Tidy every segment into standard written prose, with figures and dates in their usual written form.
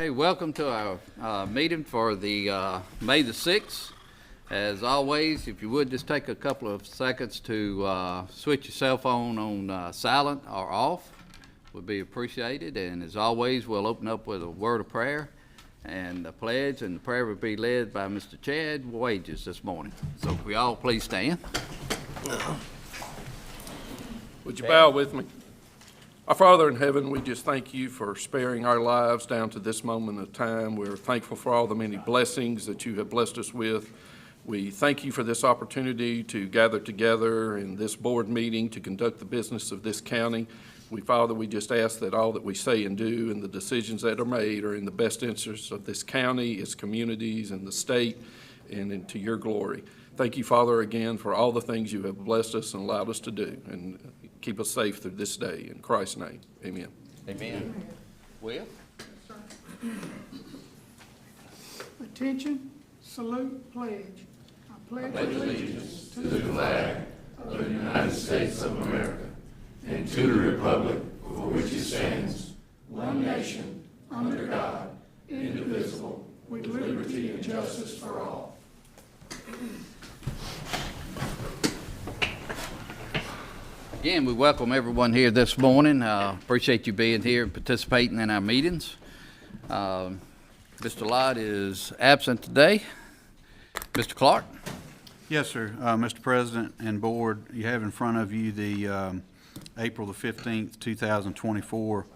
Okay, welcome to our meeting for the May the 6th. As always, if you would just take a couple of seconds to switch your cell phone on silent or off, would be appreciated. And as always, we'll open up with a word of prayer and a pledge, and the prayer will be led by Mr. Chad Wages this morning. So if we all please stand. Would you bow with me? Our Father in heaven, we just thank you for sparing our lives down to this moment of time. We're thankful for all the many blessings that you have blessed us with. We thank you for this opportunity to gather together in this board meeting to conduct the business of this county. Father, we just ask that all that we say and do and the decisions that are made are in the best interests of this county, its communities, and the state, and into your glory. Thank you, Father, again for all the things you have blessed us and allowed us to do. And keep us safe through this day. In Christ's name, amen. Amen. Will? Attention, salute, pledge. I pledge allegiance to the flag of the United States of America and to the republic for which it stands, one nation, under God, indivisible, with liberty and justice for all. Again, we welcome everyone here this morning. Appreciate you being here and participating in our meetings. Mr. Lott is absent today. Mr. Clark? Yes, sir. Mr. President and Board, you have in front of you the April the 15th, 2024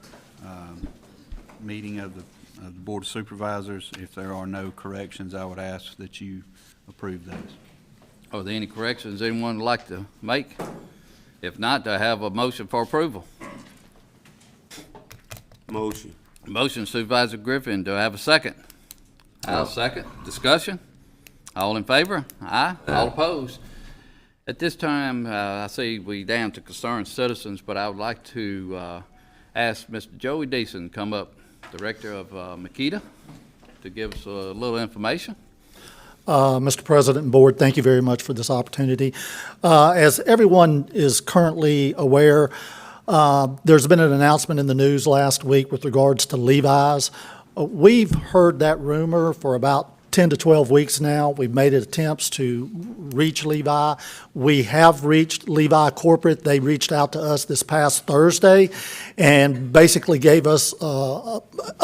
meeting of the Board of Supervisors. If there are no corrections, I would ask that you approve those. Are there any corrections anyone would like to make? If not, do I have a motion for approval? Motion. Motion, Supervisor Griffin. Do I have a second? I'll second. Discussion? All in favor? Aye. All opposed? At this time, I see we down to concerned citizens, but I would like to ask Mr. Joey Deason to come up, Director of Makita, to give us a little information. Mr. President and Board, thank you very much for this opportunity. As everyone is currently aware, there's been an announcement in the news last week with regards to Levi's. We've heard that rumor for about 10 to 12 weeks now. We've made attempts to reach Levi. We have reached Levi Corporate. They reached out to us this past Thursday and basically gave us an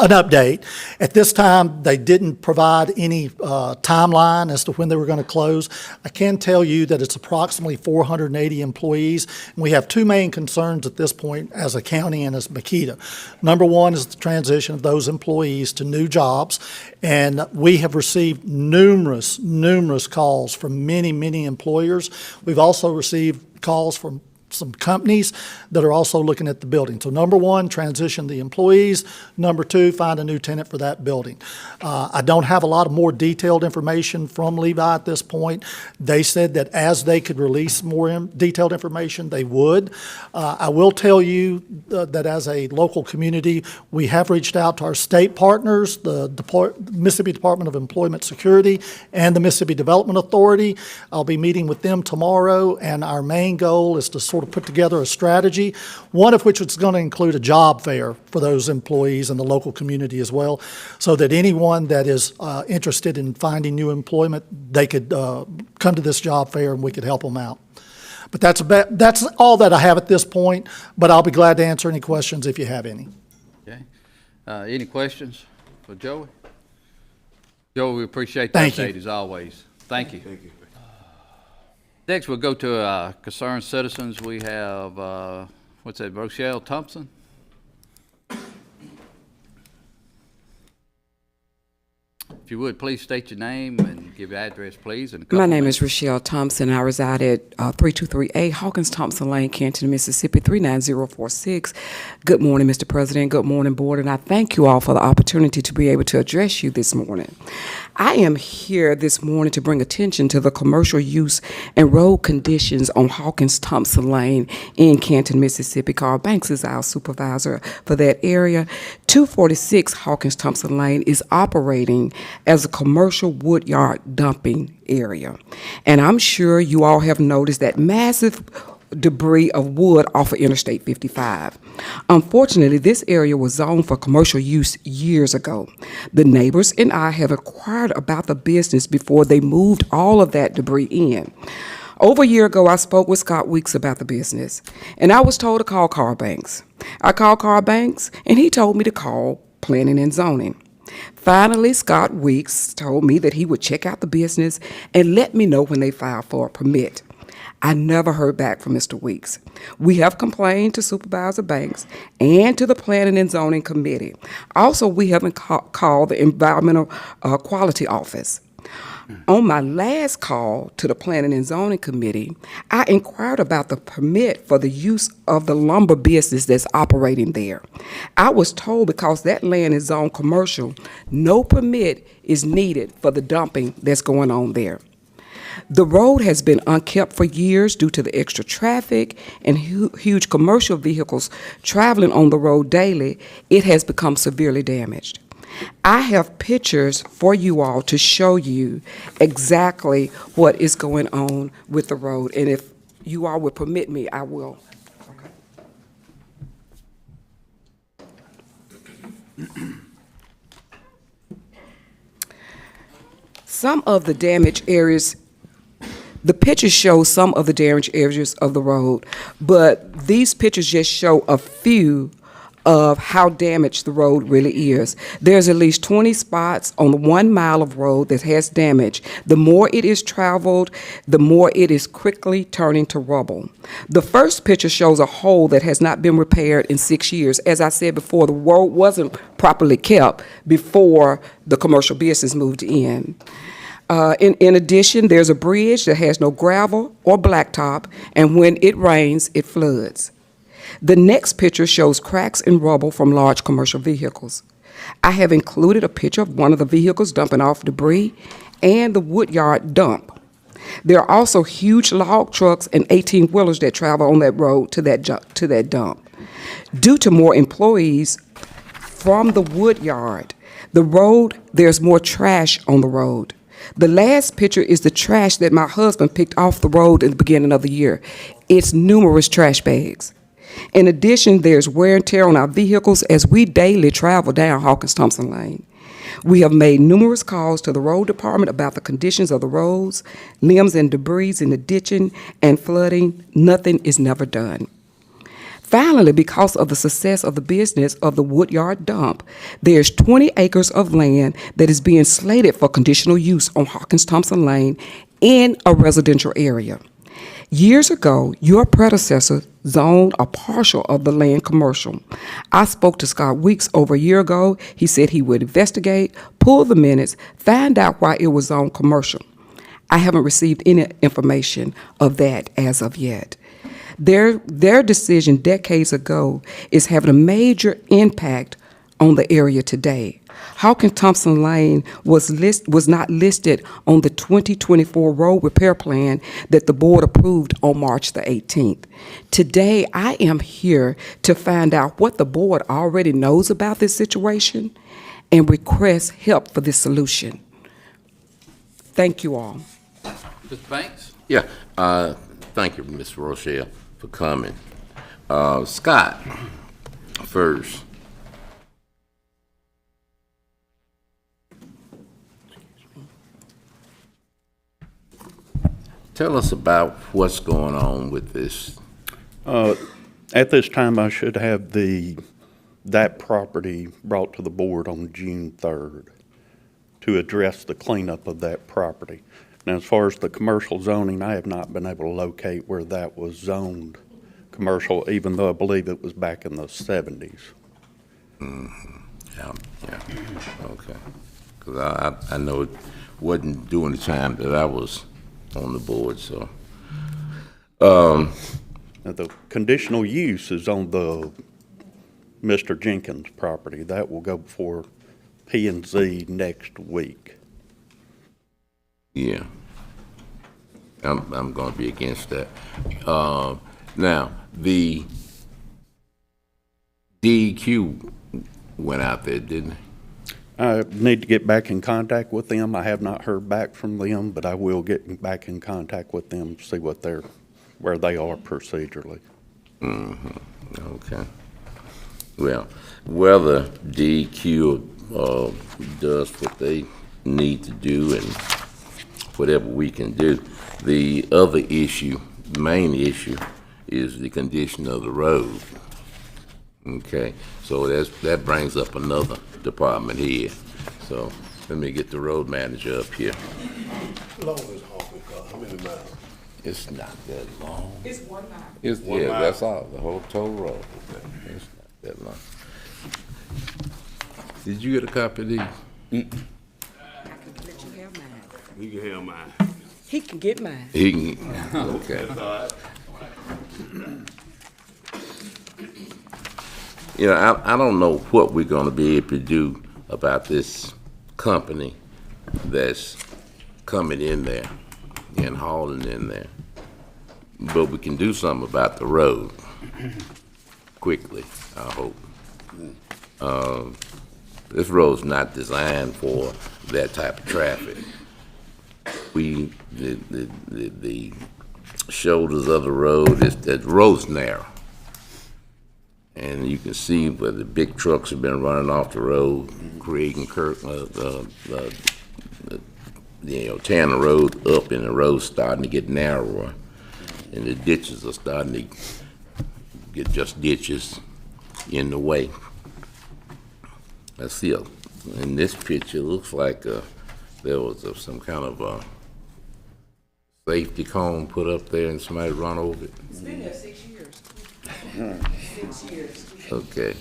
update. At this time, they didn't provide any timeline as to when they were going to close. I can tell you that it's approximately 480 employees. And we have two main concerns at this point as a county and as Makita. Number one is the transition of those employees to new jobs. And we have received numerous calls from many employers. We've also received calls from some companies that are also looking at the building. So number one, transition the employees. Number two, find a new tenant for that building. I don't have a lot of more detailed information from Levi at this point. They said that as they could release more detailed information, they would. I will tell you that as a local community, we have reached out to our state partners, the Mississippi Department of Employment Security and the Mississippi Development Authority. I'll be meeting with them tomorrow, and our main goal is to sort of put together a strategy, one of which is going to include a job fair for those employees in the local community as well, so that anyone that is interested in finding new employment, they could come to this job fair and we could help them out. But that's all that I have at this point, but I'll be glad to answer any questions if you have any. Okay. Any questions for Joey? Joey, we appreciate the update as always. Thank you. Thank you. Next, we'll go to concerned citizens. We have, Rochelle Thompson. If you would, please state your name and give your address, please. And My name is Rochelle Thompson. I reside at 323A Hawkins Thompson Lane, Canton, Mississippi, 39046. Good morning, Mr. President. Good morning, Board. And I thank you all for the opportunity to be able to address you this morning. I am here this morning to bring attention to the commercial use and road conditions on Hawkins Thompson Lane in Canton, Mississippi. Carl Banks is our supervisor for that area. 246 Hawkins Thompson Lane is operating as a commercial woodyard dumping area. And I'm sure you all have noticed that massive debris of wood off of Interstate 55. Unfortunately, this area was zoned for commercial use years ago. The neighbors and I have inquired about the business before they moved all of that debris in. Over a year ago, I spoke with Scott Weeks about the business, and I was told to call Carl Banks. I called Carl Banks, and he told me to call Planning and Zoning. Finally, Scott Weeks told me that he would check out the business and let me know when they filed for a permit. I never heard back from Mr. Weeks. We have complained to Supervisor Banks and to the Planning and Zoning Committee. Also, we haven't called the Environmental Quality Office. On my last call to the Planning and Zoning Committee, I inquired about the permit for the use of the lumber business that's operating there. I was told because that land is zoned commercial, no permit is needed for the dumping that's going on there. The road has been unkept for years due to the extra traffic and huge commercial vehicles traveling on the road daily. It has become severely damaged. I have pictures for you all to show you exactly what is going on with the road, and if you all would permit me, I will. Some of the damaged areas, the pictures show some of the damaged areas of the road, but these pictures just show a few of how damaged the road really is. There's at least 20 spots on the 1 mile of road that has damage. The more it is traveled, the more it is quickly turning to rubble. The first picture shows a hole that has not been repaired in 6 years. As I said before, the road wasn't properly kept before the commercial business moved in. In addition, there's a bridge that has no gravel or blacktop, and when it rains, it floods. The next picture shows cracks and rubble from large commercial vehicles. I have included a picture of one of the vehicles dumping off debris and the woodyard dump. There are also huge log trucks and 18-wheelers that travel on that road to that dump. Due to more employees from the woodyard, there's more trash on the road. The last picture is the trash that my husband picked off the road at the beginning of the year. It's numerous trash bags. In addition, there's wear and tear on our vehicles as we daily travel down Hawkins-Thompson Lane. We have made numerous calls to the road department about the conditions of the roads, limbs and debris in the ditching and flooding. Nothing is never done. Finally, because of the success of the business of the woodyard dump, there's 20 acres of land that is being slated for conditional use on Hawkins-Thompson Lane in a residential area. Years ago, your predecessor zoned a partial of the land commercial. I spoke to Scott Weeks over a year ago. He said he would investigate, pull the minutes, find out why it was zoned commercial. I haven't received any information of that as of yet. Their decision decades ago is having a major impact on the area today. Hawkins-Thompson Lane was not listed on the 2024 road repair plan that the board approved on March the 18th. Today, I am here to find out what the board already knows about this situation and request help for this solution. Thank you all. Mr. Banks? Yeah, thank you, Ms. Rochelle, for coming. Scott, first. Tell us about what's going on with this. At this time, I should have that property brought to the board on June 3rd to address the cleanup of that property. Now, as far as the commercial zoning, I have not been able to locate where that was zoned commercial, even though I believe it was back in the 70s. Mm-hmm. Yeah, okay. Because I know it wasn't during the time that I was on the board, so. Now, the conditional use is on the Mr. Jenkins property. That will go before P&Z next week. Yeah. I'm going to be against that. Now, the DEQ went out there, didn't they? I need to get back in contact with them. I have not heard back from them, but I will get back in contact with them, see what their where they are procedurally. Okay. Well, whether DEQ does what they need to do and whatever we can do, the other issue, the main issue, is the condition of the road. Okay, so that brings up another department here. So let me get the road manager up here. Long as Hawking car, how many miles? It's not that long. It's 1 mile. It's, One yeah, mile? that's all, the whole total road. It's not that long. Did you get a copy of these? I can let you have mine. You can have mine. He can get mine. He can, okay. You know, I don't know what we're gonna be able to do about this company that's coming in there and hauling in there. But we can do something about the road quickly, I hope. This road's not designed for that type of traffic. The shoulders of the road, the road's narrow. And you can see where the big trucks have been running off the road, creating tearing the road up, and the road's starting to get narrower. And the ditches are starting to get just ditches in the way. I see in this picture, it looks like there was some kind of a safety cone put up there and somebody run over it. It's been there 6 years. 6 years. Okay.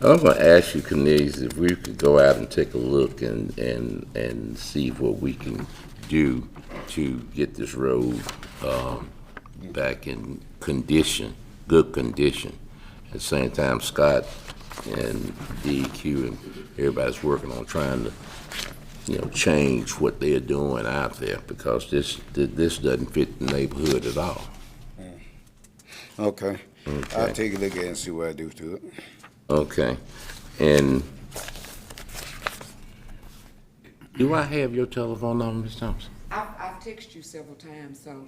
I'm gonna ask you, Cornelius, if we could go out and take a look and see what we can do to get this road back in condition, good condition. At the same time, Scott and DEQ and everybody's working on trying to, change what they're doing out there, because this doesn't fit the neighborhood at all. Okay. I'll take a look at it and see what I do to it. Okay, and do I have your telephone number, Ms. Thompson? I've texted you several times, so,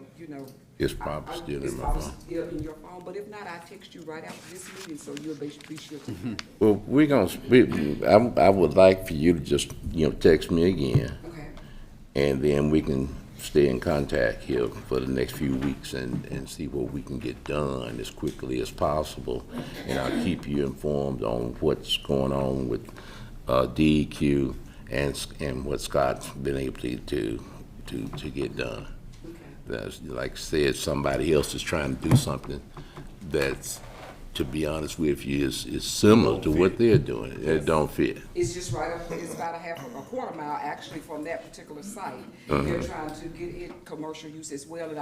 It's probably still it's in my probably phone. still in your phone, but if not, I'll text you right after this meeting, so you'll be sure to. Well, I would like for you to just, text me again, Okay. and then we can stay in contact here for the next few weeks and see what we can get done as quickly as possible. And I'll keep you informed on what's going on with DEQ and what Scott's been able to get done. That's, like I said, somebody else is trying to do something that's, to be honest with you, is similar to what they're doing. It don't fit. It's just right up, it's about a quarter mile actually from that particular site. They're trying to get it commercial use as well, and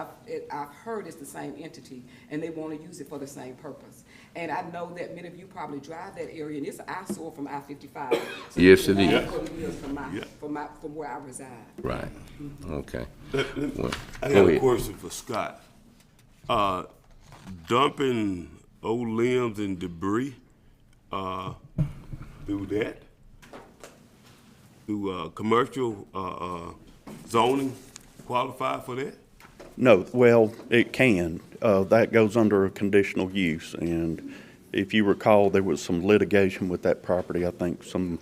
I've heard it's the same entity, and they want to use it for the same purpose. And I know that many of you probably drive that area, and it's an eyesore from I-55. So Yes, it you can is. imagine what it is from where I reside. Right. Okay. I Go got a ahead. question for Scott. Dumping old limbs and debris, through that? Through, commercial, zoning qualify for that? No, well, it can. That goes under a conditional use, and if you recall, there was some litigation with that property. I think some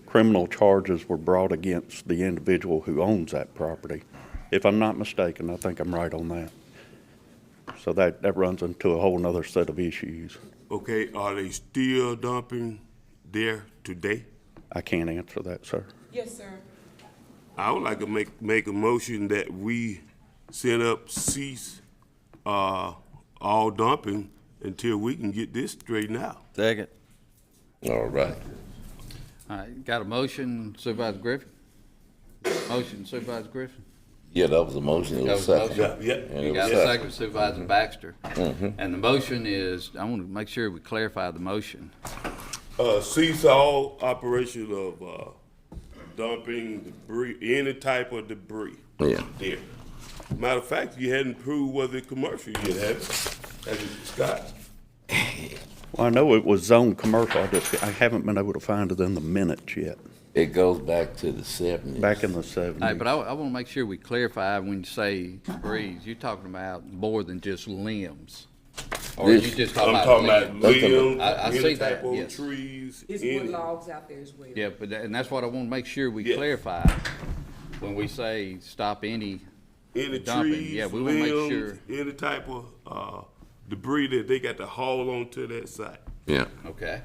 criminal charges were brought against the individual who owns that property. If I'm not mistaken, I think I'm right on that. So that runs into a whole nother set of issues. Okay, are they still dumping there today? I can't answer that, sir. Yes, sir. I would like to make a motion that we set up cease, all dumping until we can get this straightened out. Second. All right. All right, got a motion, Supervisor Griffin? Motion, Supervisor Griffin? Yeah, that was a motion. It was That was a second. Yeah. And it You was got a second. second, Supervisor Baxter. And the motion is, I want to make sure we clarify the motion. Cease all operation of, dumping debris, any type of debris. Yeah. There. Matter of fact, you hadn't proved whether it's commercial yet, have you? Have you, Scott? Well, I know it was zone commercial. I haven't been able to find it in the minutes yet. It goes back to the 70s. back in the All right, but 70s. I want to make sure we clarify when you say trees, you're talking about more than just limbs? Or you This- just I'm talking talking about about limbs? limbs, I see any that, type of yes. trees, His any, wood logs out there as well. Yeah, but, and that's what I want to make sure we Yeah. clarify when we say stop any any dumping. trees, Yeah, we want to make limbs, sure. any type of, debris that they got to haul onto that site. Yeah. Okay.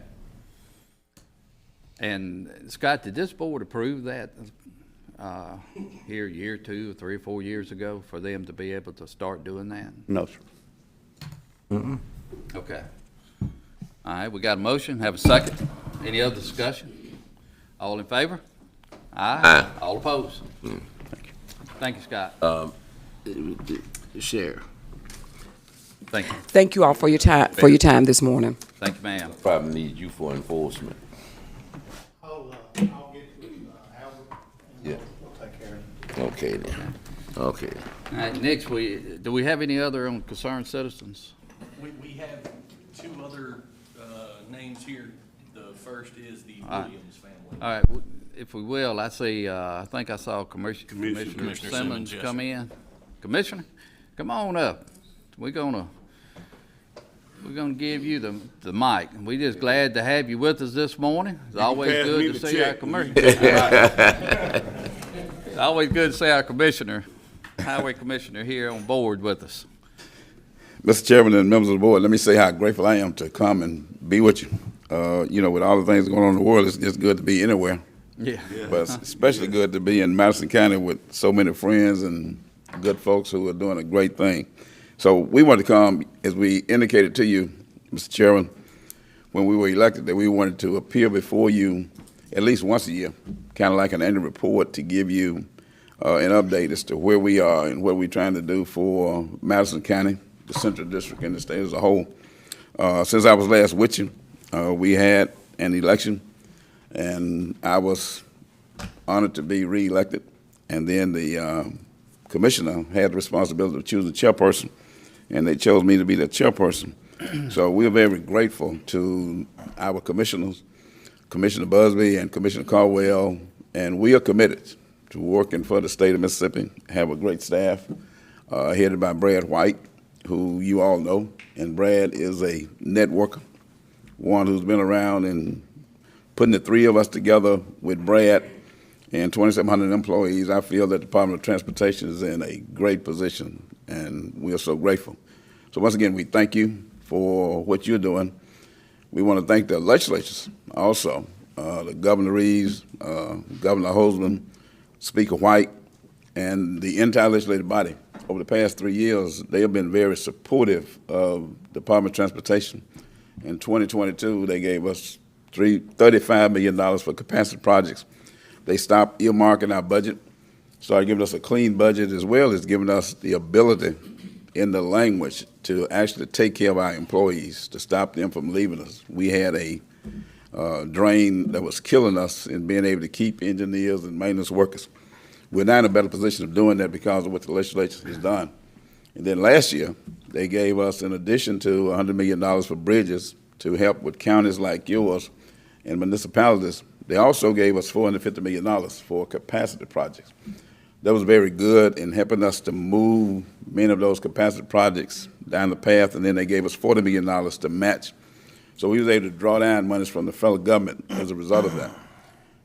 And Scott, did this board approve that here a year or two, or 3 or 4 years ago for them to be able to start doing that? No, sir. Okay. All right, we got a motion, have a second. Any other discussion? All in favor? Aye. All opposed? Thank you, Scott. Sheriff, Thank you. Thank you all for your time this morning. Thank you, ma'am. probably need you for enforcement. I'll get with Albert Yeah. we'll take care of it. Okay then. Okay. All right, next, do we have any other on concerned citizens? We have two other names here. The first is the right. Williams family. All right, if we will, I see, I think I saw Commissioner Commissioner Simmons Simmons, yes, come sir. in. Commissioner, come on up. We're gonna give you the mic. We just glad to have you with us this morning. It's always pass me good to the see our check. commissioner. It's always good to see our commissioner, highway commissioner here on board with us. Mr. Chairman and members of the board, let me say how grateful I am to come and be with you. You know, with all the things going on in the world, it's just good to be anywhere, Yeah. but it's especially good to be in Madison County with so many friends and good folks who are doing a great thing. So we want to come, as we indicated to you, Mr. Chairman, when we were elected, that we wanted to appear before you at least once a year, kind of like an annual report to give you an update as to where we are and what we're trying to do for Madison County, the Central District, and the state as a whole. Since I was last with you, we had an election, and I was honored to be reelected. And then the commissioner had the responsibility of choosing a chairperson, and they chose me to be the chairperson. So we're very grateful to our commissioners, Commissioner Busby and Commissioner Caldwell, and we are committed to working for the state of Mississippi, have a great staff headed by Brad White, who you all know, and Brad is a networker, one who's been around, and putting the three of us together with Brad and 2,700 employees, I feel that the Department of Transportation is in a great position, and we are so grateful. So once again, we thank you for what you're doing. We want to thank the legislatures also, the Governor Reeves, Governor Holzman, Speaker White, and the entire legislative body. Over the past 3 years, they have been very supportive of the Department of Transportation. In 2022, they gave us $35 million for capacity projects. They stopped earmarking our budget, started giving us a clean budget, as well as giving us the ability in the language to actually take care of our employees, to stop them from leaving us. We had a drain that was killing us in being able to keep engineers and maintenance workers. We're now in a better position of doing that because of what the legislature has done. And then last year, they gave us, in addition to $100 million for bridges to help with counties like yours and municipalities, they also gave us $450 million for capacity projects. That was very good in helping us to move many of those capacity projects down the path, and then they gave us $40 million to match. So we was able to draw down monies from the federal government as a result of that.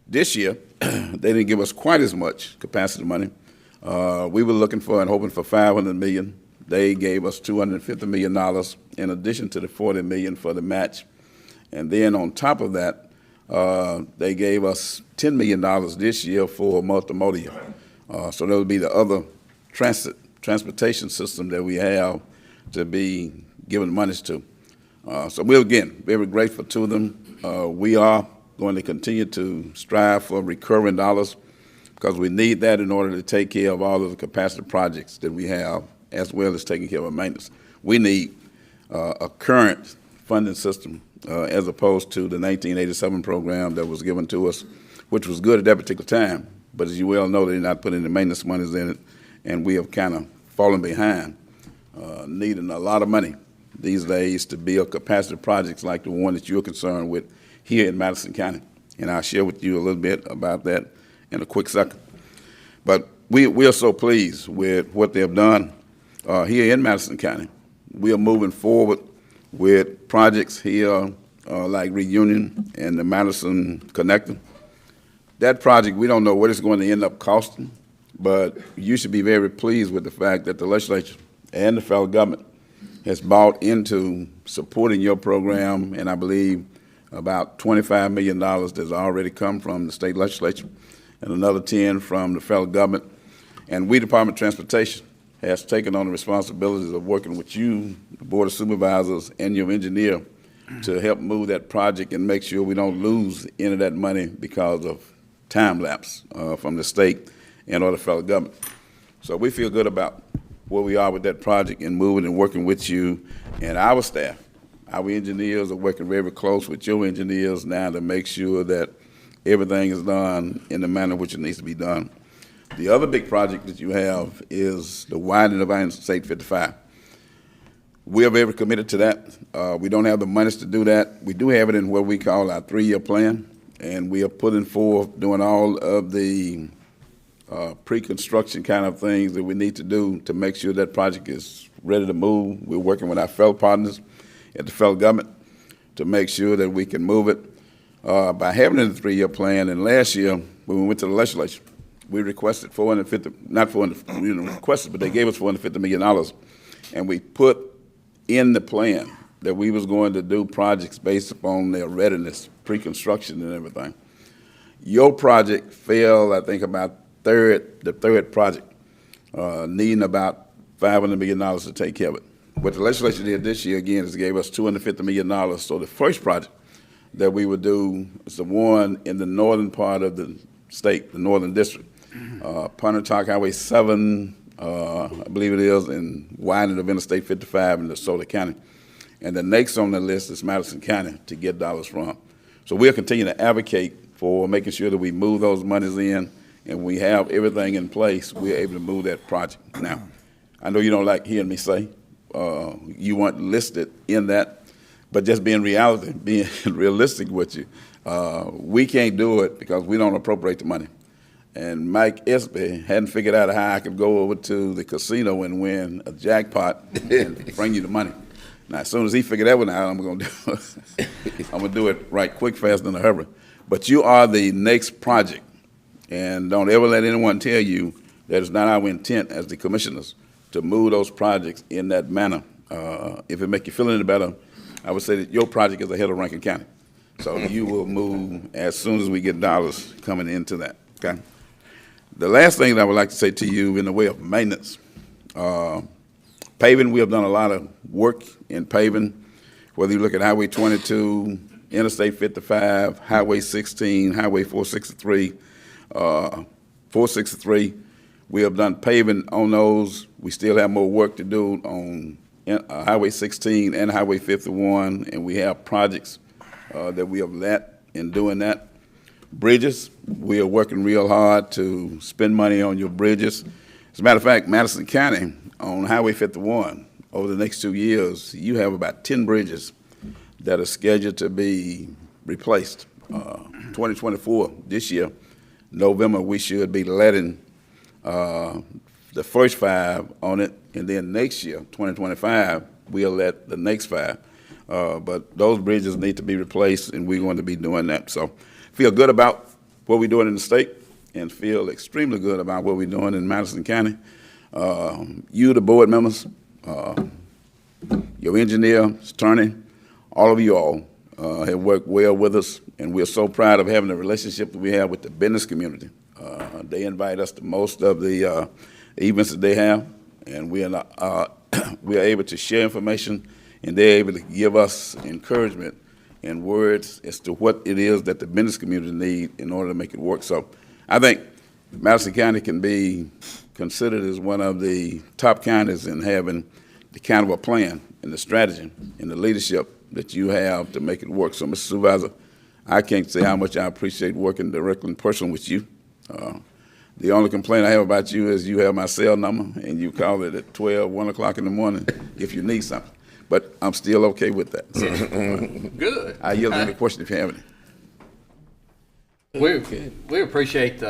This year, they didn't give us quite as much capacity money. We were looking for and hoping for $500 million. They gave us $250 million in addition to the $40 million for the match. And then on top of that, they gave us $10 million this year for multimodal. So that would be the other transportation system that we have to be giving monies to. So we're, again, very grateful to them. We are going to continue to strive for recurring dollars because we need that in order to take care of all of the capacity projects that we have, as well as taking care of our maintenance. We need a current funding system as opposed to the 1987 program that was given to us, which was good at that particular time. But as you well know, they're not putting the maintenance monies in it, and we have kind of fallen behind, needing a lot of money these days to build capacity projects like the one that you're concerned with here in Madison County. and I'll share with you a little bit about that in a quick second. But we are so pleased with what they have done here in Madison County. We are moving forward with projects here like Reunion and the Madison Connector. That project, we don't know what it's going to end up costing, but you should be very pleased with the fact that the legislature and the federal government has bought into supporting your program, and I believe about $25 million that's already come from the state legislature and another 10 from the federal government. And we, Department of Transportation, has taken on the responsibilities of working with you, the Board of Supervisors, and your engineer to help move that project and make sure we don't lose any of that money because of time lapse from the state and or the federal government. So we feel good about where we are with that project and moving and working with you and our staff. Our engineers are working very close with your engineers now to make sure that everything is done in the manner which it needs to be done. The other big project that you have is the widening of Interstate 55. We are very committed to that. We don't have the monies to do that. We do have it in what we call our 3-year plan, and we are putting forth doing all of the pre-construction kind of things that we need to do to make sure that project is ready to move. We're working with our fellow partners at the federal government to make sure that we can move it by having it in the 3-year plan. And last year, when we went to the legislature, we requested requested, but they gave us $450 million, and we put in the plan that we was going to do projects based upon their readiness, pre-construction and everything. Your project fell, I think, about the third project, needing about $500 million to take care of it. What the legislature did this year, again, is gave us $250 million. So the first project that we would do is the one in the northern part of the state, the northern district, Pontotoc Highway 7, I believe it is, and widening of Interstate 55 in DeSoto County. And the next on the list is Madison County to get dollars from. So we'll continue to advocate for making sure that we move those monies in, and we have everything in place, we're able to move that project. Now, I know you don't like hearing me say you weren't listed in that, but just being reality, being realistic with you, we can't do it because we don't appropriate the money. And Mike Espy hadn't figured out how I could go over to the casino and win a jackpot and bring you the money. Now, as soon as he figured that one out, I'm going to do it right quick, fast, in a hurry. But you are the next project, and don't ever let anyone tell you that it's not our intent as the commissioners to move those projects in that manner. If it make you feel any better, I would say that your project is ahead of Rankin County. So you will move as soon as we get dollars coming into that, okay? The last thing that I would like to say to you in the way of maintenance, paving, we have done a lot of work in paving, whether you look at Highway 22, Interstate 55, Highway 16, Highway 463, 463. We have done paving on those. We still have more work to do on Highway 16 and Highway 51, and we have projects that we have let in doing that. Bridges, we are working real hard to spend money on your bridges. As a matter of fact, Madison County on Highway 51, over the next 2 years, you have about 10 bridges that are scheduled to be replaced. 2024, this year, November, we should be letting the first 5 on it, and then next year, 2025, we'll let the next 5. But those bridges need to be replaced, and we're going to be doing that. So feel good about what we're doing in the state and feel extremely good about what we're doing in Madison County. You, the board members, your engineer, attorney, all of you all have worked well with us, and we're so proud of having the relationship that we have with the business community. They invite us to most of the events that they have, and we are able to share information, and they're able to give us encouragement and words as to what it is that the business community need in order to make it work. So I think Madison County can be considered as one of the top counties in having the kind of a plan and the strategy and the leadership that you have to make it work. So, Mr. Supervisor, I can't say how much I appreciate working directly and personally with you. The only complaint I have about you is you have my cell number and you call it at 12, 1 o'clock in the morning if you need something. But I'm still okay with that. So, Good. I yield any question if you have any. We appreciate,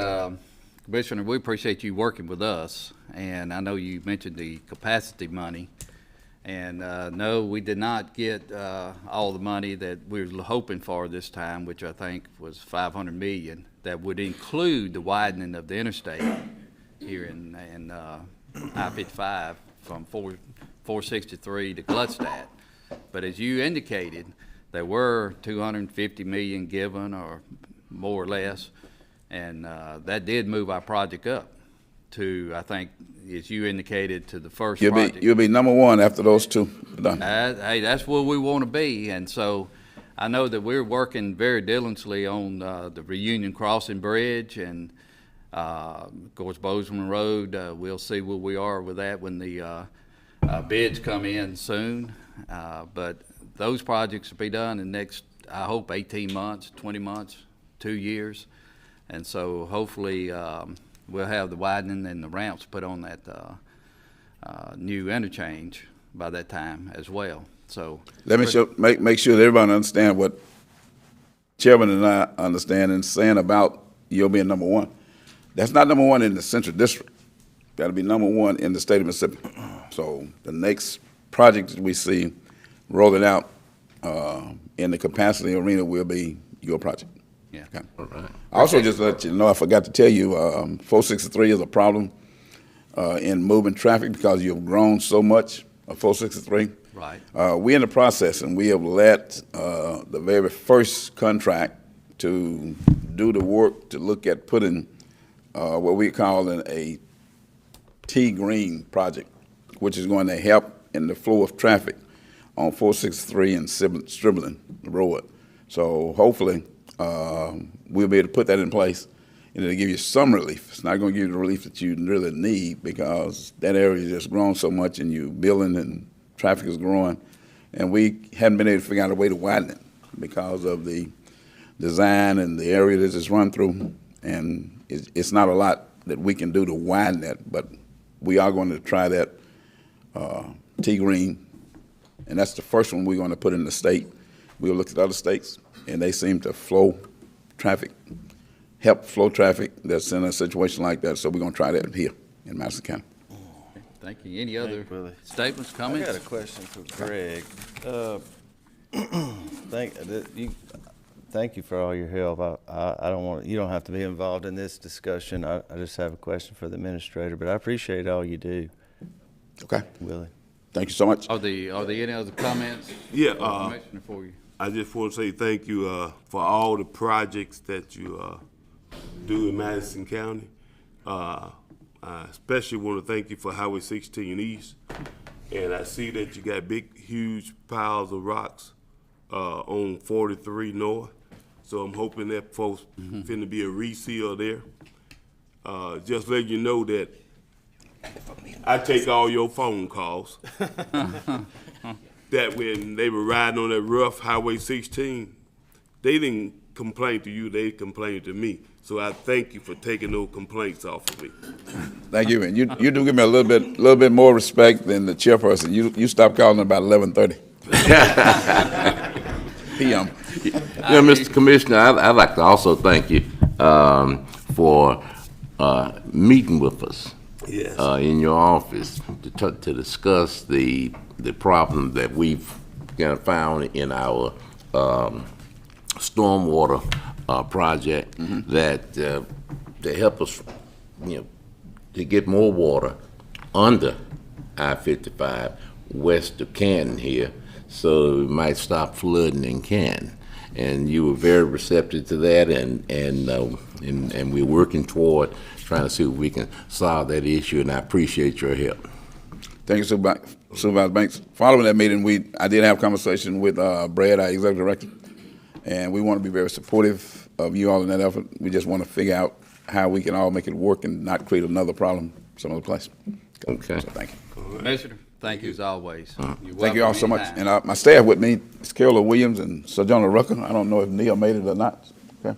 Commissioner, we appreciate you working with us. And I know you mentioned the capacity money. And no, we did not get all the money that we were hoping for this time, which I think was $500 million. That would include the widening of the interstate here in I-55 from 463 to Gluckstadt. But as you indicated, there were $250 million given, or more or less, and that did move our project up to, I think, as you indicated, to the first project. You'll be number one after those two are done. Hey, that's where we want to be, and so I know that we're working very diligently on the Reunion Crossing Bridge, and of course Bozeman Road. We'll see where we are with that when the bids come in soon. But those projects will be done in the next, I hope, 18 months, 20 months, 2 years, and so hopefully we'll have the widening and the ramps put on that new interchange by that time as well. So Let me make sure that everybody understand what Chairman and I understand and saying about you'll being number one. That's not number one in the Central District. That'll be number one in the state of Mississippi. So the next project that we see rolling out in the capacity arena will be your project. yeah. Okay. All right. Also, just to let you know, I forgot to tell you, 463 is a problem in moving traffic because you've grown so much of 463. Right. We're in the process, and we have let the very first contract to do the work to look at putting what we call a T-green project, which is going to help in the flow of traffic on 463 and Stribbling Road. So hopefully, we'll be able to put that in place, and it'll give you some relief. It's not going to give you the relief that you really need because that area has just grown so much, and you're building and traffic is growing, and we haven't been able to figure out a way to widen it because of the design and the area that it's run through, and it's not a lot that we can do to widen that, but we are going to try that T-green, and that's the first one we're going to put in the state. We'll look at other states, and they seem to help flow traffic that's in a situation like that, so we're going to try that here in Madison County. Thank you. Any other Willie. statements, I comments? got a question for Greg. Thank you for all your help. I don't want, you don't have to be involved in this discussion. I just have a question for the administrator, but I appreciate all you do, Okay. Willie. Thank you so much. Are there any other comments? Yeah, Commissioner, for you? I just want to say thank you for all the projects that you do in Madison County. I especially want to thank you for Highway 16 East. And I see that you got big, huge piles of rocks on 43 North. So I'm hoping that folks finna be a reseal there. Just let you know that I take all your phone calls. That when they were riding on that rough Highway 16, they didn't complain to you, they complained to me. So I thank you for taking those complaints off of me. Thank you, and you do give me a little bit more respect than the chairperson. You stopped calling about 11:30 p.m. Yeah, Mr. Commissioner, I'd like to also thank you for meeting with us. Yes. In your office to discuss the problem that we've kind of found in our stormwater project that to help us, to get more water under I-55 west of Canton here, so we might stop flooding in Canton. And you were very receptive to that, and we're working toward trying to see if we can solve that issue, and I appreciate your help. Thank you, Supervisor Banks. Following that meeting, I did have a conversation with Brad, our executive director, and we want to be very supportive of you all in that effort. We just want to figure out how we can all make it work and not create another problem some other place. Okay. So thank you. Commissioner, thank you as always. You're Thank you all welcome so much. anytime. And my staff with me is Carol Williams and Sojourner Rucker. I don't know if Neil made it or not. Okay.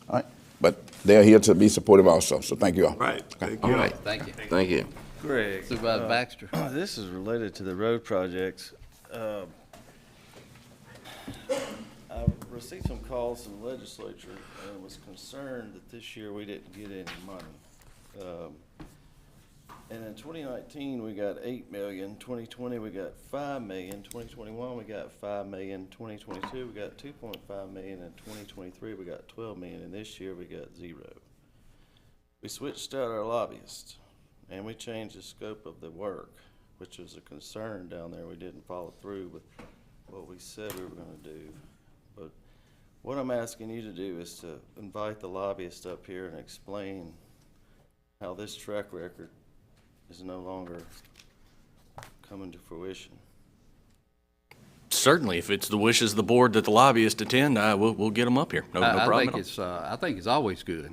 All right. But they're here to be supportive also. So thank you all. Right, thank All you. right. Thank you. Thank you. Greg. Supervisor Baxter. This is related to the road projects. I received some calls from the legislature and was concerned that this year we didn't get any money. And in 2019, we got 8 million, 2020, we got 5 million, 2021, we got 5 million, 2022, we got 2.5 million, and 2023, we got 12 million, and this year we got 0. We switched out our lobbyist, and we changed the scope of the work, which was a concern down there. We didn't follow through with what we said we were gonna do. But what I'm asking you to do is to invite the lobbyist up here and explain how this track record is no longer coming to fruition. Certainly, if it's the wishes of the board that the lobbyists attend, we'll get them up here. No problem at all. I think it's always good,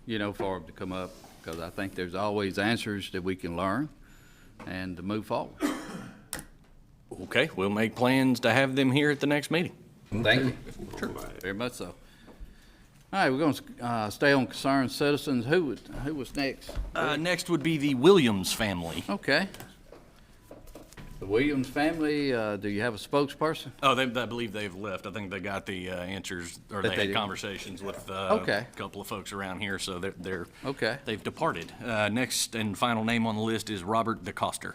you know, for them to come up, because I think there's always answers that we can learn and to move forward. Okay, we'll make plans to have them here at the next meeting. Thank you. Sure. Very much so. All right, we're going to stay on concerned citizens. Who was next? Next would be the Williams family. Okay. The Williams family, do you have a spokesperson? Oh, I believe they've left. I think they got the answers, or they had conversations with a couple of folks around here, so they're Okay. they've departed. Next and final name on the list is Robert DeCoster.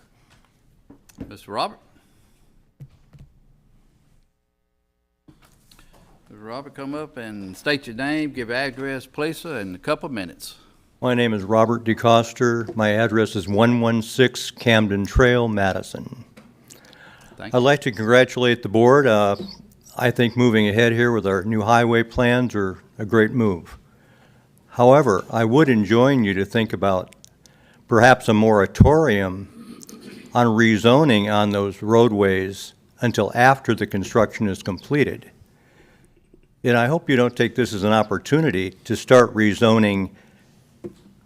Mr. Robert? Mr. Robert, come up and state your name, give your address, place, in a couple of minutes. My name is Robert DeCoster. My address is 116 Camden Trail, Madison. Thank you. I'd like to congratulate the board. I think moving ahead here with our new highway plans are a great move. However, I would enjoin you to think about perhaps a moratorium on rezoning on those roadways until after the construction is completed. And I hope you don't take this as an opportunity to start rezoning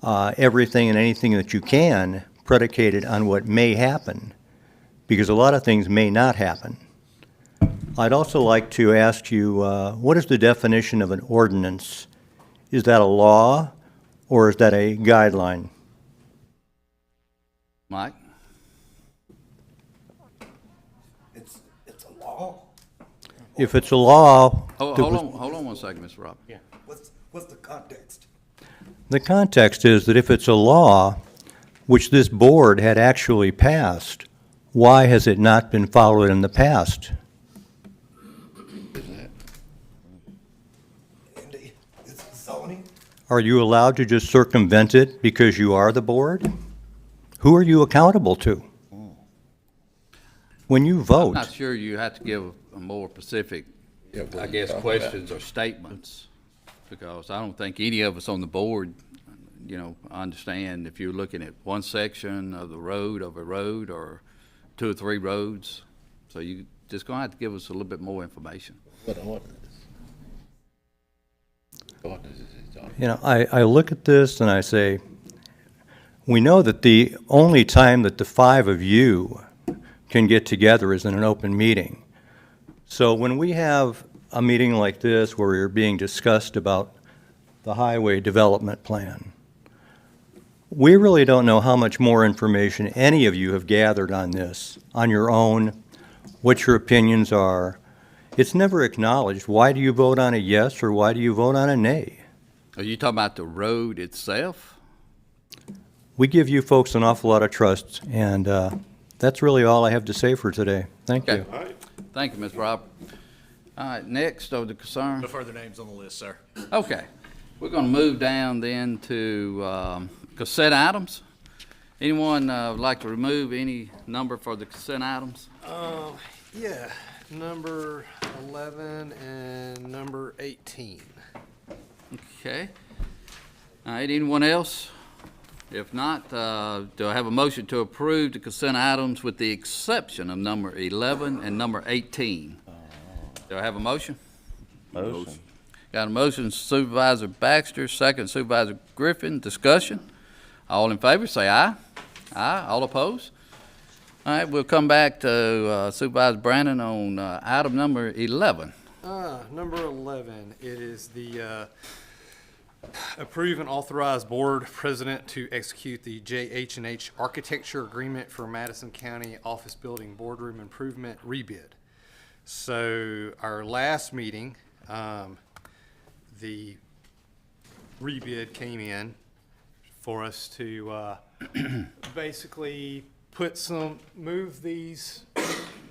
everything and anything that you can predicated on what may happen, because a lot of things may not happen. I'd also like to ask you, what is the definition of an ordinance? Is that a law or is that a guideline? Mike? It's a law. If it's a law... Hold on one second, Mr. Robert. Yeah. What's the context? The context is that if it's a law, which this board had actually passed, why has it not been followed in the past? It's zoning. Are you allowed to just circumvent it because you are the board? Who are you accountable to? When you vote... I'm not sure you have to give a more specific, I guess, questions or statements, because I don't think any of us on the board, you know, understand if you're looking at one section of the road, or 2 or 3 roads. So you just gonna have to give us a little bit more information. What ordinance? Ordinance is he talking You know, I look at this and I say, we know that the only time that the 5 of you can get together is in an open meeting. So when we have a meeting like this where we're being discussed about the highway development plan, we really don't know how much more information any of you have gathered on this, on your own, what your opinions are. It's never acknowledged. Why do you vote on a yes or why do you vote on a nay? Are you talking about the road itself? We give you folks an awful lot of trust, and that's really all I have to say for today. Thank you. Okay. Thank you, Ms. Robert. All right, next of the concern. No further names on the list, sir. Okay, we're gonna move down then to consent items. Anyone would like to remove any number for the consent items? Yeah, number 11 and number 18. Okay. All right, anyone else? If not, do I have a motion to approve the consent items with the exception of number 11 and number 18? Do I have a motion? Motion. Got a motion, Supervisor Baxter, second Supervisor Griffin. Discussion? All in favor, say aye. Aye. All opposed? All right, we'll come back to Supervisor Brandon on item number 11. Number 11, it is the approve and authorize board president to execute the JH&H architecture agreement for Madison County Office Building Boardroom Improvement rebid. So our last meeting, the rebid came in for us to basically move these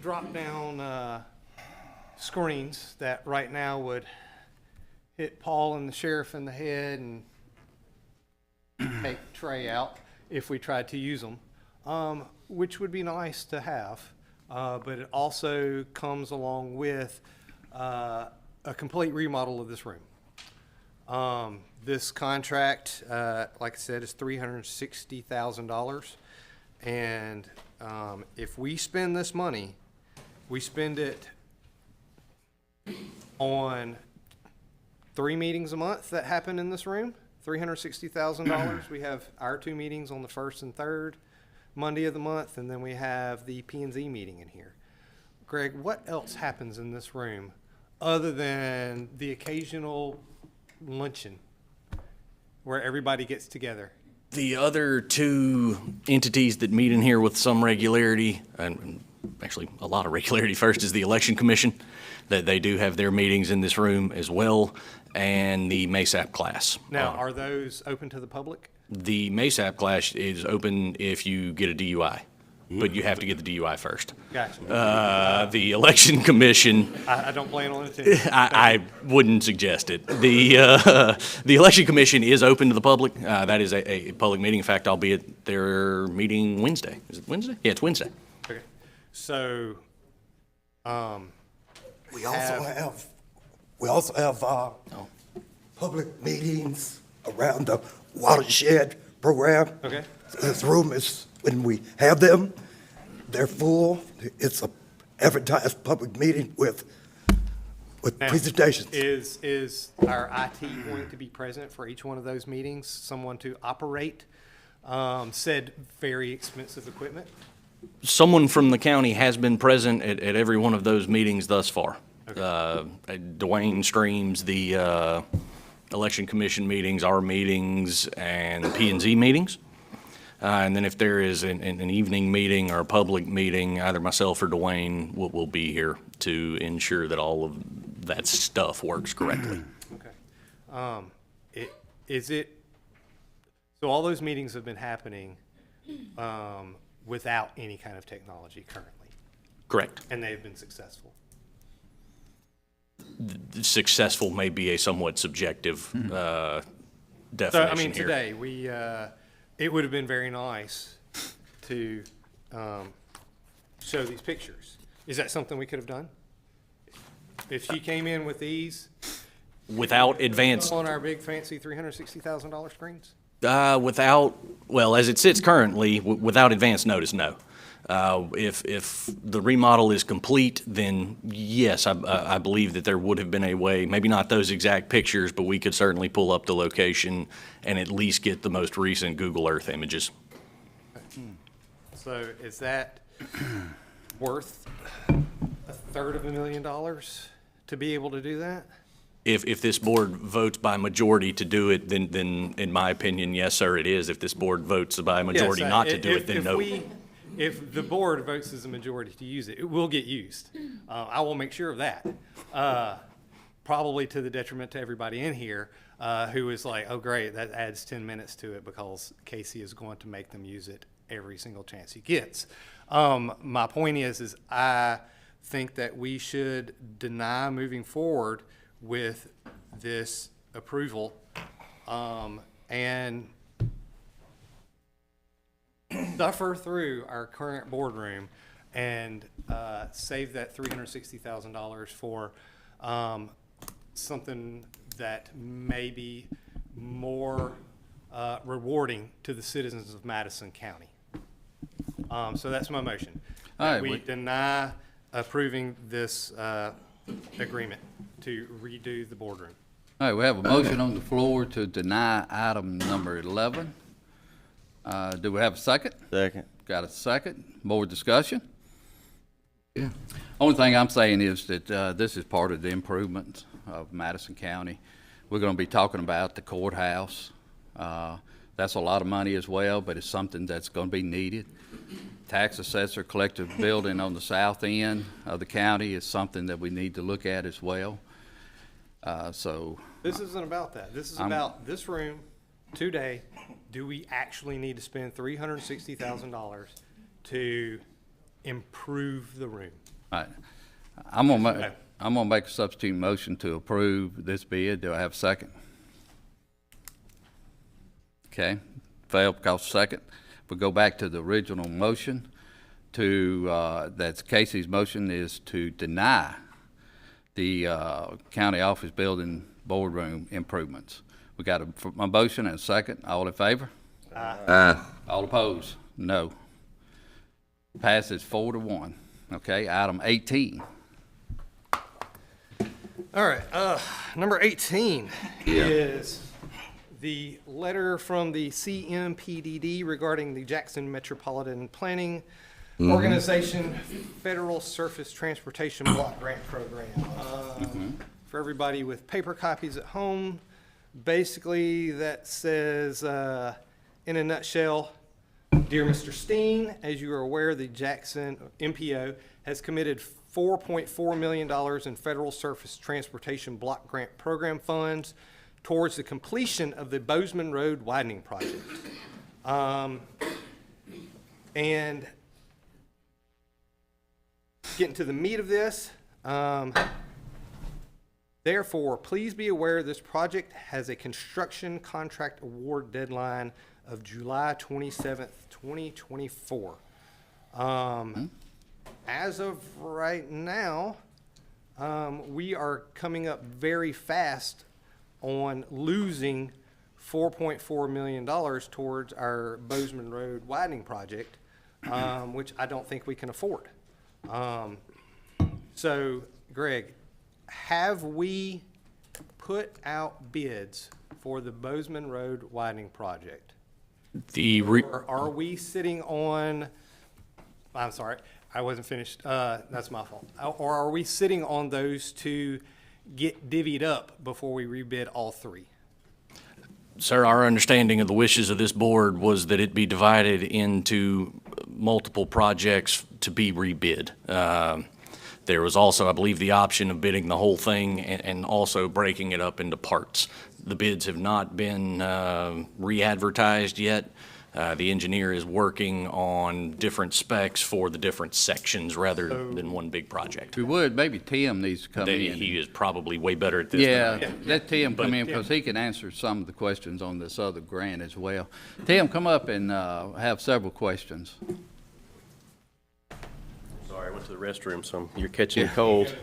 drop-down screens that right now would hit Paul and the sheriff in the head and take Trey out if we tried to use them, which would be nice to have. But it also comes along with a complete remodel of this room. This contract, like I said, is $360,000. And if we spend this money, we spend it on 3 meetings a month that happen in this room, $360,000. We have our 2 meetings on the 1st and 3rd Monday of the month, and then we have the P&Z meeting in here. Greg, what else happens in this room other than the occasional luncheon where everybody gets together? The other 2 entities that meet in here with some regularity, and actually a lot of regularity, first is the Election Commission, that they do have their meetings in this room as well, and the MASAP class. Now, are those open to the public? The MASAP class is open if you get a DUI, but you have to get the DUI first. Gotcha. The Election Commission, I don't plan on attending. I wouldn't suggest it. The Election Commission is open to the public. That is a public meeting. In fact, I'll be at their meeting Wednesday. Is it Wednesday? Yeah, it's Wednesday. Okay. So, We also have public meetings around the watershed program. Okay. This room is, when we have them, they're full. It's a advertised public meeting with Now, presentations. Is our IT going to be present for each one of those meetings? Someone to operate said very expensive equipment? Someone from the county has been present at every one of those meetings thus far. Dwayne streams the Election Commission meetings, our meetings, and P&Z meetings. And then if there is an evening meeting or a public meeting, either myself or Dwayne will be here to ensure that all of that stuff works correctly. Okay. So all those meetings have been happening without any kind of technology currently? Correct. And they've been successful? Successful may be a somewhat subjective definition So, I mean, here. today, it would have been very nice to show these pictures. Is that something we could have done? If she came in with these? Without advanced, On our big fancy $360,000 screens? well, as it sits currently, without advance notice, no. If the remodel is complete, then yes, I believe that there would have been a way, maybe not those exact pictures, but we could certainly pull up the location and at least get the most recent Google Earth images. So is that worth $250,000 to be able to do that? If this board votes by majority to do it, then in my opinion, yes, sir, it is. If this board votes by majority Yes, not to do it, then no. If the board votes as a majority to use it, it will get used. I will make sure of that. Probably to the detriment to everybody in here, who is like, oh, great, that adds 10 minutes to it because Casey is going to make them use it every single chance he gets. My point is I think that we should deny moving forward with this approval, and suffer through our current boardroom and save that $360,000 for something that may be more rewarding to the citizens of Madison County. So that's my motion. All right, We deny approving this agreement to redo the boardroom. All right, we have a motion on the floor to deny item number 11. Do we have a second? Second. Got a second? More discussion? Yeah. Only thing I'm saying is that this is part of the improvements of Madison County. We're going to be talking about the courthouse. That's a lot of money as well, but it's something that's going to be needed. Tax assessor collective building on the south end of the county is something that we need to look at as well. So This isn't about that. This is about this room today. Do we actually need to spend $360,000 to improve the room? all right. I'm gonna make a substitute motion to approve this bid. Do I have a second? Okay, failed because second. We'll go back to the original motion that's Casey's motion is to deny the county office building boardroom improvements. We got a motion and a second. All in favor? Aye. All opposed? No. Passes 4-1. Okay, item 18. All right, number 18 is the letter from the CMPDD regarding the Jackson Metropolitan Planning Organization Federal Surface Transportation Block Grant Program. For everybody with paper copies at home, basically that says, in a nutshell, dear Mr. Steen, as you are aware, the Jackson MPO has committed $4.4 million in federal surface transportation block grant program funds towards the completion of the Bozeman Road widening project. And getting to the meat of this, therefore, please be aware this project has a construction contract award deadline of July 27th, 2024. As of right now, we are coming up very fast on losing $4.4 million towards our Bozeman Road widening project, which I don't think we can afford. So, Greg, have we put out bids for the Bozeman Road widening project? Or are we sitting on, I'm sorry, I wasn't finished. That's my fault. Or are we sitting on those to get divvied up before we rebid all three? Sir, our understanding of the wishes of this board was that it be divided into multiple projects to be rebid. There was also, I believe, the option of bidding the whole thing and also breaking it up into parts. The bids have not been re-advertised yet. The engineer is working on different specs for the different sections rather than one big project. If we would, maybe Tim needs to come in. He is probably way better at this than I am. Let Tim come in because he can answer some of the questions on this other grant as well. Tim, come up and have several questions. Sorry, I went to the restroom, so you're catching a cold.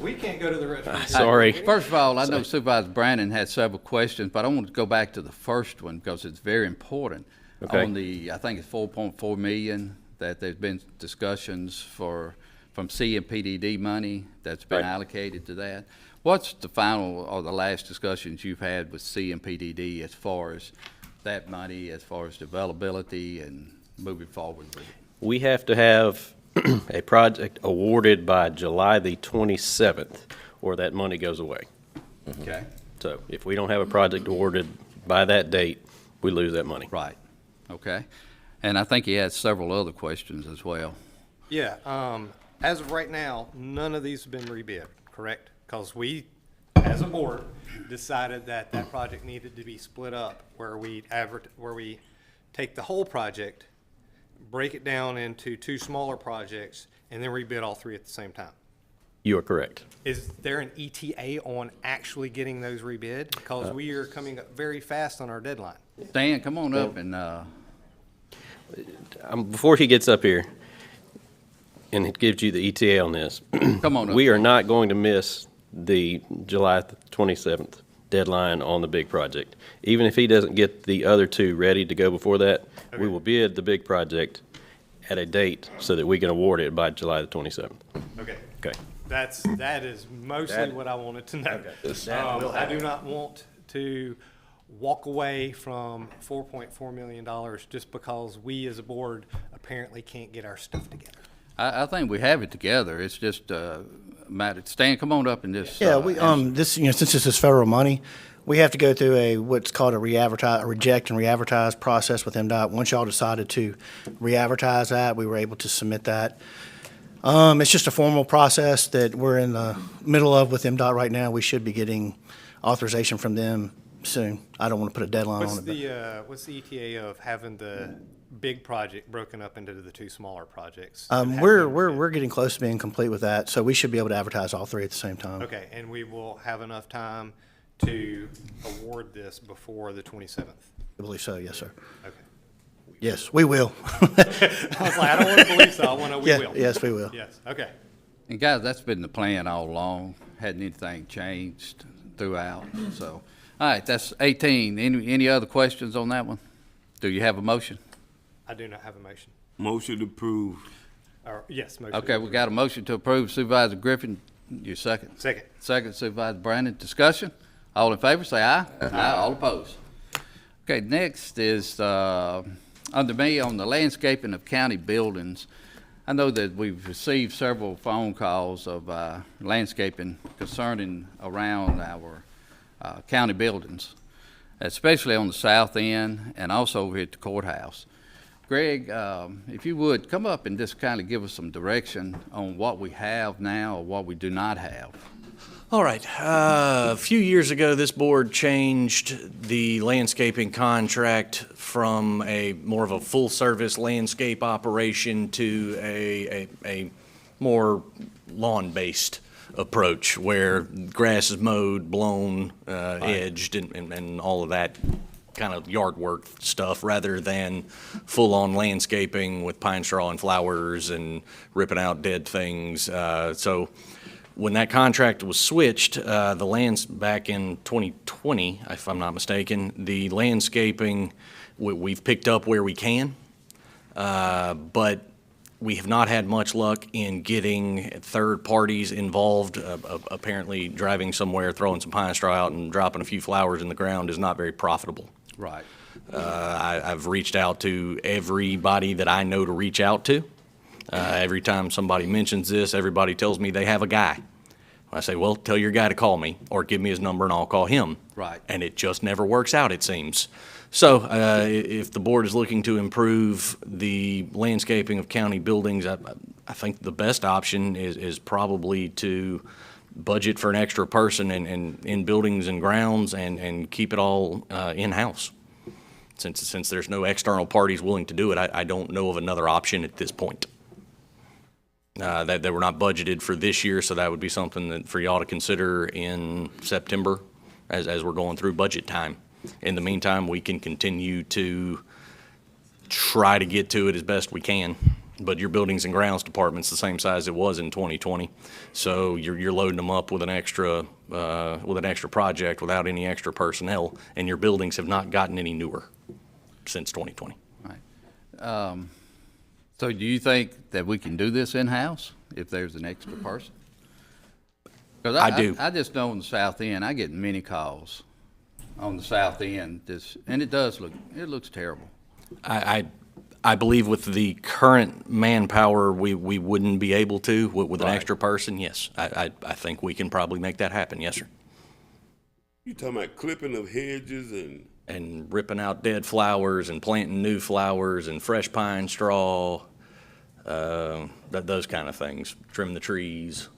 We can't go to the restroom. Sorry. First of all, I know Supervisor Brandon had several questions, but I want to go back to the first one because it's very important. Okay. On the, I think it's 4.4 million that there's been discussions from CMPDD money that's been allocated to that. What's the final or the last discussions you've had with CMPDD as far as that money, as far as availability and moving forward with it? We have to have a project awarded by July the 27th, or that money goes away. Okay. So if we don't have a project awarded by that date, we lose that money. Right. Okay. And I think he had several other questions as well. Yeah, as of right now, none of these have been rebid, correct? Because we, as a board, decided that that project needed to be split up, where we take the whole project, break it down into two smaller projects, and then rebid all three at the same time. You are correct. Is there an ETA on actually getting those rebid? Because we are coming up very fast on our deadline. Dan, come on up and, Before he gets up here and it gives you the ETA on this, come on up. we are not going to miss the July 27th deadline on the big project. Even if he doesn't get the other two ready to go before that, we will bid the big project at a date so that we can award it by July the 27th. Okay. Okay. That is mostly what I wanted to know. I do not want to walk away from $4.4 million just because we as a board apparently can't get our stuff together. I think we have it together. It's just a matter. Stan, come on up and just. Yeah, this, since this is federal money, we have to go through what's called a reject and re-advertise process with MDOT. Once y'all decided to re-advertise that, we were able to submit that. It's just a formal process that we're in the middle of with MDOT right now. We should be getting authorization from them soon. I don't want to put a deadline on it. What's the ETA of having the big project broken up into the two smaller projects? We're getting close to being complete with that, so we should be able to advertise all three at the same time. Okay, and we will have enough time to award this before the 27th? I believe so, yes, sir. Okay. Yes, we will. I was like, I don't want to believe so. I want to know we will. Yes, we will. Yes, okay. And guys, that's been the plan all along. Hadn't anything changed throughout, so. All right, that's 18. Any other questions on that one? Do you have a motion? I do not have a motion. Motion approved. Yes, motion. Okay, we got a motion to approve. Supervisor Griffin, your second. Second. Second, Supervisor Brandon. Discussion? All in favor, say aye. Aye. All opposed. Okay, next is under me on the landscaping of county buildings. I know that we've received several phone calls of landscaping concerning around our county buildings, especially on the south end and also over here at the courthouse. Greg, if you would, come up and just kind of give us some direction on what we have now or what we do not have. All right. A few years ago, this board changed the landscaping contract from a more of a full-service landscape operation to a more lawn-based approach where grass is mowed, blown, edged, and all of that kind of yard work stuff rather than full-on landscaping with pine straw and flowers and ripping out dead things. So when that contract was switched, the lands back in 2020, if I'm not mistaken, the landscaping, we've picked up where we can, but we have not had much luck in getting third parties involved. Apparently driving somewhere, throwing some pine straw out and dropping a few flowers in the ground is not very profitable. Right. I've reached out to everybody that I know to reach out to. Every time somebody mentions this, everybody tells me they have a guy. I say, well, tell your guy to call me or give me his number and I'll call him. Right. And it just never works out, it seems. So if the board is looking to improve the landscaping of county buildings, I think the best option is probably to budget for an extra person in buildings and grounds and keep it all in-house. Since there's no external parties willing to do it, I don't know of another option at this point. That were not budgeted for this year, so that would be something that for y'all to consider in September as we're going through budget time. In the meantime, we can continue to try to get to it as best we can, but your buildings and grounds department's the same size it was in 2020, so you're loading them up with an extra project without any extra personnel, and your buildings have not gotten any newer since 2020. Right. So do you think that we can do this in-house if there's an extra person? 'Cause I do. I just know on the south end, I get many calls on the south end, and it looks terrible. I believe with the current manpower, we wouldn't be able to. With an extra person, yes. I think we can probably make that happen, yes, sir. You talking about clipping of hedges and ripping out dead flowers and planting new flowers and fresh pine straw, those kind of things. Trim the trees.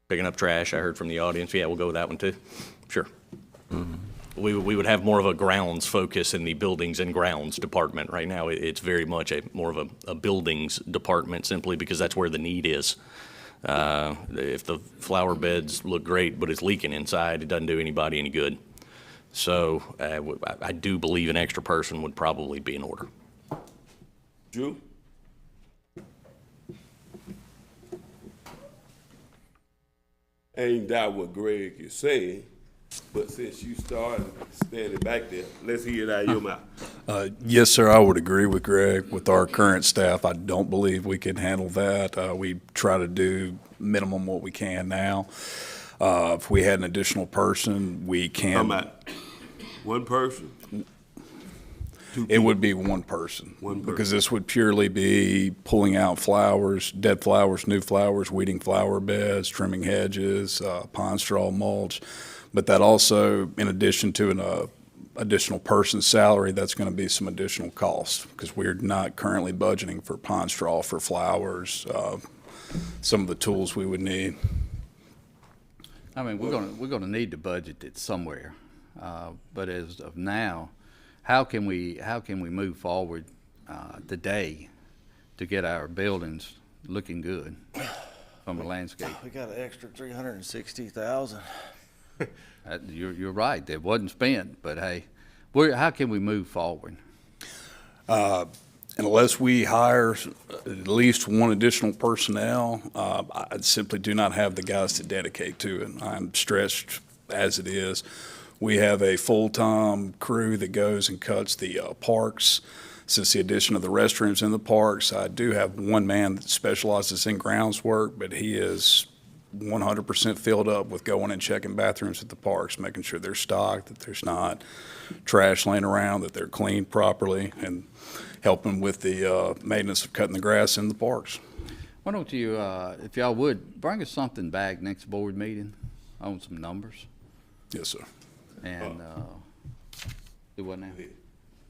Picking up trash, I heard from the audience. Yeah, we'll go with that one too. Sure. Mm-hmm. We would have more of a grounds focus in the buildings and grounds department. Right now, it's very much more of a buildings department simply because that's where the need is. If the flower beds look great but it's leaking inside, it doesn't do anybody any good. So I do believe an extra person would probably be in order. Drew? I ain't doubt what Greg is saying, but since you started standing back there, let's hear it out of your mouth. Yes, sir, I would agree with Greg. With our current staff, I don't believe we can handle that. We try to do minimum what we can now. If we had an additional person, we can. How about one person? It would be one person. Because this would purely be pulling out flowers, dead flowers, new flowers, weeding flower beds, trimming hedges, pine straw mulch. But that also, in addition to additional person's salary, that's going to be some additional cost because we're not currently budgeting for pine straw, for flowers, some of the tools we would need. I mean, we're gonna need to budget it somewhere, but as of now, how can we move forward today to get our buildings looking good from a landscape? We got an extra 360,000. You're right. That wasn't spent, but hey, how can we move forward? Unless we hire at least one additional personnel, I simply do not have the guys to dedicate to it. I'm stretched as it is. We have a full-time crew that goes and cuts the parks. Since the addition of the restrooms in the parks, I do have one man that specializes in grounds work, but he is 100% filled up with going and checking bathrooms at the parks, making sure they're stocked, that there's not trash laying around, that they're cleaned properly, and helping with the maintenance of cutting the grass in the parks. Why don't you, if y'all would, bring us something back next board meeting on some numbers? Yes, sir. And do what now?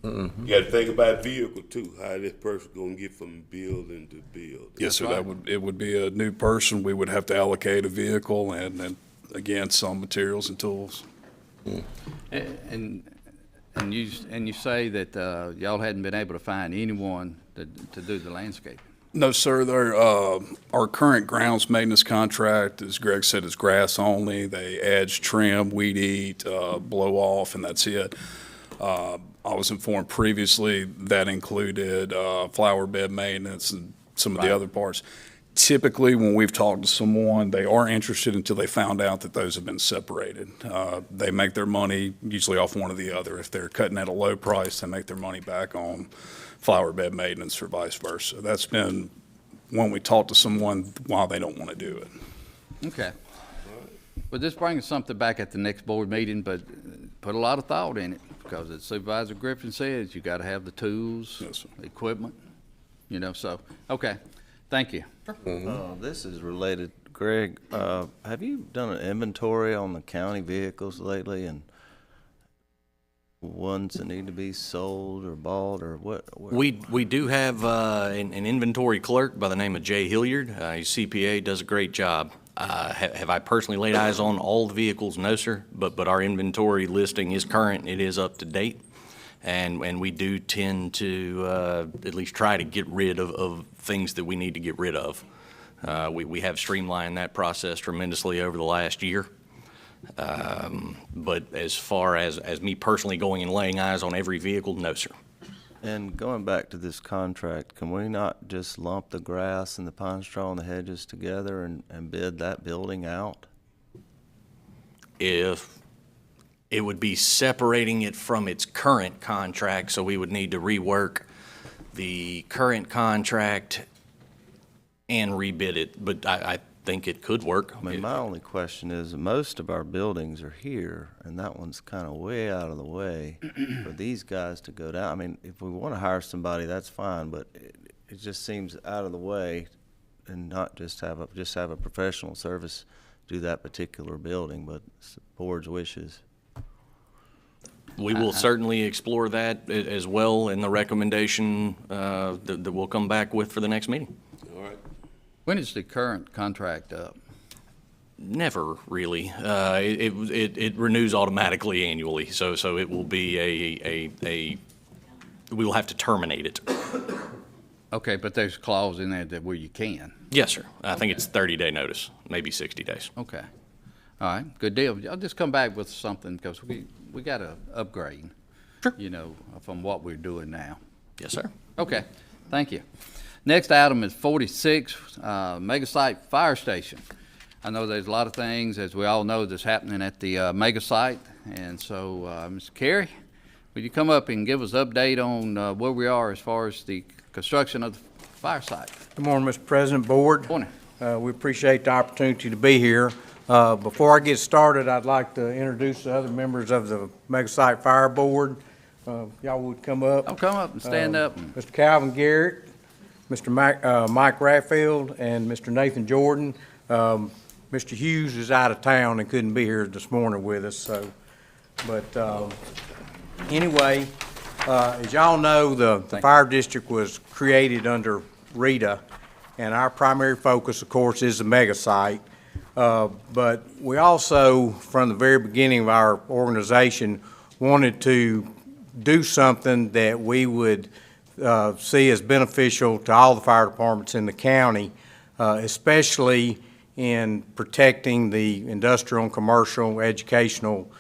You got to think about vehicle too, how this person gonna get from building to building. Yes, sir. It would be a new person. We would have to allocate a vehicle and again, some materials and tools. And you say that y'all hadn't been able to find anyone to do the landscape. No, sir. Our current grounds maintenance contract, as Greg said, is grass only. They edge, trim, weed eat, blow off, and that's it. I was informed previously that included flower bed maintenance and some of the other parts. Typically, when we've talked to someone, they are interested until they found out that those have been separated. They make their money usually off one or the other. If they're cutting at a low price, they make their money back on flower bed maintenance or vice versa. That's been when we talk to someone why they don't want to do it. Okay. Well, just bring us something back at the next board meeting, but put a lot of thought in it, because as Supervisor Griffin says, you got to have the tools, equipment, so, okay. Thank you. This is related. Greg, have you done an inventory on the county vehicles lately and ones that need to be sold or bought or what? We do have an inventory clerk by the name of Jay Hilliard. He's CPA, does a great job. Have I personally laid eyes on all the vehicles? No, sir. But our inventory listing is current. It is up to date. And we do tend to at least try to get rid of things that we need to get rid of. We have streamlined that process tremendously over the last year. But as far as me personally going and laying eyes on every vehicle, no, sir. And going back to this contract, can we not just lump the grass and the pine straw and the hedges together and bid that building out? If it would be separating it from its current contract, so we would need to rework the current contract and rebid it, but I think it could work. I mean, my only question is, most of our buildings are here, and that one's kind of way out of the way for these guys to go down. I mean, if we want to hire somebody, that's fine, but it just seems out of the way, and not just have a professional service do that particular building, but it's the board's wishes. We will certainly explore that as well in the recommendation that we'll come back with for the next meeting. All right. When is the current contract up? Never really. It renews automatically annually, so it will be we will have to terminate it. Okay, but there's a clause in there where you can. Yes, sir. I think it's 30-day notice, maybe 60 days. Okay. All right, good deal. I'll just come back with something, because we got to upgrade, from what we're doing now. Yes, sir. Okay, thank you. Next item is 46, Mega Site Fire Station. I know there's a lot of things, as we all know, that's happening at the Mega Site. And so, Mr. Carey, will you come up and give us an update on where we are as far as the construction of the fire site? Good morning, Mr. President, Board. Good morning. We appreciate the opportunity to be here. Before I get started, I'd like to introduce the other members of the Mega Site Fire Board. Y'all would come up. I'll come up and stand up. Mr. Calvin Garrett, Mr. Mike Rathfield, and Mr. Nathan Jordan. Mr. Hughes is out of town and couldn't be here this morning with us, but Anyway, as y'all know, the fire district was created under Rita, and our primary focus, of course, is the mega site. But we also, from the very beginning of our organization, wanted to do something that we would see as beneficial to all the fire departments in the county, especially in protecting the industrial and commercial, educational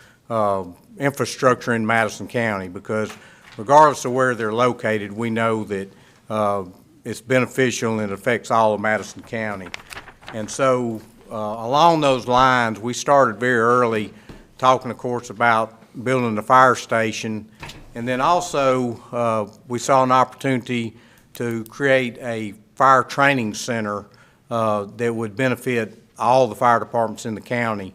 infrastructure in Madison County, because regardless of where they're located, we know that it's beneficial and it affects all of Madison County. And so along those lines, we started very early talking, of course, about building the fire station. And then also we saw an opportunity to create a fire training center that would benefit all the fire departments in the county,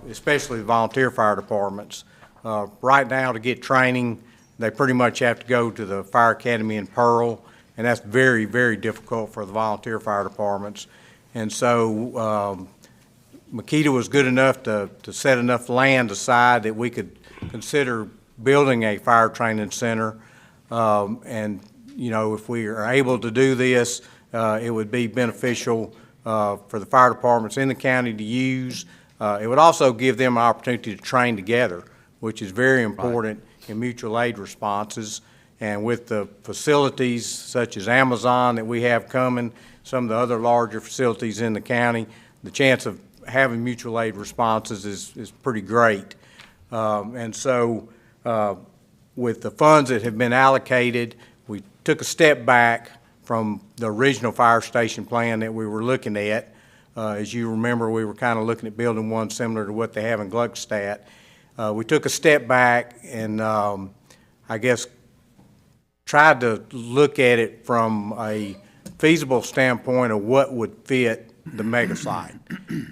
especially the volunteer fire departments. Right now, to get training, they pretty much have to go to the Fire Academy in Pearl, and that's very, very difficult for the volunteer fire departments. And so Makita was good enough to set enough land aside that we could consider building a fire training center. And, you know, if we are able to do this, it would be beneficial for the fire departments in the county to use. It would also give them an opportunity to train together, which is very important in mutual aid responses. And with the facilities such as Amazon that we have coming, some of the other larger facilities in the county, the chance of having mutual aid responses is pretty great. And so with the funds that have been allocated, we took a step back from the original fire station plan that we were looking at. As you remember, we were kind of looking at building one similar to what they have in Gluckstadt. We took a step back and I guess tried to look at it from a feasible standpoint of what would fit the mega site.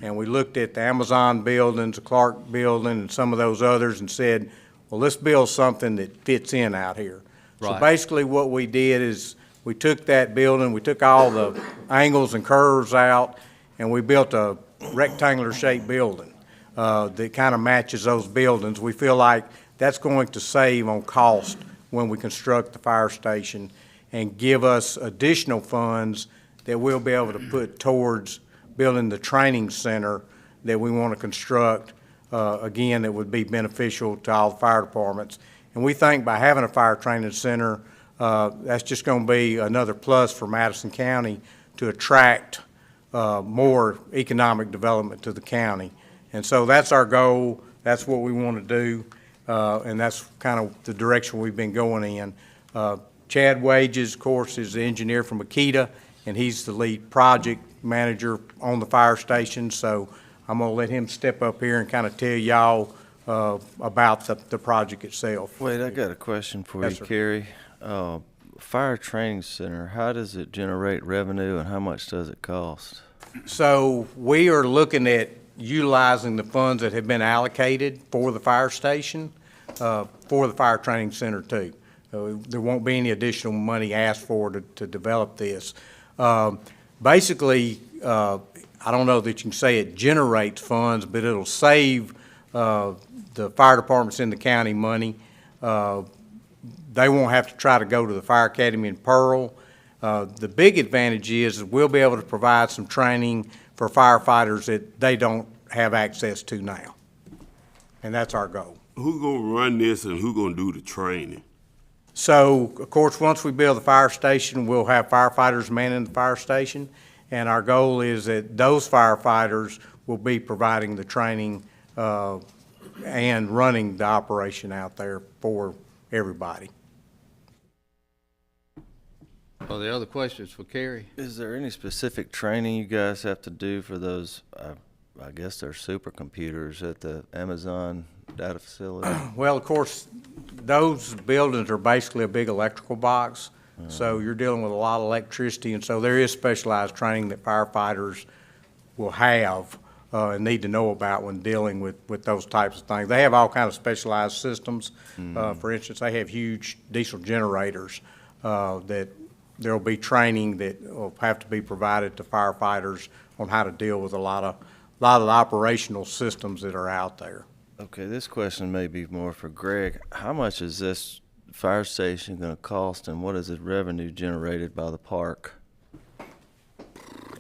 And we looked at the Amazon buildings, the Clark building, and some of those others and said, well, let's build something that fits in out here. Right. So basically what we did is we took that building, we took all the angles and curves out, and we built a rectangular shaped building that kind of matches those buildings. We feel like that's going to save on cost when we construct the fire station and give us additional funds that we'll be able to put towards building the training center that we want to construct, again, that would be beneficial to all the fire departments. And we think by having a fire training center, that's just going to be another plus for Madison County to attract more economic development to the county. And so that's our goal. That's what we want to do. And that's kind of the direction we've been going in. Chad Wages, of course, is the engineer from Makita, and he's the lead project manager on the fire station. So I'm going to let him step up here and kind of tell y'all about the project itself. Wait, I got a question for Yes, you, sir. Kerry. Fire Training Center, how does it generate revenue and how much does it cost? So we are looking at utilizing the funds that have been allocated for the fire station, for the fire training center too. There won't be any additional money asked for to develop this. Basically, I don't know that you can say it generates funds, but it'll save the fire departments in the county money. They won't have to try to go to the Fire Academy in Pearl. The big advantage is we'll be able to provide some training for firefighters that they don't have access to now. And that's our goal. Who gonna run this and who gonna do the training? So, of course, once we build the fire station, we'll have firefighters manning the fire station. And our goal is that those firefighters will be providing the training and running the operation out there for everybody. Are there other questions for Kerry? Is there any specific training you guys have to do for those, I guess they're supercomputers at the Amazon data facility? Well, of course, those buildings are basically a big electrical box. So you're dealing with a lot of electricity, and so there is specialized training that firefighters will have and need to know about when dealing with those types of things. They have all kinds of specialized systems. For instance, they have huge diesel generators that there'll be training that will have to be provided to firefighters on how to deal with a lot of the operational systems that are out there. Okay, this question may be more for Greg. How much is this fire station going to cost, and what is the revenue generated by the park?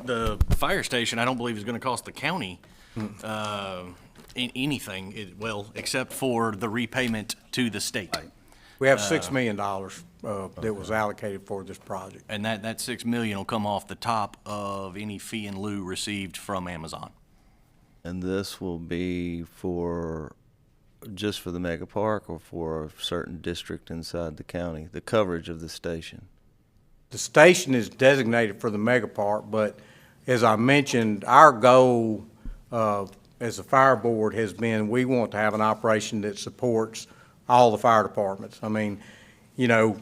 The fire station, I don't believe is going to cost the county anything, except for the repayment to the state. We have $6 million that was allocated for this project. And that $6 million will come off the top of any fee in lieu received from Amazon. And this will be just for the mega park or for a certain district inside the county, the coverage of the station? The station is designated for the mega park, but as I mentioned, our goal as a fire board has been, we want to have an operation that supports all the fire departments. I mean, you know,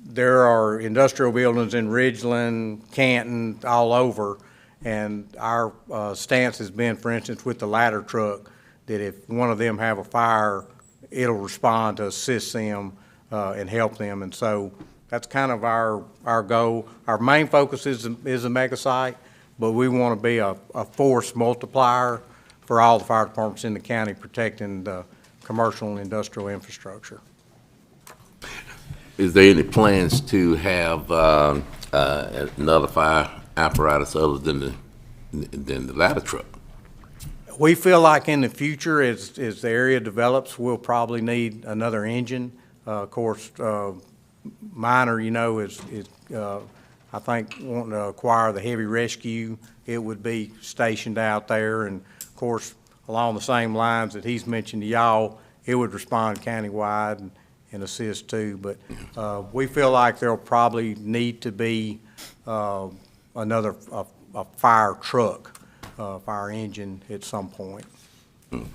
there are industrial buildings in Ridgeland, Canton, all over, and our stance has been, for instance, with the ladder truck, that if one of them have a fire, it'll respond to assist them and help them. And so that's kind of our goal. Our main focus is a mega site, but we want to be a force multiplier for all the fire departments in the county, protecting the commercial and industrial infrastructure. Is there any plans to have another fire apparatus other than the ladder truck? We feel like in the future, as the area develops, we'll probably need another engine. Of course, Minor, you know, is I think wanting to acquire the heavy rescue. It would be stationed out there, and of course, along the same lines that he's mentioned to y'all, it would respond countywide and assist too. But we feel like there'll probably need to be another a fire truck, fire engine at some point. Okay.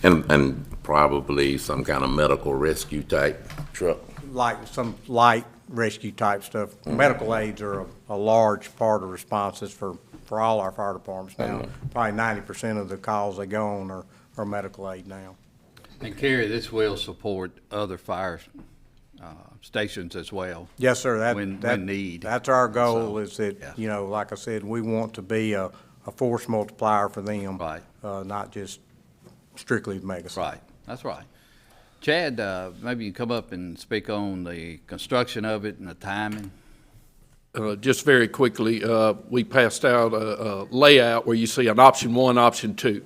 And probably some kind of medical rescue type truck? Like some light rescue type stuff. Mm-hmm. Medical aids are a large part of responses for all our fire departments now. Mm-hmm. Probably 90% of the calls they go on are medical aid now. And Kerry, this will support other fire stations as well. Yes, sir. When need. That's our goal, So, is that, yeah. you know, like I said, we want to be a force multiplier for them. Right. Not just strictly mega site. Right, that's right. Chad, maybe you come up and speak on the construction of it and the timing. Just very quickly, we passed out a layout where you see an option 1, option 2.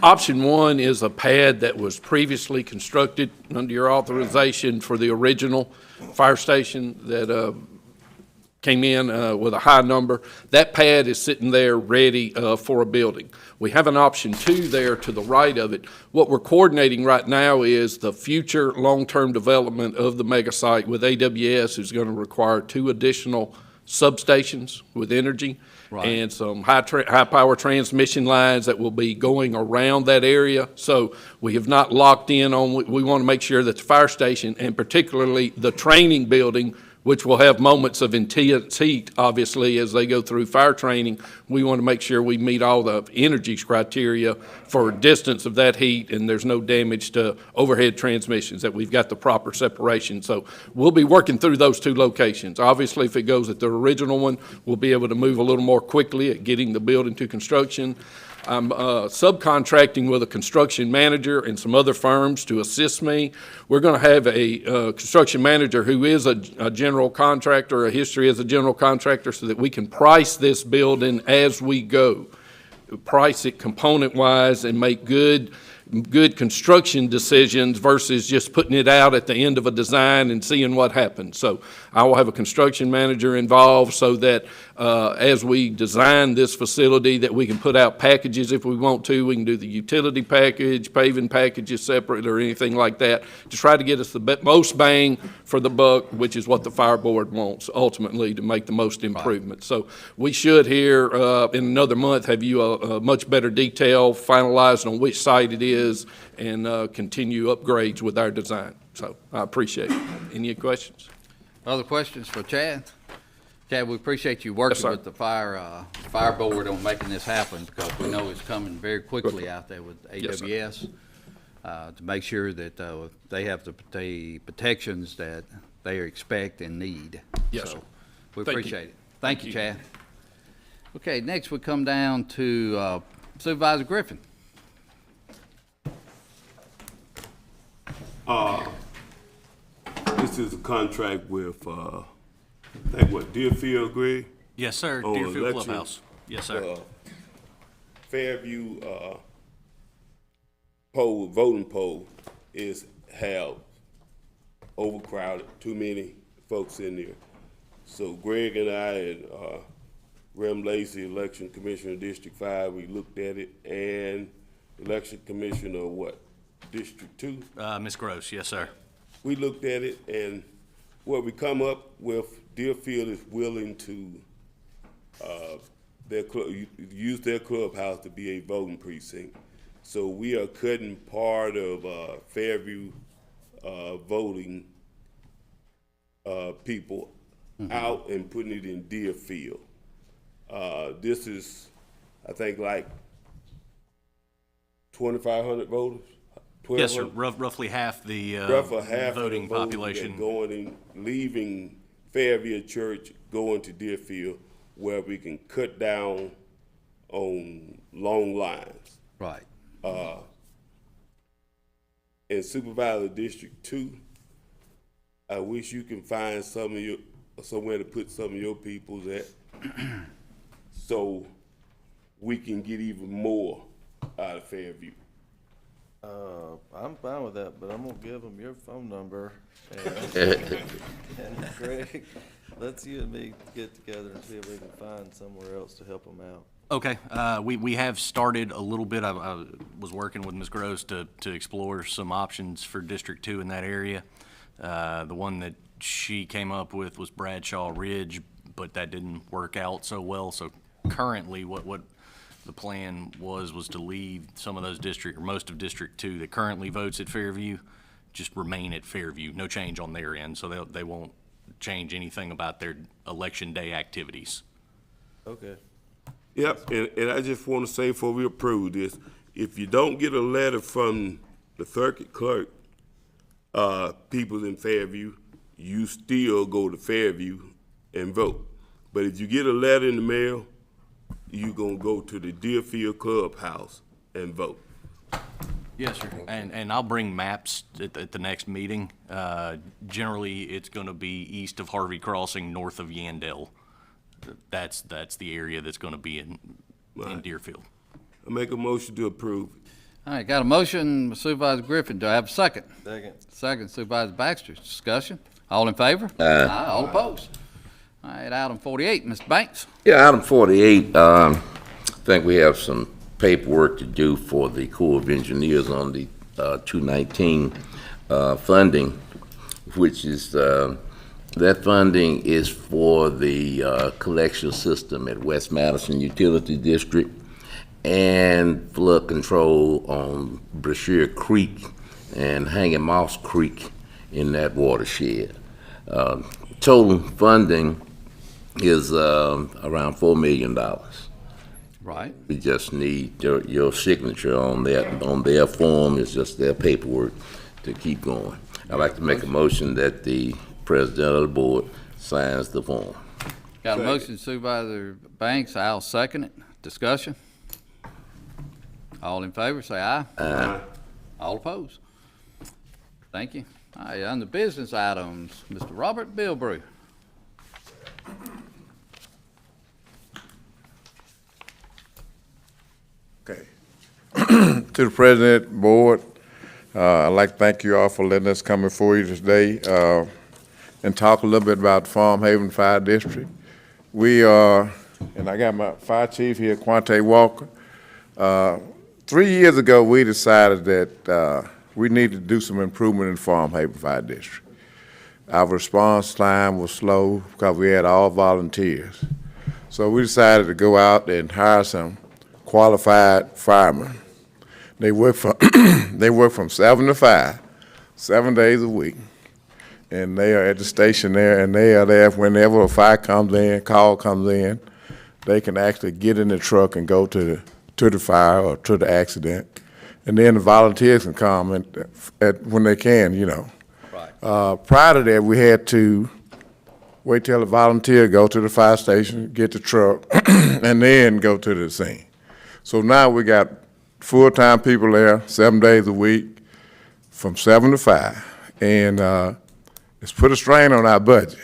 Option 1 is a pad that was previously constructed under your authorization for the original fire station that came in with a high number. That pad is sitting there ready for a building. We have an option 2 there to the right of it. What we're coordinating right now is the future long-term development of the mega site with AWS, who's going to require 2 additional substations with energy. Right. And some high power transmission lines that will be going around that area. So we have not locked in on, we want to make sure that the fire station, and particularly the training building, which will have moments of intense heat, obviously, as they go through fire training. We want to make sure we meet all the energy criteria for distance of that heat, and there's no damage to overhead transmissions, that we've got the proper separation. So we'll be working through those 2 locations. Obviously, if it goes at the original one, we'll be able to move a little more quickly at getting the building to construction. I'm subcontracting with a construction manager and some other firms to assist me. We're going to have a construction manager who is a general contractor, a history as a general contractor, so that we can price this building as we go. Price it component-wise and make good construction decisions versus just putting it out at the end of a design and seeing what happens. So I will have a construction manager involved so that as we design this facility, that we can put out packages if we want to. We can do the utility package, paving packages separate, or anything like that, to try to get us the most bang for the buck, which is what the fire board wants ultimately, to make the most improvement. So we should here in another month have you a much better detail finalized on which site it is, and continue upgrades with our design. So I appreciate it. Any questions? Other questions for Chad? Chad, we appreciate you working with the fire board on making this happen, because we know it's coming very quickly out there with AWS, to make sure that they have the protections that they expect and need. Yes, so sir. We appreciate it. Thank you, Chad. Okay, next we come down to Supervisor Griffin. This is a contract with, I think what, Deerfield, Greg? Yes, sir, On Deerfield election, Clubhouse. Yes, sir. Fairview, voting poll have overcrowded, too many folks in there. So Greg and I and, Rem Lacey, Election Commissioner, District 5, we looked at it, and Election Commissioner, what, District 2? Ms. Gross, yes, sir. We looked at it, and what we come up with, Deerfield is willing to use their clubhouse to be a voting precinct. So we are cutting part of Fairview voting people out and putting it in Deerfield. This is, I think, like 2,500 voters. Yes, sir. Roughly half the voting population. Going and leaving Fairview Church, going to Deerfield, where we can cut down on long lines. Right. In Supervisor District 2, I wish you can find somewhere to put some of your peoples at, so we can get even more out of Fairview. I'm fine with that, but I'm gonna give them your phone number. And Greg, let's you and me get together and see if we can find somewhere else to help them out. Okay, we have started a little bit. I was working with Ms. Gross to explore some options for District 2 in that area. The one that she came up with was Bradshaw Ridge, but that didn't work out so well. So currently, what the plan was to leave some of those most of District 2 that currently votes at Fairview, just remain at Fairview, no change on their end, so they won't change anything about their election day activities. Okay. Yep, and I just want to say before we approve this, if you don't get a letter from the circuit clerk, people in Fairview, you still go to Fairview and vote. But if you get a letter in the mail, you gonna go to the Deerfield Clubhouse and vote. Yes, sir. And I'll bring maps at the next meeting. Generally, it's gonna be east of Harvey Crossing, north of Yandell. That's the area that's gonna be in Deerfield. I make a motion to approve. All right, got a motion, Supervisor Griffin. Do I have a second? Second. Second, Supervisor Baxter. Discussion. All in favor? Aye. All opposed? All right, item 48, Mr. Banks. Yeah, item 48, I think we have some paperwork to do for the Corps of Engineers on the 219 funding, which is, that funding is for the collection system at West Madison Utility District and flood control on Brashear Creek and Hanging Moss Creek in that watershed. Total funding is around $4 million. Right. We just need your signature on that, on their form. It's just their paperwork to keep going. I'd like to make a motion that the president of the board signs the form. Got a motion, Supervisor Banks. I'll second it. Discussion. All in favor, say aye. Aye. All opposed? Thank you. All right, on the business items, Mr. Robert Bilbrew. Okay. To the President, Board, I'd like to thank you all for letting us come before you today and talk a little bit about the Farm Haven Fire District. We are, and I got my fire chief here, Quante Walker. 3 years ago, we decided that we needed to do some improvement in Farm Haven Fire District. Our response time was slow because we had all volunteers. So we decided to go out and hire some qualified firemen. They work from they work from 7 to 5, 7 days a week, and they are at the station there, and they are there whenever a fire comes in, call comes in. They can actually get in the truck and go to the fire or to the accident, and then the volunteers can come when they can, you know. Right. Prior to that, we had to wait till the volunteer go to the fire station, get the truck, and then go to the scene. So now we got full-time people there, 7 days a week, from 7 to 5, and it's put a strain on our budget.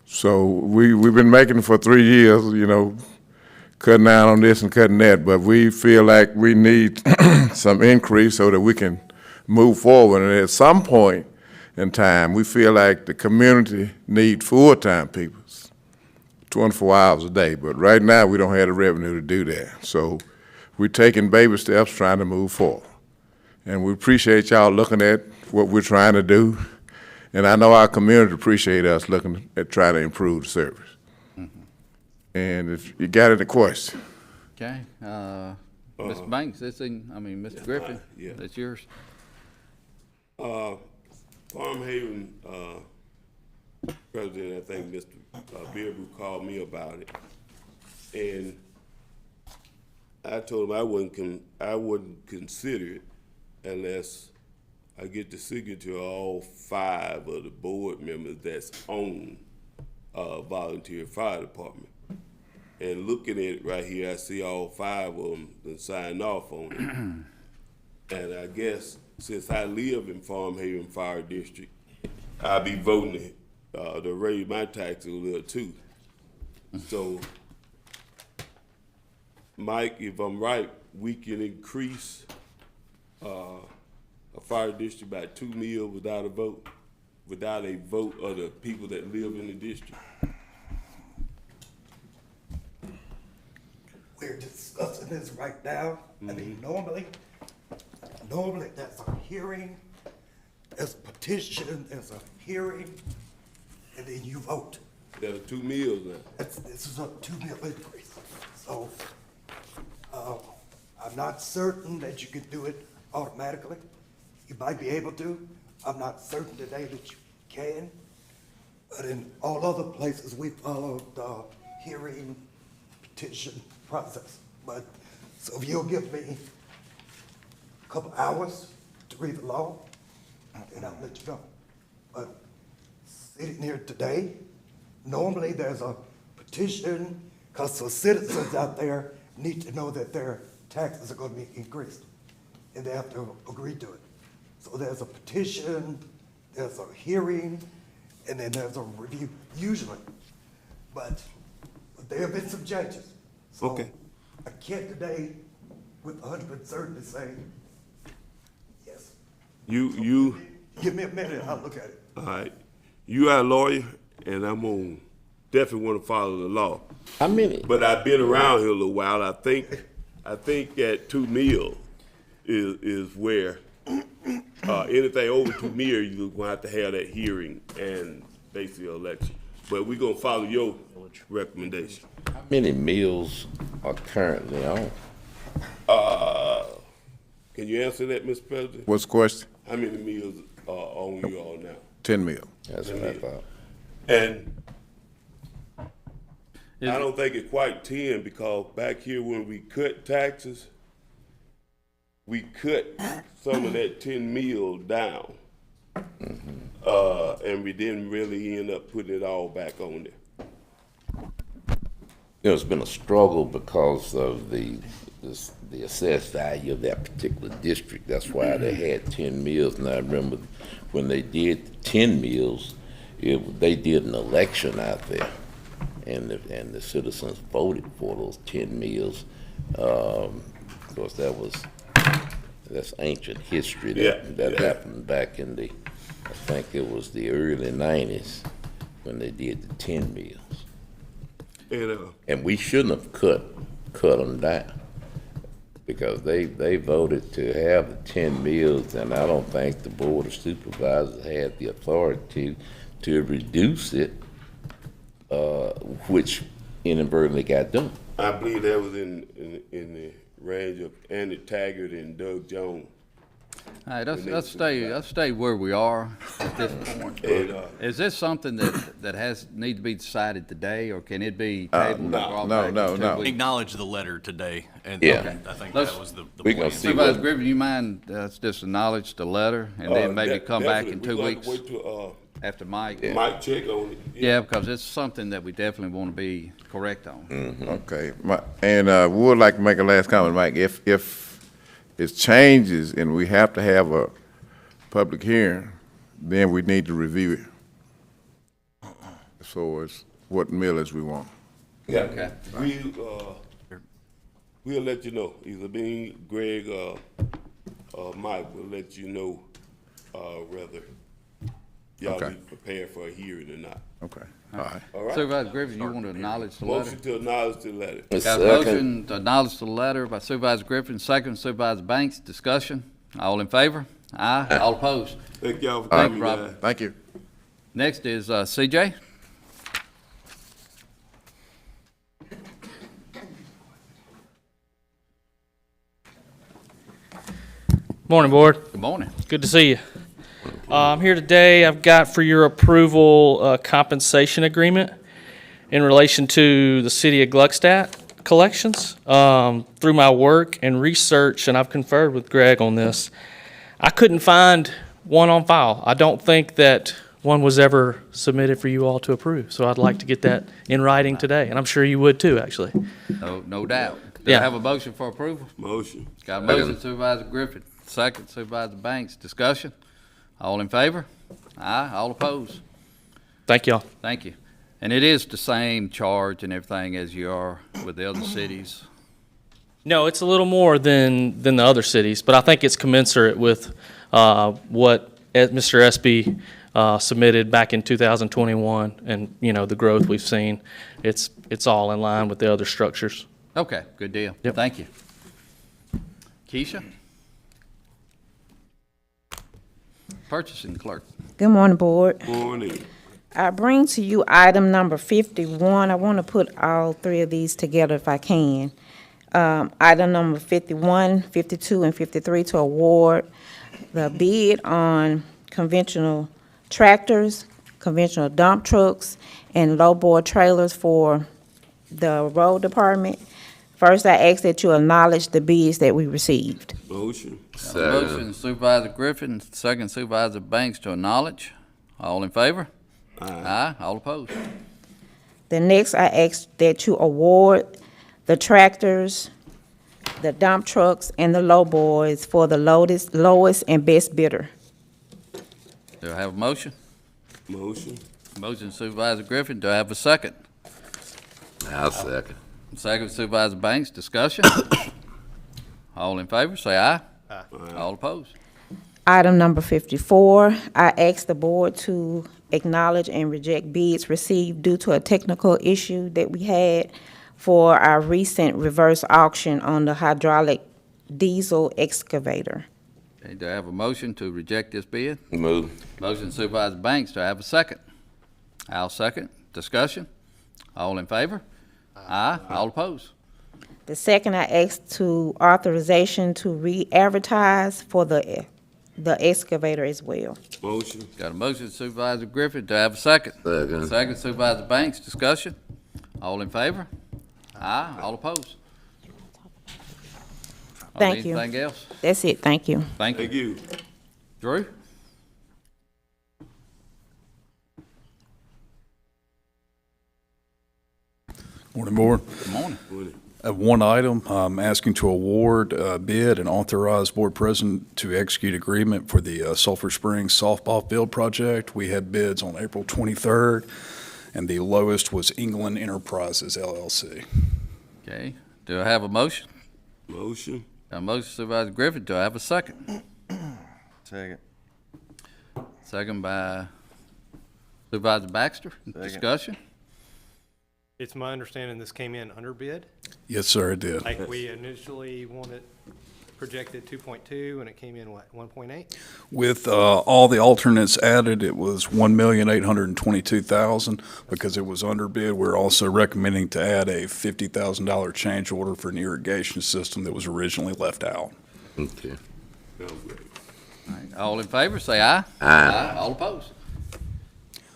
So we've been making it for 3 years, you know, cutting down on this and cutting that, but we feel like we need some increase so that we can move forward. And at some point in time, we feel like the community need full-time people, 24 hours a day. But right now, we don't have the revenue to do that. So we're taking baby steps trying to move forward. And we appreciate y'all looking at what we're trying to do. And I know our community appreciate us looking at trying to improve the service. And if you got any questions. Okay, Mr. Banks, Mr. Griffin, yeah. that's yours. Farm Haven, President, I think Mr. Bearbrue called me about it. And I told him I wouldn't consider it unless I get the signature of all 5 of the board members that's on volunteer fire department. And looking at it right here, I see all 5 of them that signed off on it. And I guess since I live in Farm Haven Fire District, I'll be voting to raise my taxes a little too. So, Mike, if I'm right, we can increase a fire district by 2 mil without a vote of the people that live in the district. We're discussing this right now. I mean, normally there's a hearing, there's a petition, there's a hearing, and then you vote. There's 2 mils now. This is a 2 mil increase. So, I'm not certain that you could do it automatically. You might be able to. I'm not certain today that you can. But in all other places, we followed the hearing petition process. But, so if you'll give me a couple hours to read the law, and I'll let you know. But sitting here today, normally there's a petition, because the citizens out there need to know that their taxes are going to be increased, and they have to agree to it. So there's a petition, there's a hearing, and then there's a review, usually. But there have been some changes. So Okay. I can't today with 100% certainty say yes. You Give me a minute, I'll look at it. all right. You are a lawyer, and I'm gonna definitely want to follow the law. How many? But I've been around here a little while. I think that 2 mil is where anything over 2 mil, you're gonna have to have that hearing and basically election. But we're gonna follow your recommendation. How many mills are currently on? Can you answer that, Mr. President? What's the question? How many mills are on you all now? 10 mil. That's what I thought. And I don't think it's quite 10 because back here when we cut taxes, we cut some of that 10 mil down. And we didn't really end up putting it all back on there. There's been a struggle because of the assessed value of that particular district. That's why they had 10 mills. And I remember when they did the 10 mills, they did an election out there, and the citizens voted for those 10 mills. Of course, that's ancient history that happened back in the, I think it was the early 90s when they did the 10 mills. And we shouldn't have cut them down because they voted to have the 10 mills, and I don't think the Board of Supervisors had the authority to reduce it, which inadvertently got done. I believe that was in the range of Andy Taggart and Doug Jones. All right, let's stay where we are at this point. Is this something that need to be decided today, or can it be tabled? No. Acknowledge the letter today, and Yeah. I think Let's- that was the we plan. gonna see Supervisor Griffin, you mind just acknowledge the letter and then maybe come back in 2 weeks Wait till after Mike? Mike check on it. Yeah, because it's something that we definitely want to be correct on. Okay, we would like to make a last comment, Mike. If it changes and we have to have public hearing, then we need to review it. As far as what millage we want. Yeah, Okay. we'll let you know, either me, Greg, Mike will let you know, whether y'all Okay. be prepared for a hearing or not. Okay, all right. All right? Supervisor Griffin, you want to acknowledge the letter? Motion to acknowledge the letter. Got a motion to acknowledge the letter by Supervisor Griffin, second Supervisor Banks. Discussion. All in favor? Aye. All opposed? Thank y'all for Thank coming, you, Robert. guys. Thank you. Next is CJ. Morning, Board. Good morning. Good to see you. I'm here today. I've got for your approval a compensation agreement in relation to the City of Gluckstadt collections. Through my work and research, and I've conferred with Greg on this, I couldn't find one on file. I don't think that one was ever submitted for you all to approve, so I'd like to get that in writing today, and I'm sure you would too, actually. No doubt. Do I Yeah. have a motion for approval? Motion. Got a motion Supervisor Griffin, second Supervisor Banks. Discussion. All in favor? Aye. All opposed? Thank y'all. Thank you. And it is the same charge and everything as you are with the other cities. No, it's a little more than the other cities, but I think it's commensurate with what Mr. Espy submitted back in 2021, and, you know, the growth we've seen. It's all in line with the other structures. Okay, good deal. Yep. Thank you. Keisha? Purchasing clerk. Good morning, Board. Morning. I bring to you item number 51. I want to put all three of these together if I can. Item number 51, 52, and 53 to award the bid on conventional tractors, conventional dump trucks, and low-bore trailers for the road department. First, I ask that you acknowledge the bids that we received. Motion. Got a motion Supervisor Griffin, second Supervisor Banks to acknowledge. All in favor? Aye. All opposed? The next, I ask that you award the tractors, the dump trucks, and the lowboys for the lowest and best bidder. Do I have a motion? Motion. Motion Supervisor Griffin. Do I have a second? I'll second. Second Supervisor Banks. Discussion. All in favor, say aye. Aye. All opposed? Item number 54, I ask the board to acknowledge and reject bids received due to a technical issue that we had for our recent reverse auction on the hydraulic diesel excavator. Okay, do I have a motion to reject this bid? Move. Motion Supervisor Banks. Do I have a second? I'll second. Discussion. All in favor? Aye. All opposed? The second, I ask to authorization to re-advertise for the excavator as well. Motion. Got a motion Supervisor Griffin. Do I have a second? Second. Second Supervisor Banks. Discussion. All in favor? Aye. All opposed? Thank you. Anything else? That's it, thank you. Thank you. Thank you. Drew? Morning, Board. Good morning. I have one item, asking to award bid and authorize Board President to execute agreement for the Sulphur Springs softball field project. We had bids on April 23rd, and the lowest was England Enterprises LLC. Okay. Do I have a motion? Motion. Got a motion Supervisor Griffin. Do I have a second? Second. Second by Supervisor Baxter. Discussion. It's my understanding this came in under bid. Yes, sir, it did. Like we initially wanted projected 2.2 and it came in what, 1.8? With all the alternates added, it was $1,822,000. Because it was under bid, we're also recommending to add a $50,000 change order for an irrigation system that was originally left out. Okay. All right. All in favor, say aye. Aye. All opposed?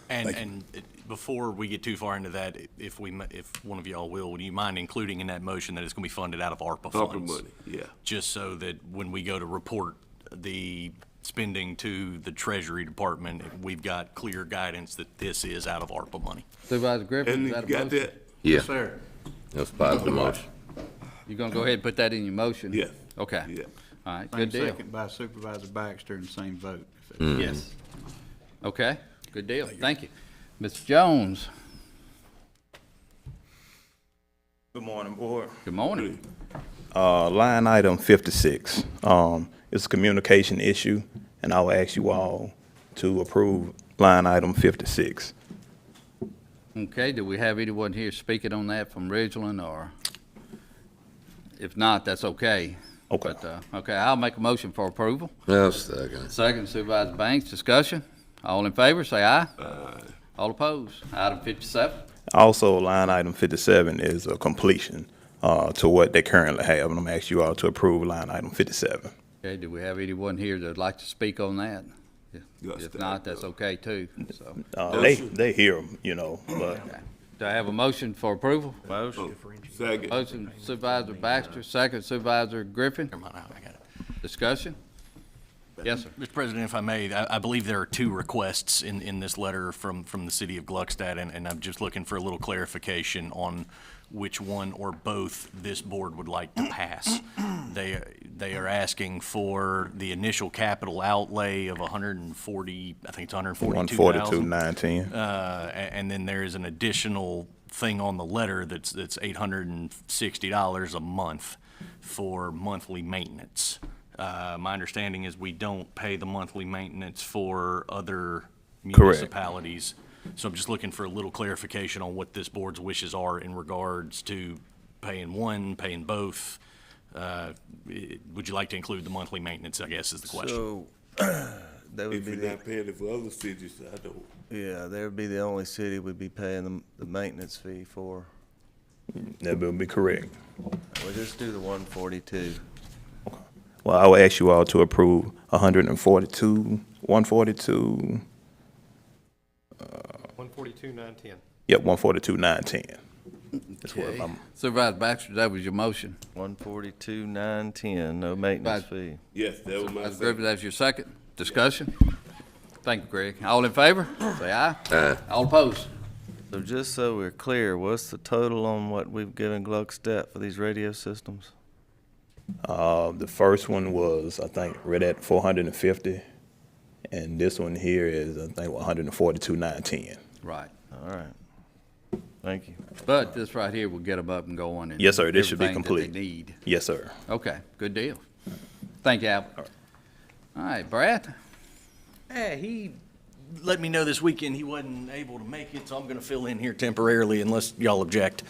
And before we get too far into that, if one of y'all will, would you mind including in that motion that it's going to be funded out of ARPA funds? ARPA money, yeah. Just so that when we go to report the spending to the Treasury Department, we've got clear guidance that this is out of ARPA money. Supervisor Griffin, And is you that a got motion? that? Yeah. Yes, sir. That's part of the motion. You gonna go ahead and put that in your motion? Yes. Okay. Yeah. All right, Same good deal. second by Supervisor Baxter and same vote. Yes. Okay, good deal. Thank you. Mr. Jones, Good morning, Board. good morning. Line item 56, it's a communication issue, and I will ask you all to approve line item 56. Okay, do we have anyone here speaking on that from Ridgeland, or? If not, that's okay. Okay. But, okay, I'll make a motion for approval. I'll second. Second, Supervisor Banks, discussion. All in favor, say aye. Aye. All opposed. Item 57. Also, line item 57 is a completion to what they currently have, and I'm asking you all to approve line item 57. Okay, do we have anyone here that'd like to speak on that? If not, that's okay too, so. They hear, you know, but. Okay. Do I have a motion for approval? Motion. Second. Motion Supervisor Baxter, second Supervisor Griffin. Discussion? Yes, sir. Mr. President, if I may, I believe there are two requests in this letter from the city of Gluckstadt, and I'm just looking for a little clarification on which one or both this board would like to pass. They are asking for the initial capital outlay of 140, I think it's 142,000. 142,910. And then there is an additional thing on the letter that's $860 a month for monthly maintenance. My understanding is we don't pay the monthly maintenance for other municipalities. So I'm just looking for a little clarification on what this board's wishes are in regards to paying one, paying both. Would you like to include the monthly maintenance, I guess, is the question. So, that would If be you're the, not paying it for other cities, I don't. yeah, they would be the only city we'd be paying the maintenance fee for. That will be correct. We'll just do the 142. Well, I will ask you all to approve 142, 142. 142,910. Yep, 142,910. That's what Okay. I'm. Supervisor Baxter, that was your motion. 142,910, no maintenance fee. Yes, that was my Supervisor second. Griffin, that's your second. Discussion? Thank you, Greg. All in favor? Say aye. Aye. All opposed? So just so we're clear, what's the total on what we've given Gluckstadt for these radio systems? The first one was, I think, right at 450, and this one here is, I think, 142,910. Right. All right. Thank you. But this right here will get them up and going. And Yes, sir. This should be everything that complete. they need. Yes, sir. Okay, good deal. Thank you, Albert. All right, Brad? Yeah, he let me know this weekend he wasn't able to make it, so I'm going to fill in here temporarily unless y'all object.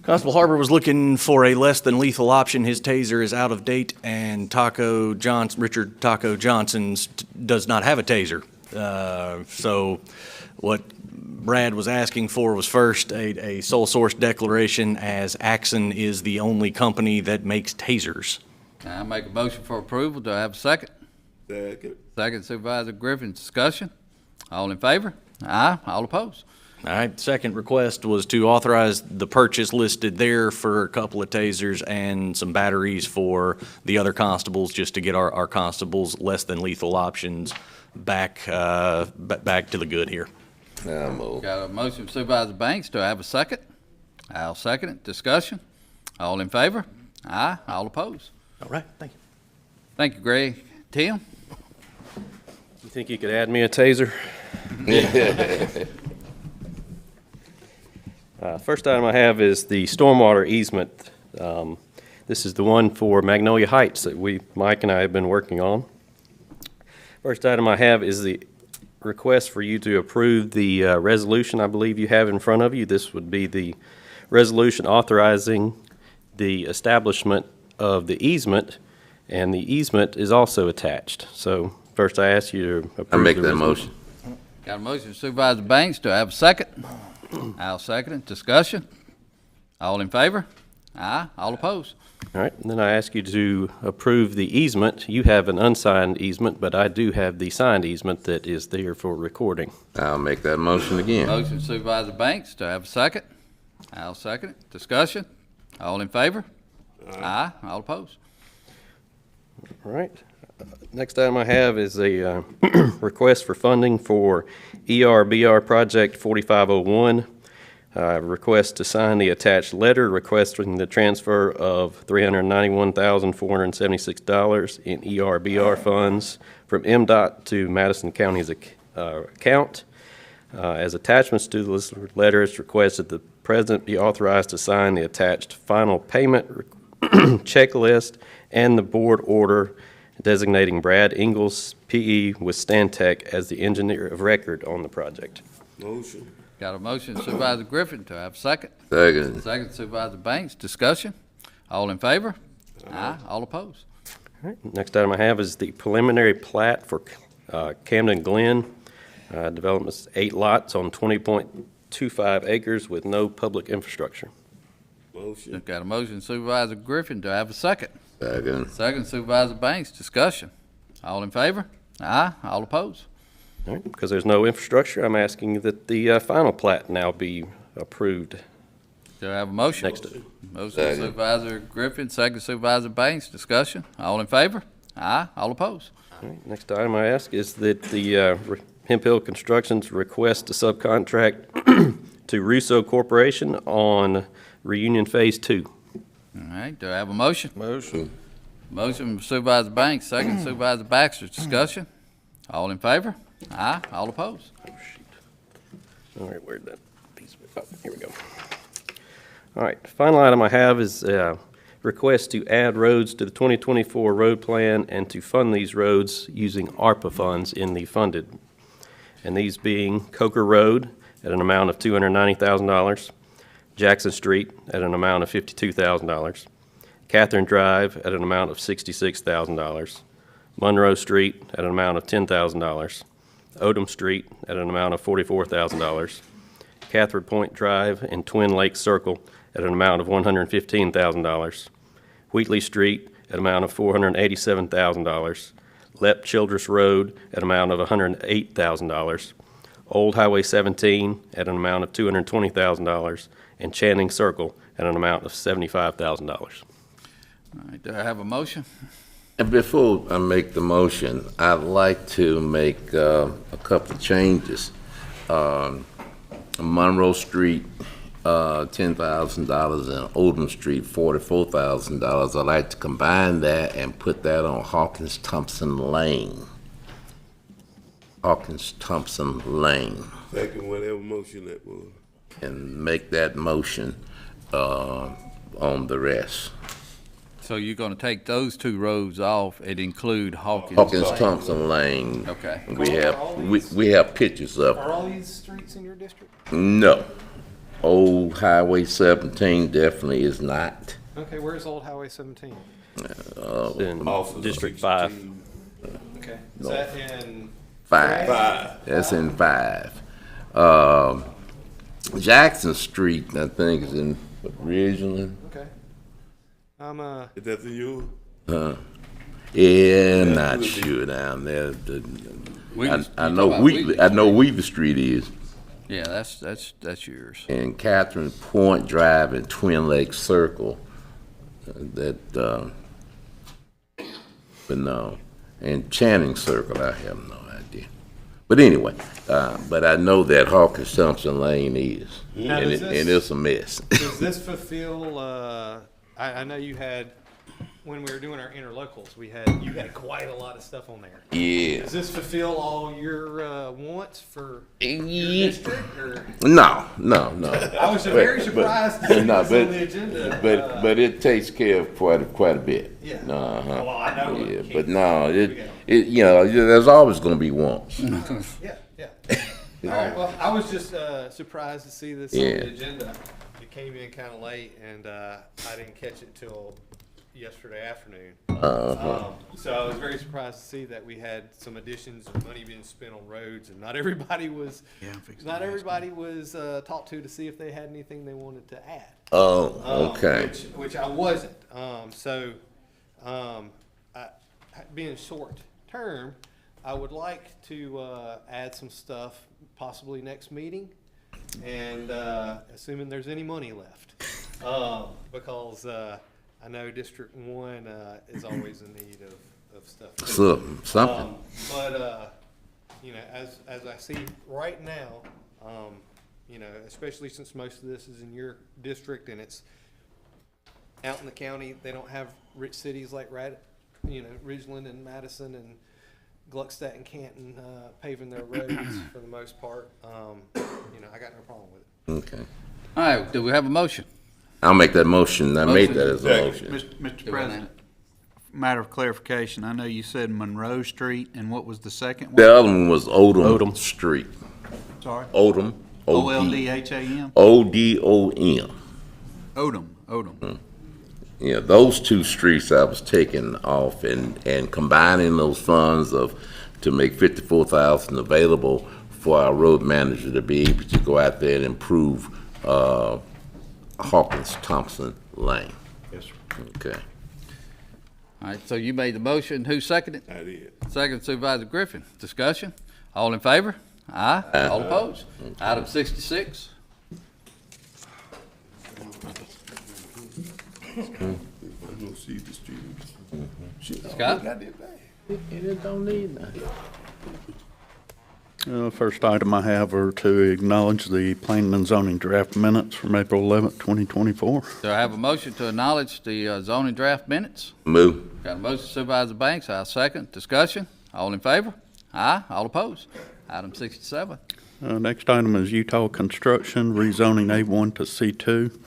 Constable Harbor was looking for a less than lethal option. His taser is out of date, and Richard Taco Johnson's does not have a taser. So what Brad was asking for was first a sole source declaration, as Axon is the only company that makes tasers. I make a motion for approval. Do I have a second? Second. Second, Supervisor Griffin. Discussion? All in favor? Aye. All opposed? All right, second request was to authorize the purchase listed there for a couple of tasers and some batteries for the other constables, just to get our constables less than lethal options back to the good here. Got a motion from Supervisor Banks. Do I have a second? I'll second it. Discussion? All in favor? Aye. All opposed? All right, thank you. Thank you, Greg. Tim? You think you could add me a taser? First item I have is the stormwater easement. This is the one for Magnolia Heights that Mike and I have been working on. First item I have is the request for you to approve the resolution I believe you have in front of you. This would be the resolution authorizing the establishment of the easement, and the easement is also attached. So first I ask you to approve I make the that resolution. motion. Got a motion from Supervisor Banks. Do I have a second? I'll second it. Discussion? All in favor? Aye. All opposed? All right, and then I ask you to approve the easement. You have an unsigned easement, but I do have the signed easement that is there for recording. I'll make that motion again. Motion from Supervisor Banks. Do I have a second? I'll second it. Discussion? All in favor? Aye. All opposed? All right. Next item I have is a request for funding for ERBR Project 4501. Request to sign the attached letter requesting the transfer of $391,476 in ERBR funds from MDOT to Madison County's account. As attachments to this letter, it's requested the president be authorized to sign the attached final payment checklist and the board order designating Brad Ingles, P.E. with Stantec as the engineer of record on the project. Motion. Got a motion Supervisor Griffin. Do I have a second? Second. Second Supervisor Banks. Discussion. All in favor? Aye. All opposed? All right, next item I have is the preliminary plat for Camden Glen. Development's 8 lots on 20.25 acres with no public infrastructure. Motion. Got a motion Supervisor Griffin. Do I have a second? Second. Second Supervisor Banks. Discussion. All in favor? Aye. All opposed? All right, because there's no infrastructure, I'm asking that the final plat now be approved. Do I have a motion? Next. Motion Second. Supervisor Griffin, second Supervisor Banks. Discussion. All in favor? Aye. All opposed? All right, next item I ask is that the Hemp Hill Construction's request to subcontract to Russo Corporation on Reunion Phase 2. All right. Do I have a motion? Motion. Motion Supervisor Banks, second Supervisor Baxter. Discussion. All in favor? Aye. All opposed? Oh, shoot. All right, where'd that piece, oh, here we go. All right, final item I have is request to add roads to the 2024 road plan and to fund these roads using ARPA funds in the funded. And these being Coker Road at an amount of $290,000, Jackson Street at an amount of $52,000, Catherine Drive at an amount of $66,000, Monroe Street at an amount of $10,000, Odom Street at an amount of $44,000, Catherine Point Drive and Twin Lakes Circle at an amount of $115,000, Wheatley Street at an amount of $487,000, Lepp Childress Road at an amount of $108,000, Old Highway 17 at an amount of $220,000, and Channing Circle at an amount of $75,000. All right. Do I have a motion? And before I make the motion, I'd like to make a couple of changes. Monroe Street, $10,000, and Oldham Street, $44,000. I'd like to combine that and put that on Hawkins Thompson Lane. Hawkins Thompson Lane. Second, whatever motion that was. And make that motion on the rest. So you're going to take those two roads off and include Hawkins? Hawkins Thompson Lane. Okay. We have pictures of. Are all these streets in your district? No. Old Highway 17 definitely is not. Okay, where's Old Highway 17? In District 5. Okay, is that in? 5. That's in 5. Jackson Street, I think, is in Ridgeland. Okay. Is that the you? Yeah, not sure down there. I know Weaver Street is. Yeah, that's yours. And Catherine Point Drive and Twin Lakes Circle. But no. And Channing Circle, I have no idea. But anyway, but I know that Hawkins Thompson Lane is, Now, and it's a mess. Does this fulfill, I know you had, when we were doing our interlocals, you had quite a lot of stuff on there. Yeah. Does this fulfill all your wants for your district, or? No. I was very surprised to see this on the agenda. But it takes care of quite a bit. Yeah. Uh-huh. Well, I know. Yeah, but no, there's always going to be wants. Yeah. All right, well, I was just surprised to see this on the agenda. It came in kind of late, and I didn't catch it till yesterday afternoon. So I was very surprised to see that we had some additions of money being spent on roads, and not everybody was talked to see if they had anything they wanted to add. Oh, okay. Which I wasn't. Being short term, I would like to add some stuff possibly next meeting, and assuming there's any money left, because I know District 1 is always in need of stuff. Something. But as I see right now, especially since most of this is in your district and it's out in the county, they don't have rich cities like Ridgeland and Madison and Gluckstadt and Canton paving their roads for the most part. I got no problem with it. Okay. All right, do we have a motion? I'll make that motion. I made that as a Second. motion. Mr. President, matter of clarification, I know you said Monroe Street, and what was the second one? The other one was Odom Street. Sorry? Odom. O-L-D-H-A-M? O-D-O-M. Odom. Yeah, those two streets I was taking off and combining those funds to make 54,000 available for our road manager to be able to go out there and improve Hawkins Thompson Lane. Yes, sir. Okay. All right, so you made the motion. Who seconded it? I did. Second, Supervisor Griffin. Discussion? All in favor? Aye. Aye. All opposed? Item 66. Scott? It don't need nothing. First item I have are to acknowledge the planning and zoning draft minutes from April 11th, 2024. Do I have a motion to acknowledge the zoning draft minutes? Move. Got a motion, Supervisor Banks. I'll second. Discussion? All in favor? Aye. All opposed? Item 67. Next item is Utah Construction rezoning A1 to C2.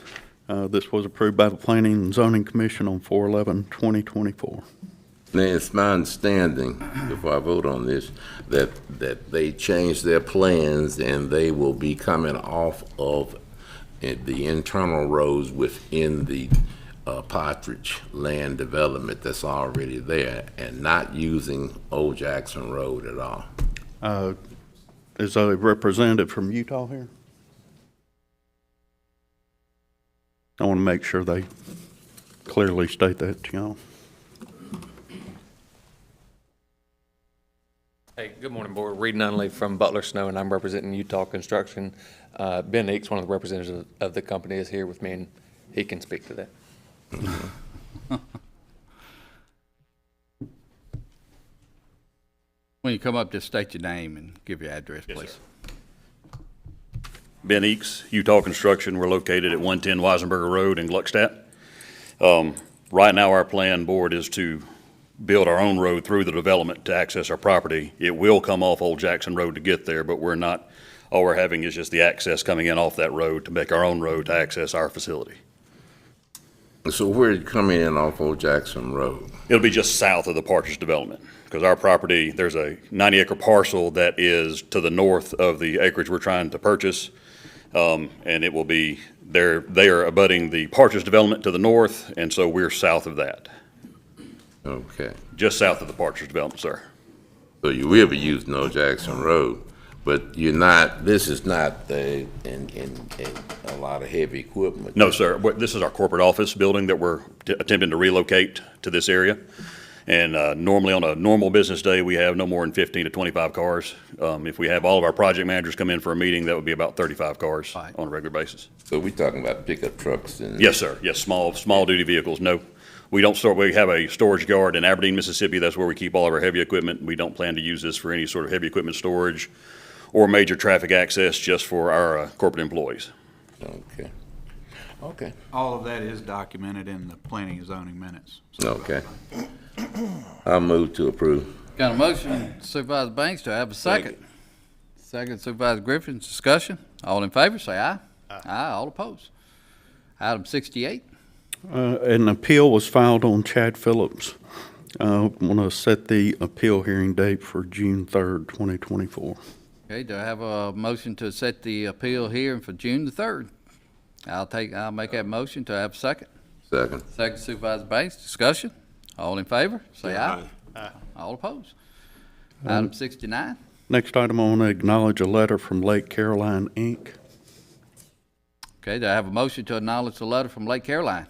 This was approved by the Planning and Zoning Commission on 4/11/2024. Now, it's my understanding, before I vote on this, that they changed their plans and they will be coming off of the internal roads within the Partridge land development that's already there and not using Old Jackson Road at all. Is a representative from Utah here? I want to make sure they clearly state that to y'all. Hey, good morning, Board. Reed Nunley from Butler Snow, and I'm representing Utah Construction. Ben Eakes, one of the representatives of the company, is here with me, and he can speak to that. When you come up, just state your name and give your address, Yes, please. sir. Ben Eakes, Utah Construction. We're located at 110 Weisenberger Road in Gluckstadt. Right now, our plan, Board, is to build our own road through the development to access our property. It will come off Old Jackson Road to get there, but we're not, all we're having is just the access coming in off that road to make our own road to access our facility. So where are you coming in off Old Jackson Road? It'll be just south of the Partridge development, because our property, there's a 90-acre parcel that is to the north of the acreage we're trying to purchase, and it will be, they are abutting the Partridge development to the north, and so we're south of that. Okay. Just south of the Partridge development, sir. So you will be using Old Jackson Road, but you're not, this is not in a lot of heavy equipment. No, sir. This is our corporate office building that we're attempting to relocate to this area. And normally on a normal business day, we have no more than 15 to 25 cars. If we have all of our project managers come in for a meeting, that would be about 35 cars on a regular basis. So we're talking about pickup trucks and? Yes, sir. Yes, small duty vehicles. No, we don't store, we have a storage yard in Aberdeen, Mississippi. That's where we keep all of our heavy equipment. We don't plan to use this for any sort of heavy equipment storage or major traffic access, just for our corporate employees. Okay. Okay. All of that is documented in the planning and zoning minutes. Okay. I'll move to approve. Got a motion, Supervisor Banks. Do I have a second? Second, Supervisor Griffin. Discussion? All in favor, say aye. Aye. All opposed. Item 68. An appeal was filed on Chad Phillips. Want to set the appeal hearing date for June 3rd, 2024. Okay, do I have a motion to set the appeal hearing for June the 3rd? I'll make that motion. Do I have a second? Second. Second, Supervisor Banks. Discussion? All in favor, say aye. Aye. All opposed. Item 69. Next item, I want to acknowledge a letter from Lake Caroline, Inc. Okay, do I have a motion to acknowledge the letter from Lake Caroline?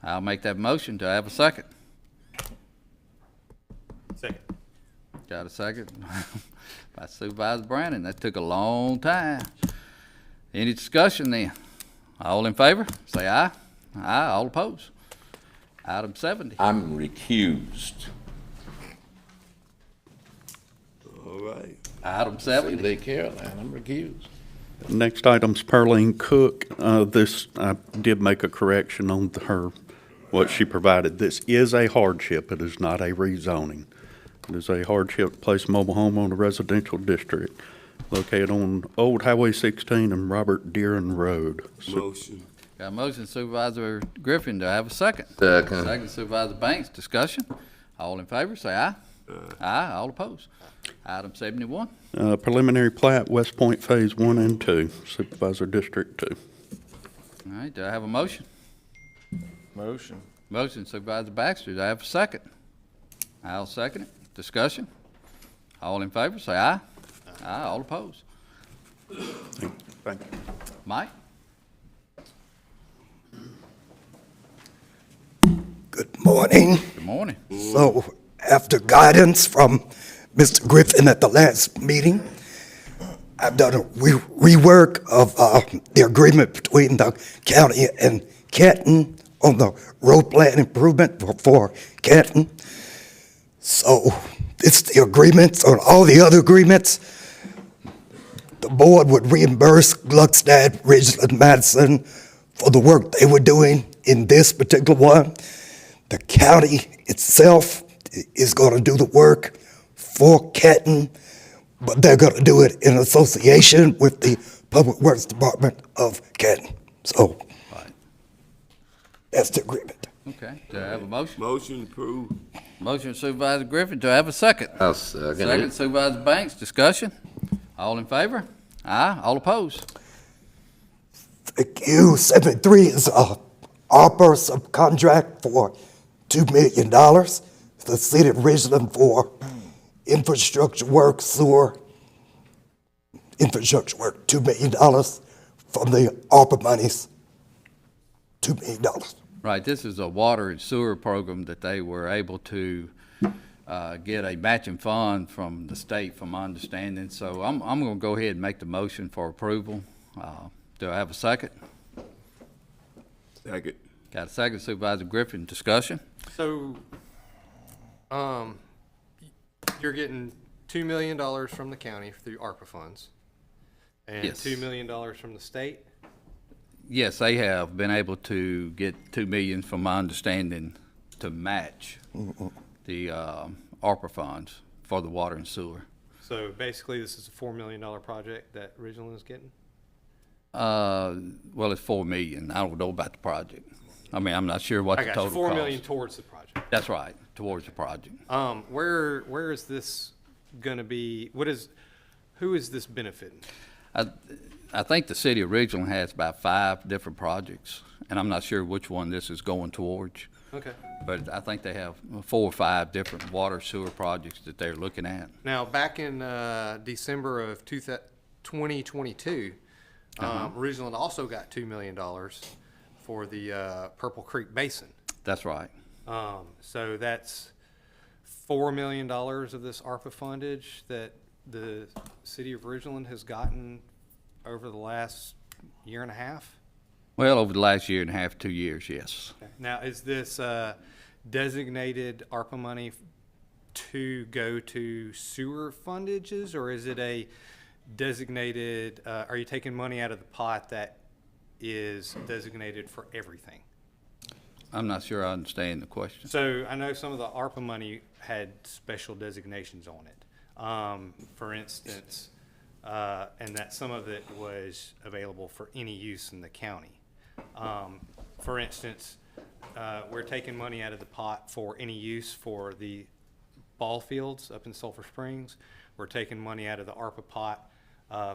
I'll make that motion. Do I have a second? Second. Got a second? By Supervisor Brandon. That took a long time. Any discussion then? All in favor, say aye. Aye. All opposed. Item 70. I'm recused. All right. Item 70. Lake Caroline, I'm recused. Next item's Pearline Cook. This, I did make a correction on what she provided. This is a hardship. It is not a rezoning. It is a hardship to place a mobile home on a residential district located on Old Highway 16 and Robert Deeren Road. Motion. Got a motion Supervisor Griffin. Do I have a second? Second. Second Supervisor Banks. Discussion. All in favor, say aye. Aye. All opposed. Item 71. Preliminary plat, West Point Phase 1 and 2, Supervisor District 2. All right, do I have a motion? Motion. Motion Supervisor Baxter. Do I have a second? I'll second it. Discussion. All in favor, say aye. Aye. All opposed. Thank you. Mike? Good morning. Good morning. So, after guidance from Mr. Griffin at the last meeting, I've done a rework of the agreement between the county and Canton on the road plan improvement for Canton. So, it's the agreements on all the other agreements. The board would reimburse Gluckstadt, Ridgeland, Madison for the work they were doing in this particular one. The county itself is going to do the work for Canton, but they're going to do it in association with the Public Works Department of Canton. So, that's the agreement. Okay, do I have a motion? Motion approved. Motion Supervisor Griffin. Do I have a second? I'll second Second it. Supervisor Banks. Discussion. All in favor? Aye. All opposed? Thank you. 73 is a ARPA subcontract for $2 million. The city of Ridgeland for infrastructure work, sewer infrastructure work, $2 million from the ARPA monies, $2 million. Right, this is a water and sewer program that they were able to get a matching fund from the state, from my understanding. So I'm going to go ahead and make the motion for approval. Do I have a second? Second. Got a second, Supervisor Griffin. Discussion? So, you're getting $2 million from the county through ARPA funds, and Yes. $2 million from the state? Yes, they have been able to get $2 million, from my understanding, to match the ARPA funds for the water and sewer. So basically, this is a $4 million project that Ridgeland is getting? Well, it's $4 million. I don't know about the project. I mean, I'm not sure what I the got total you, $4 cost. million towards the project. That's right, towards the project. Where is this gonna be, who is this benefiting? I think the city of Ridgeland has about 5 different projects, and I'm not sure which one this is going towards. Okay. But I think they have 4 or 5 different water sewer projects that they're looking at. Now, back in December of 2022, Ridgeland also got $2 million for the Purple Creek Basin. That's right. So that's $4 million of this ARPA fundage that the city of Ridgeland has gotten over the last year and a half? Well, over the last year and a half, 2 years, yes. Now, is this designated ARPA money to go to sewer fundages, or is it a designated, are you taking money out of the pot that is designated for everything? I'm not sure I understand the question. So I know some of the ARPA money had special designations on it. For instance, and that some of it was available for any use in the county. For instance, we're taking money out of the pot for any use for the ball fields up in Sulphur Springs. We're taking money out of the ARPA pot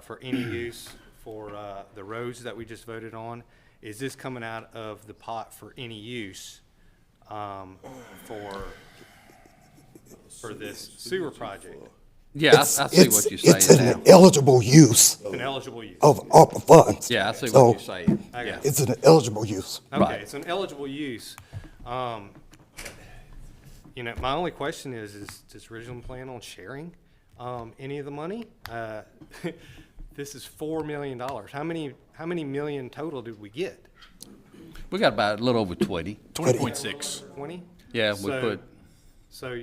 for any use for the roads that we just voted on. Is this coming out of the pot for any use for this sewer project? Yeah, I see what you're saying It's an now. eligible use. An eligible use. Of ARPA funds. Yeah, I see So, what you're saying. I got Yeah. it. it's an eligible use. Okay, it's an eligible use. You know, my only question is does Ridgeland plan on sharing any of the money? This is $4 million. How many million total did we get? We got about a little over 20. 20.6. 20? Yeah, we put, So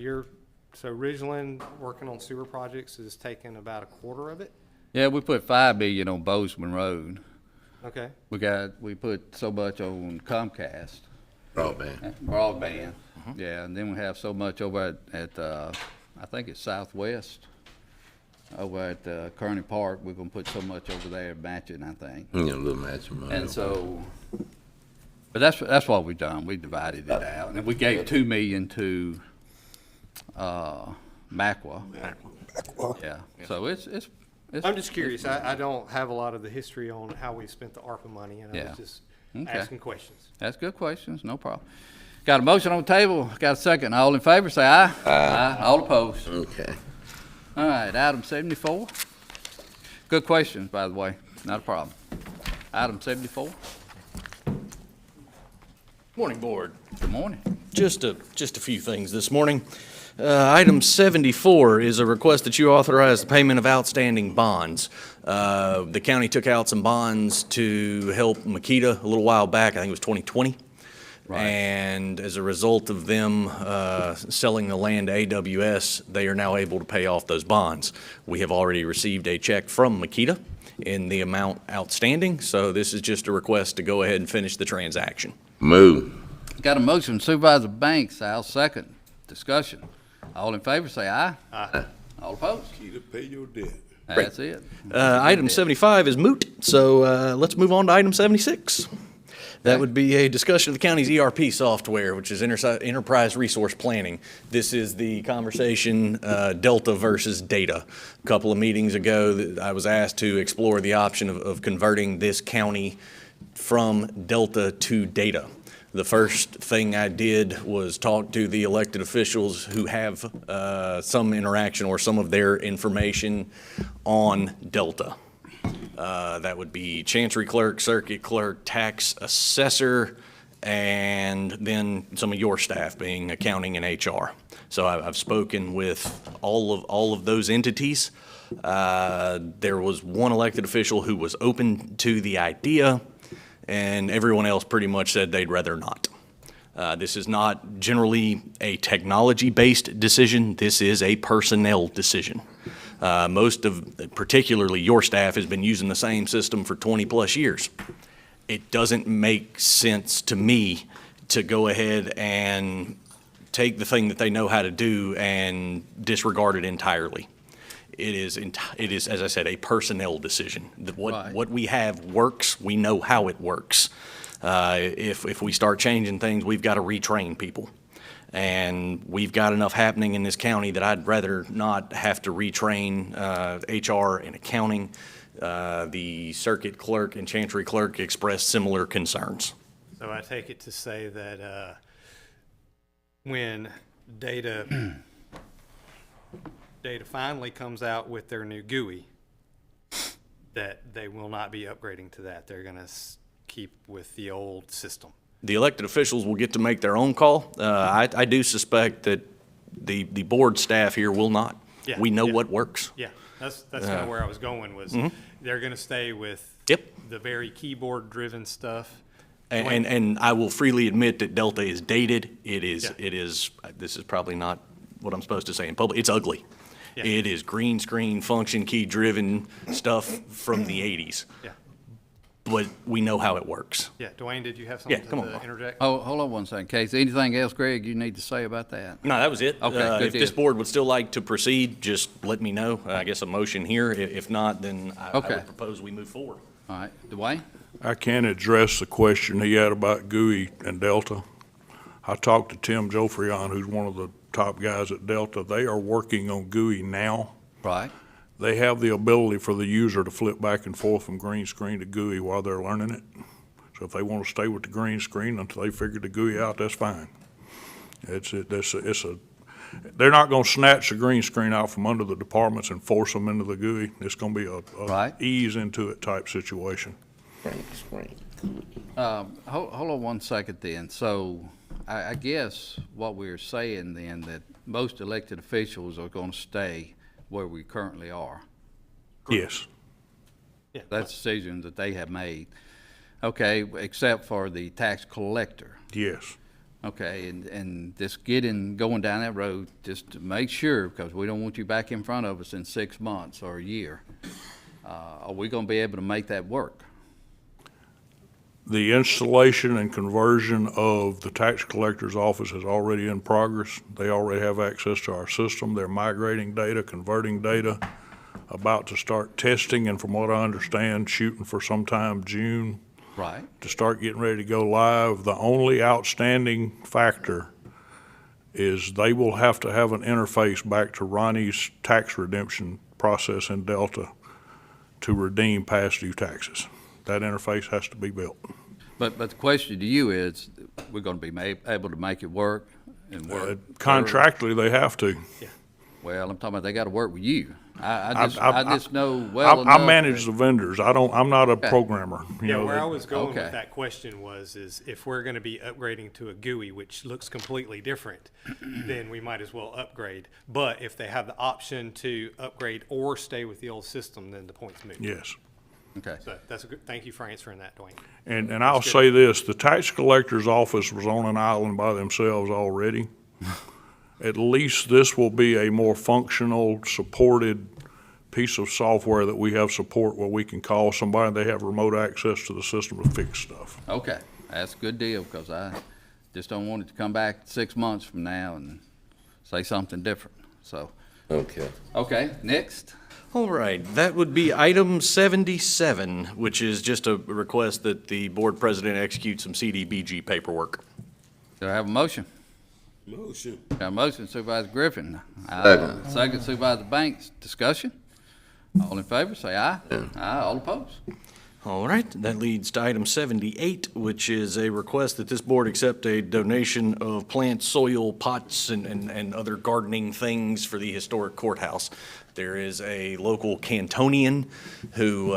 Ridgeland working on sewer projects is taking about a quarter of it? yeah, we put $5 million on Bozeman Road. Okay. We put so much on Comcast. Broadband. Broadband, yeah, and then we have so much over at I think it's southwest, over at Kearney Park. We're gonna put so much over there matching, I think. Yeah, a little matching money. And so, but that's what we've done. We divided it out, and we gave $2 million to Macwa. Yeah. So it's. I'm just curious. I don't have a lot of the history on how we spent the ARPA money, and I Yeah. was just Okay. asking questions. That's good questions. No problem. Got a motion on the table. Got a second. All in favor, say aye. Aye. All opposed. Okay. All right, item 74. Good questions, by the way. Not a problem. Item 74. Morning, Board. Good morning. Just a few things this morning. Item 74 is a request that you authorize the payment of outstanding bonds. The county took out some bonds to help Makita a little while back. I think it was 2020. Right. And as a result of them selling the land to AWS, they are now able to pay off those bonds. We have already received a check from Makita in the amount outstanding, so this is just a request to go ahead and finish the transaction. Move. Got a motion, Supervisor Banks. I'll second. Discussion. All in favor, say aye. Aye. All opposed? Key to pay your debt. That's it. Item 75 is moot, so let's move on to item 76. That would be a discussion of the county's ERP software, which is Enterprise Resource Planning. This is the conversation, Delta versus Data. A couple of meetings ago, I was asked to explore the option of converting this county from Delta to Data. The first thing I did was talk to the elected officials who have some interaction or some of their information on Delta. That would be Chancery Clerk, Circuit Clerk, Tax Assessor, and then some of your staff being accounting and HR. So I've spoken with all of those entities. There was one elected official who was open to the idea, and everyone else pretty much said they'd rather not. This is not generally a technology-based decision. This is a personnel decision. Most of, particularly your staff, has been using the same system for 20-plus years. It doesn't make sense to me to go ahead and take the thing that they know how to do and disregard it entirely. It is, as I said, a personnel decision. What we have works. We know how it works. If we start changing things, we've got to retrain people. And we've got enough happening in this county that I'd rather not have to retrain HR and accounting. The circuit clerk and chancery clerk expressed similar concerns. So I take it to say that when data finally comes out with their new GUI, that they will not be upgrading to that. They're going to keep with the old system. The elected officials will get to make their own call. I do suspect that the board staff here will not. Yeah, we know what works. Yeah, that's kind of where I was going was they're going to stay with the very keyboard-driven stuff. And I will freely admit that Delta is dated. It is. This is probably not what I'm supposed to say in public. It's ugly. Yeah. It is green screen, function key-driven stuff from the 80s. Yeah. But we know how it works. Yeah, Dwayne, did you have something to interject? Oh, hold on one second, Casey. Anything else, Greg, you need to say about that? No, that was it. Okay, if this board would still like to proceed, just let me know. I guess a motion here. If not, then I would propose we move forward. All right, Dwayne? I can address the question he had about GUI and Delta. I talked to Tim Jofrion, who's one of the top guys at Delta. They are working on GUI now. Right. They have the ability for the user to flip back and forth from green screen to GUI while they're learning it. So if they want to stay with the green screen until they figure the GUI out, that's fine. They're not going to snatch the green screen out from under the departments and force them into the GUI. It's going to be a ease into it type situation. Hold on one second then. So I guess what we're saying then that most elected officials are going to stay where we currently are. Yes. Yeah. That's a decision that they have made. Okay, except for the tax collector. Yes. Okay, and just going down that road just to make sure, because we don't want you back in front of us in 6 months or a year. Are we going to be able to make that work? The installation and conversion of the tax collector's office is already in progress. They already have access to our system. They're migrating data, converting data, about to start testing, and from what I understand, shooting for sometime June. Right. To start getting ready to go live. The only outstanding factor is they will have to have an interface back to Ronnie's tax redemption process in Delta to redeem past due taxes. That interface has to be built. But the question to you is, we're going to be able to make it work and work? Contractually, they have to. Yeah. Well, I'm talking about they got to work with you. I just know well I enough manage that- the vendors. I'm not a programmer. You Yeah, know, where they- I was going with that question is if we're going to be upgrading to a GUI, which looks completely different, then we might as well upgrade. But if they have the option to upgrade or stay with the old system, then the point's moot. Yes. Okay. So that's a good, thank you for answering that, Dwayne. And I'll say this, the tax collector's office was on an island by themselves already. At least this will be a more functional, supported piece of software that we have support where we can call somebody, and they have remote access to the system to fix stuff. Okay, that's a good deal, because I just don't want it to come back 6 months from now and say something different, so. Okay. Okay, next. All right, that would be item 77, which is just a request that the board president execute some CDBG paperwork. Do I have a motion? Motion. Got a motion, Supervisor Griffin. Second. Second, Supervisor Banks. Discussion? All in favor, say aye. Aye, all opposed. All right, that leads to item 78, which is a request that this board accept a donation of plant soil, pots, and other gardening things for the historic courthouse. There is a local Cantonian who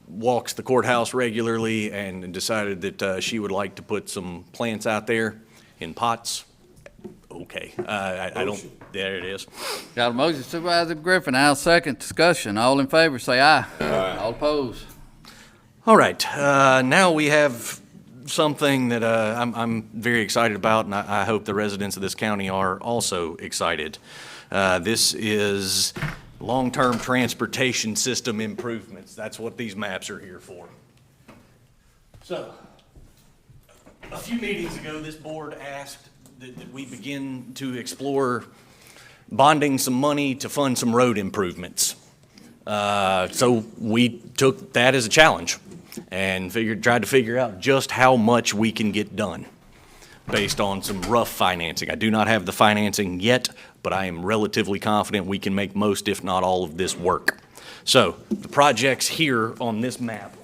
walks the courthouse regularly and decided that she would like to put some plants out there in pots. Okay, I don't, there it is. Got a motion, Supervisor Griffin. I'll second. Discussion. All in favor, say aye. Aye. All opposed. All right, now we have something that I'm very excited about, and I hope the residents of this county are also excited. This is long-term transportation system improvements. That's what these maps are here for. So, a few meetings ago, this board asked that we begin to explore bonding some money to fund some road improvements. So we took that as a challenge and tried to figure out just how much we can get done based on some rough financing. I do not have the financing yet, but I am relatively confident we can make most, if not all, of this work. So the projects here on this map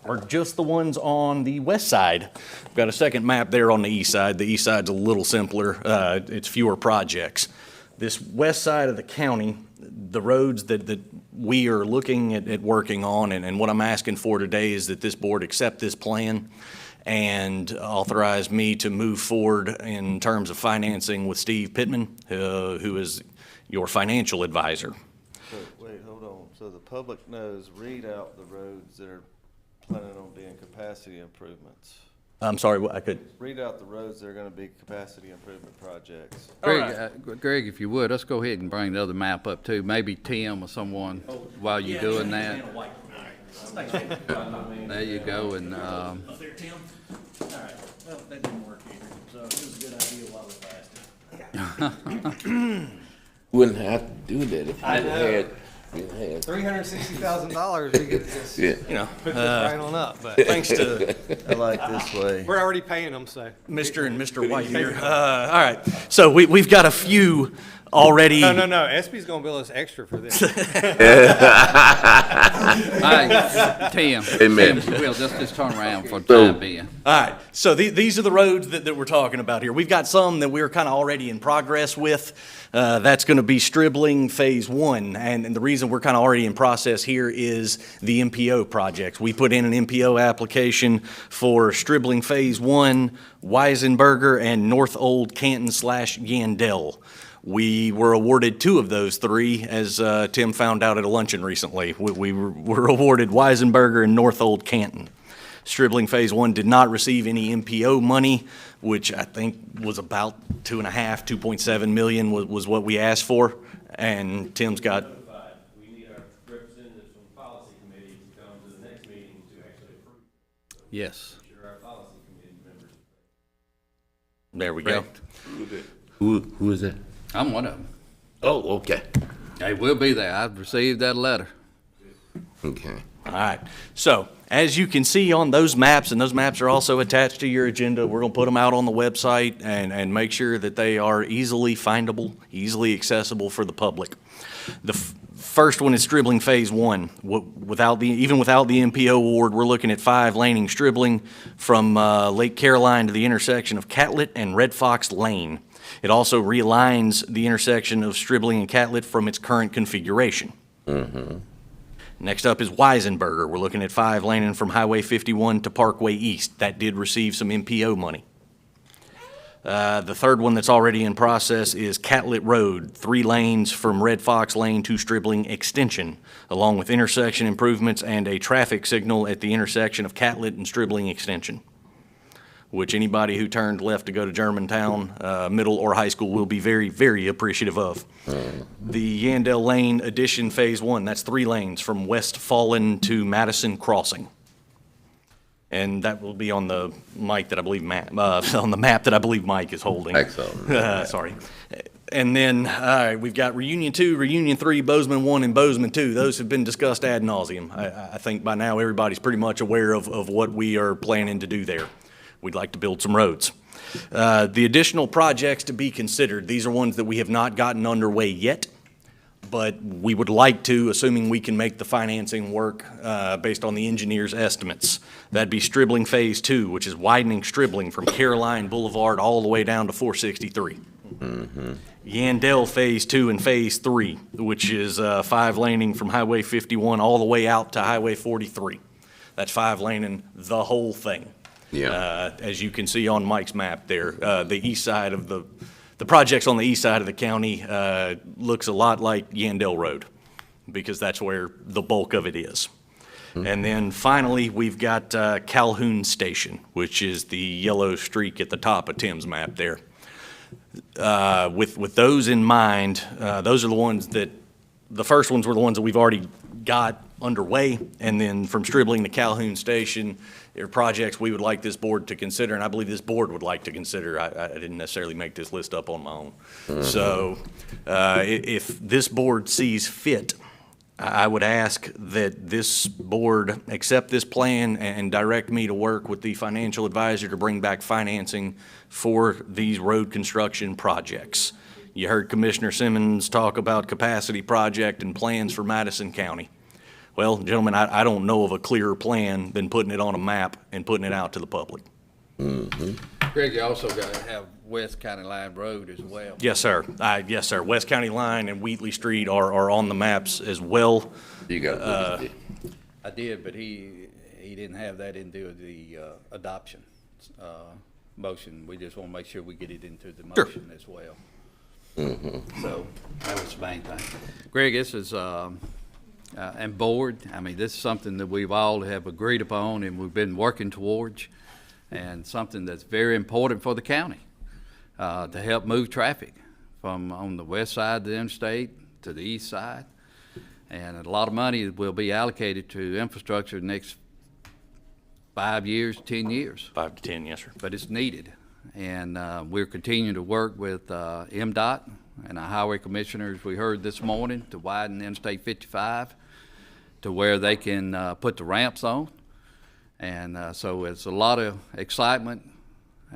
are just the ones on the west side. We've got a second map there on the east side. The east side's a little simpler. It's fewer projects. This west side of the county, the roads that we are looking at working on, and what I'm asking for today is that this board accept this plan and authorize me to move forward in terms of financing with Steve Pittman, who is your financial advisor. So, wait, hold on. So the public knows, read out the roads that are planning on being capacity improvements. I'm sorry, I could. Read out the roads that are gonna be capacity improvement projects. Greg, if you would, let's go ahead and bring the other map up too. Maybe Tim or someone while you're doing that. There you go, and, Up there, Tim? All right, well, that didn't work either, so it was a good idea while it lasted. Wouldn't have to do that if I we know. had. $360,000, we could just, Yeah. you know, put this right on up, but. Thanks to I like this way. We're already paying them, so. Mr. and Mr. White here. All right, so we've got a few already. No, SB's gonna bill us extra for this. Hey, Tim. Amen. Tim, we'll just turn around for the So- time being. All right, so these are the roads that we're talking about here. We've got some that we're kind of already in progress with. That's going to be Stribling Phase 1, and the reason we're kind of already in process here is the MPO projects. We put in an MPO application for Stribling Phase 1, Weisenberger, and North Old Canton / Yandell. We were awarded 2 of those 3, as Tim found out at a luncheon recently. We were awarded Weisenberger and North Old Canton. Stribling Phase 1 did not receive any MPO money, which I think was about 2.7 million was what we asked for. And Tim's got. We need our representatives from the policy committee to come to the next meeting to actually approve. Yes. There we go. Who is that? I'm one of them. Oh, okay. They will be there. I've received that letter. Okay. All right. So, as you can see on those maps, and those maps are also attached to your agenda, we're going to put them out on the website and make sure that they are easily findable, easily accessible for the public. The first one is Stribling Phase 1. Even without the MPO award, we're looking at 5 laning Stribling from Lake Caroline to the intersection of Catlett and Red Fox Lane. It also realigns the intersection of Stribling and Catlett from its current configuration. Mm-hmm. Next up is Weisenberger. We're looking at 5 laning from Highway 51 to Parkway East. That did receive some MPO money. The third one that's already in process is Catlett Road, 3 lanes from Red Fox Lane to Stribling Extension, along with intersection improvements and a traffic signal at the intersection of Catlett and Stribling Extension, which anybody who turned left to go to Germantown, middle or high school will be very, very appreciative of. The Yandell Lane Addition Phase 1, that's 3 lanes from West Fallen to Madison Crossing. And that will be on the mic that I believe on the map that I believe Mike is holding. Excellent. Sorry. And then we've got Reunion 2, Reunion 3, Bozeman 1, and Bozeman 2. Those have been discussed ad nauseum. I think by now everybody's pretty much aware of what we are planning to do there. We'd like to build some roads. The additional projects to be considered, these are ones that we have not gotten underway yet, but we would like to, assuming we can make the financing work based on the engineer's estimates. That'd be Stribling Phase 2, which is widening Stribling from Caroline Boulevard all the way down to 463. Mm-hmm. Yandell Phase 2 and Phase 3, which is 5 laning from Highway 51 all the way out to Highway 43. That's 5 laning the whole thing. Yeah. As you can see on Mike's map there, the east side of the projects on the east side of the county looks a lot like Yandell Road, because that's where the bulk of it is. Mm-hmm. And then finally, we've got Calhoun Station, which is the yellow streak at the top of Tim's map there. With those in mind, those are the ones that, the first ones were the ones that we've already got underway, and then from Stribling to Calhoun Station, there are projects we would like this board to consider, and I believe this board would like to consider. I didn't necessarily make this list up on my own. Mm-hmm. So if this board sees fit, I would ask that this board accept this plan and direct me to work with the financial advisor to bring back financing for these road construction projects. You heard Commissioner Simmons talk about capacity project and plans for Madison County. Well, gentlemen, I don't know of a clearer plan than putting it on a map and putting it out to the public. Mm-hmm. Greg, you also got to have West County Line Road as well. Yes, sir. Yes, sir. West County Line and Wheatley Street are on the maps as well. You got I did, but he didn't have that into the adoption motion. We just want to make sure we get it into the motion as well. Mm-hmm. So that was the main thing. Greg, this is, and board, I mean, this is something that we've all have agreed upon and we've been working towards, and something that's very important for the county to help move traffic from on the west side of the interstate to the east side. And a lot of money will be allocated to infrastructure the next 5 years, 10 years. 5 to 10, yes, sir. But it's needed. And we're continuing to work with MDOT and our highway commissioners, we heard this morning, to widen Interstate 55 to where they can put the ramps on. And so it's a lot of excitement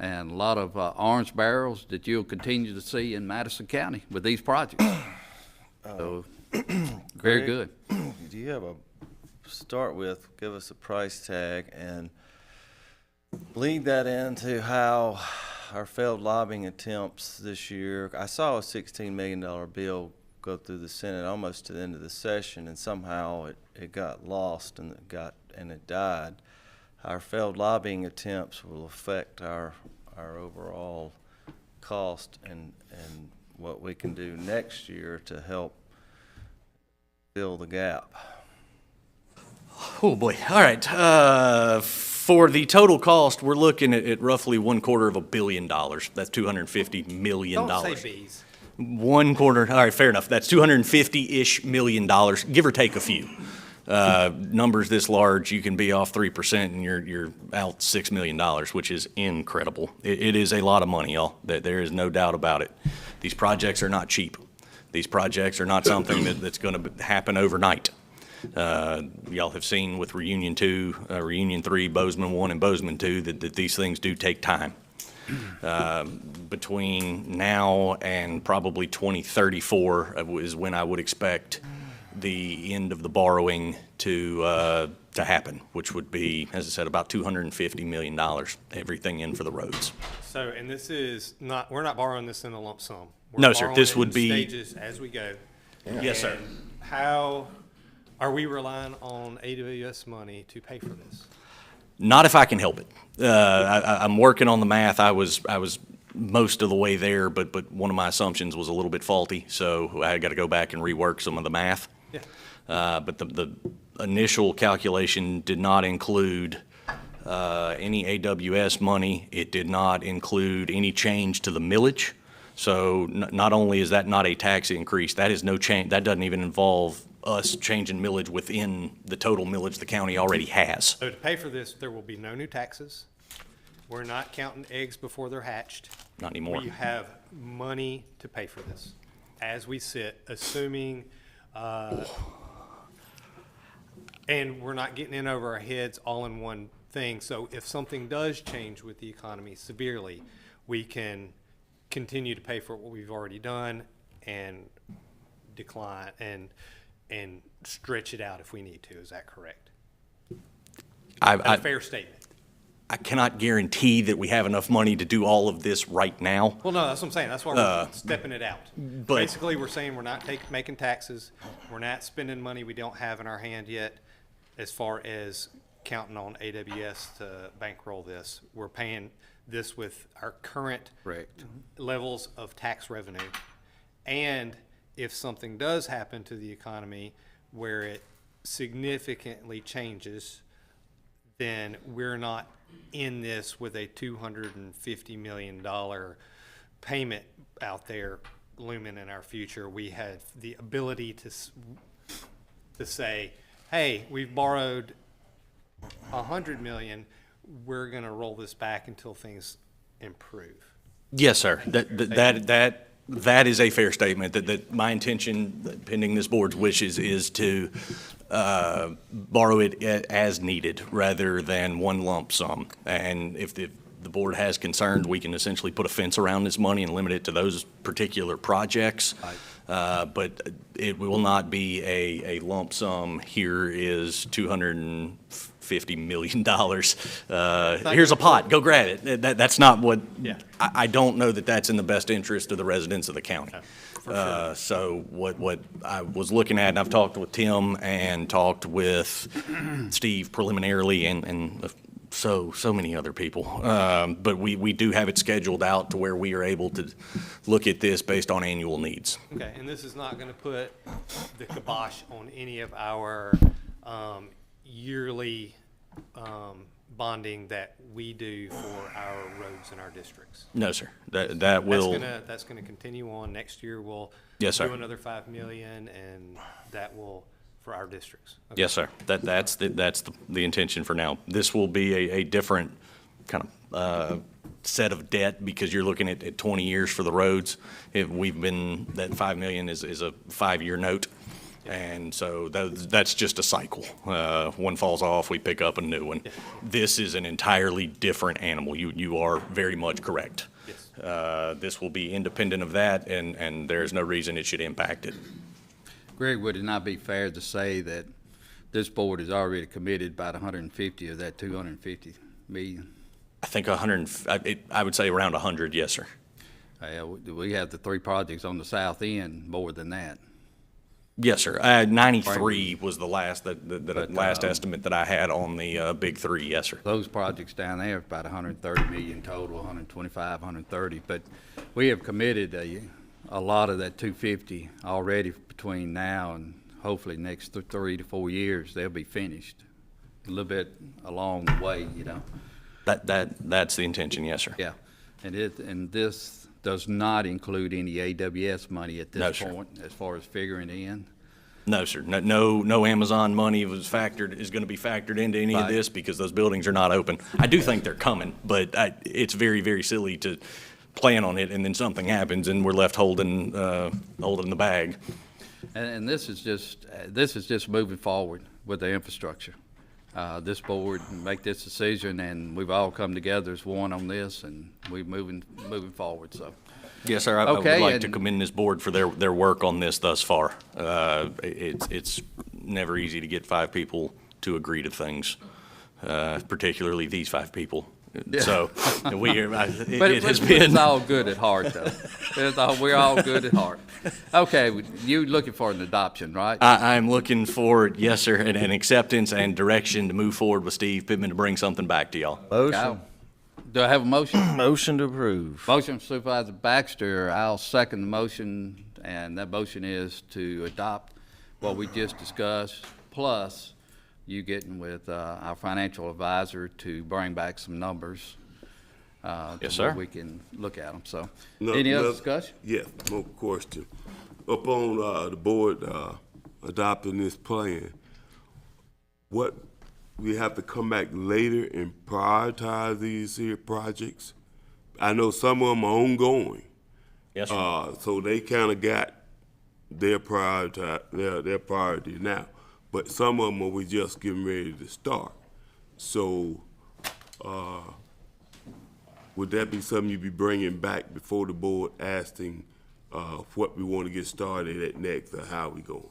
and a lot of orange barrels that you'll continue to see in Madison County with these projects. So very good. Do you have give us a price tag and lead that into how our failed lobbying attempts this year? I saw a $16 million bill go through the Senate almost to the end of the session, and somehow it got lost and it died. Our failed lobbying attempts will affect our overall cost and what we can do next year to help fill the gap. Oh, boy. All right. For the total cost, we're looking at roughly $250 million. That's $250 million. Don't say bees. 1/4. All right, fair enough. That's $250-ish million, give or take a few. Numbers this large, you can be off 3% and you're out $6 million, which is incredible. It is a lot of money, y'all. There is no doubt about it. These projects are not cheap. These projects are not something that's going to happen overnight. Y'all have seen with Reunion 2, Reunion 3, Bozeman 1, and Bozeman 2 that these things do take time. Between now and probably 2034 is when I would expect the end of the borrowing to happen, which would be, as I said, about $250 million, everything in for the roads. So, and this is not, we're not borrowing this in a lump sum. No, sir, this would be. Stages as we go. Yes, sir. And how are we relying on AWS money to pay for this? Not if I can help it. I'm working on the math. I was most of the way there, but one of my assumptions was a little bit faulty, so I got to go back and rework some of the math. Yeah. But the initial calculation did not include any AWS money. It did not include any change to the millage. So not only is that not a tax increase, that is no change. That doesn't even involve us changing millage within the total millage the county already has. So to pay for this, there will be no new taxes. We're not counting eggs before they're hatched. Not anymore. We have money to pay for this as we sit, assuming, and we're not getting in over our heads all in one thing. So if something does change with the economy severely, we can continue to pay for what we've already done and decline and stretch it out if we need to. Is that correct? That's a fair statement. I cannot guarantee that we have enough money to do all of this right now. Well, no, that's what I'm saying. That's why we're stepping it out. But basically, we're saying we're not making taxes. We're not spending money we don't have in our hand yet as far as counting on AWS to bankroll this. We're paying this with our current levels of tax revenue. And if something does happen to the economy where it significantly changes, then we're not in this with a $250 million payment out there looming in our future. We have the ability to say, hey, we've borrowed $100 million. We're going to roll this back until things improve. yes, sir. That is a fair statement. That my intention, pending this board's wishes, is to borrow it as needed rather than one lump sum. And if the board has concerns, we can essentially put a fence around this money and limit it to those particular projects. But it will not be a lump sum. Here is $250 million. Here's a pot, go grab it. That's not what, I don't know that that's in the best interest of the residents of the county. So what I was looking at, and I've talked with Tim and talked with Steve preliminarily and so many other people. But we do have it scheduled out to where we are able to look at this based on annual needs. Okay, and this is not going to put the kibosh on any of our yearly bonding that we do for our roads in our districts? No, sir. That will. That's gonna continue on. Next year, we'll Yes, sir. do another $5 million, and that will, for our districts. Okay. Yes, sir. That's the intention for now. This will be a different kind of set of debt because you're looking at 20 years for the roads. That $5 million is a 5-year note. And so that's just a cycle. One falls off, we pick up a new one. This is an entirely different animal. You are very much correct. Yes. This will be independent of that, and there's no reason it should impact it. Greg, would it not be fair to say that this board has already committed about 150 of that 250 million? I think I would say around 100, yes, sir. We have the 3 projects on the south end more than that. Yes, sir. 93 was the last last estimate that I had on the big 3. Yes, sir. Those projects down there are about 130 million total, 125, 130. But we have committed a lot of that 250 already between now and hopefully next 3 to 4 years. They'll be finished a little bit along the way, you know. That's the intention. Yes, sir. Yeah, and this does not include any AWS money at this point as far as figuring in. No, sir. No Amazon money is going to be factored into any of Right. this because those buildings are not open. I do think they're coming, but it's very, very silly to plan on it and then something happens and we're left holding the bag. And this is just moving forward with the infrastructure. This board make this decision, and we've all come together as one on this, and we're moving forward, so. Yes, sir. I would Okay, like to and- commend this board for their work on this thus far. It's never easy to get 5 people to agree to things, particularly these 5 people. So But it has it's been. all good at heart, though. We're all good at heart. Okay, you looking for an adoption, right? I'm looking for, yes, sir, an acceptance and direction to move forward with Steve Pittman to bring something back to y'all. Motion. Do I have a motion? Motion to approve. Motion from Supervisor Baxter. I'll second the motion, and that motion is to adopt what we just discussed, plus you getting with our financial advisor to bring back some numbers. Yes, to where sir. we can look at them, so. No- Any other no- discussion? Yeah, no question. Upon the board adopting this plan, what, we have to come back later and prioritize these here projects? I know some of them are ongoing. Yes, sir. So they kind of got their priority now, but some of them are we just getting ready to start. So, would that be something you'd be bringing back before the board, asking what we want to get started at next, or how we going?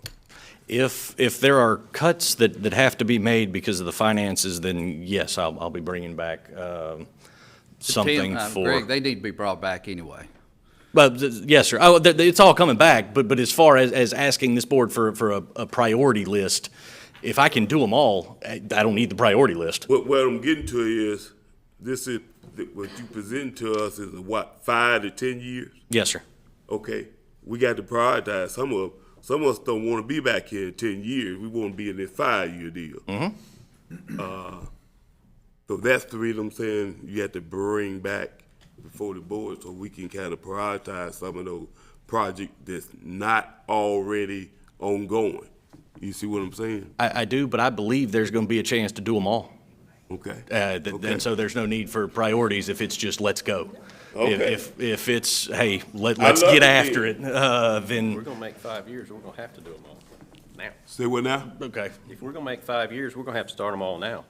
If there are cuts that have to be made because of the finances, then yes, I'll be bringing back something for. Greg, they need to be brought back anyway. But yes, sir. Oh, it's all coming back. But as far as asking this board for a priority list, if I can do them all, I don't need the priority list. What I'm getting to is, this is, what you present to us is what, 5 to 10 years? Yes, sir. Okay, we got to prioritize some of them. Some of us don't want to be back here in 10 years. We want to be in this 5-year deal. Mm-hmm. So that's the reason I'm saying you have to bring back before the board so we can kind of prioritize some of those projects that's not already ongoing. You see what I'm saying? I do, but I believe there's going to be a chance to do them all. Okay. And so there's no need for priorities if it's just let's go. Okay. If it's, hey, let's love get it after it, then. We're gonna make 5 years, we're gonna have to do them all now. Say what now? Okay. If we're gonna make 5 years, we're gonna have to start them all now.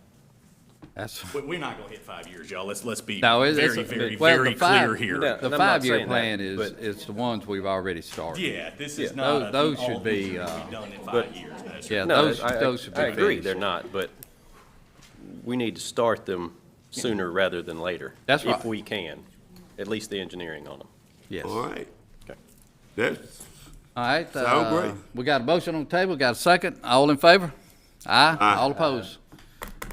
We're not going to hit 5 years, y'all. Let's be No, very clear here. The 5-year plan is the ones we've already started. Yeah, this is not. Those should be, done in 5 years. That's yeah, right. No, those should be I agree, finished. they're not, but we need to start them sooner rather than later. That's right. If we can, at least the engineering on them. Yes. All right. Okay. That's, All right. Sound great. We got a motion on the table, got a second. All in favor? Aye. Aye. All opposed?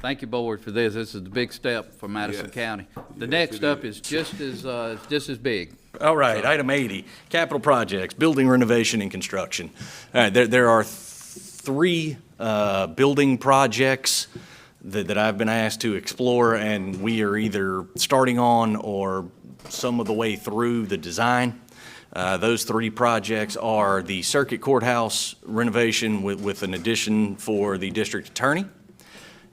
Thank you, board, for this. This is the big step for Madison Yes. County. The Yes, next it up is. is just as big. All right, item 80, capital projects, building renovation and construction. All right, there are 3 building projects that I've been asked to explore, and we are either starting on or some of the way through the design. Those 3 projects are the circuit courthouse renovation with an addition for the district attorney.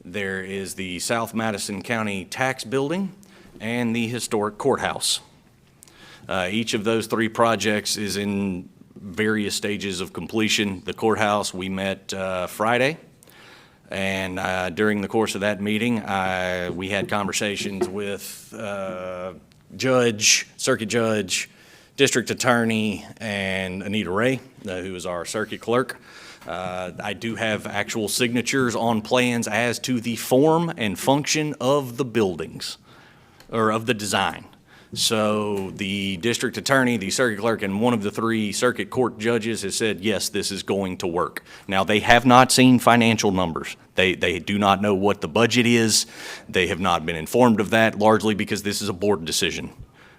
There is the South Madison County Tax Building and the historic courthouse. Each of those 3 projects is in various stages of completion. The courthouse, we met Friday, and during the course of that meeting, we had conversations with circuit judge, district attorney, and Anita Ray, who is our circuit clerk. I do have actual signatures on plans as to the form and function of the buildings, or of the design. So the district attorney, the circuit clerk, and one of the 3 circuit court judges has said, yes, this is going to work. Now, they have not seen financial numbers. They do not know what the budget is. They have not been informed of that, largely because this is a board decision.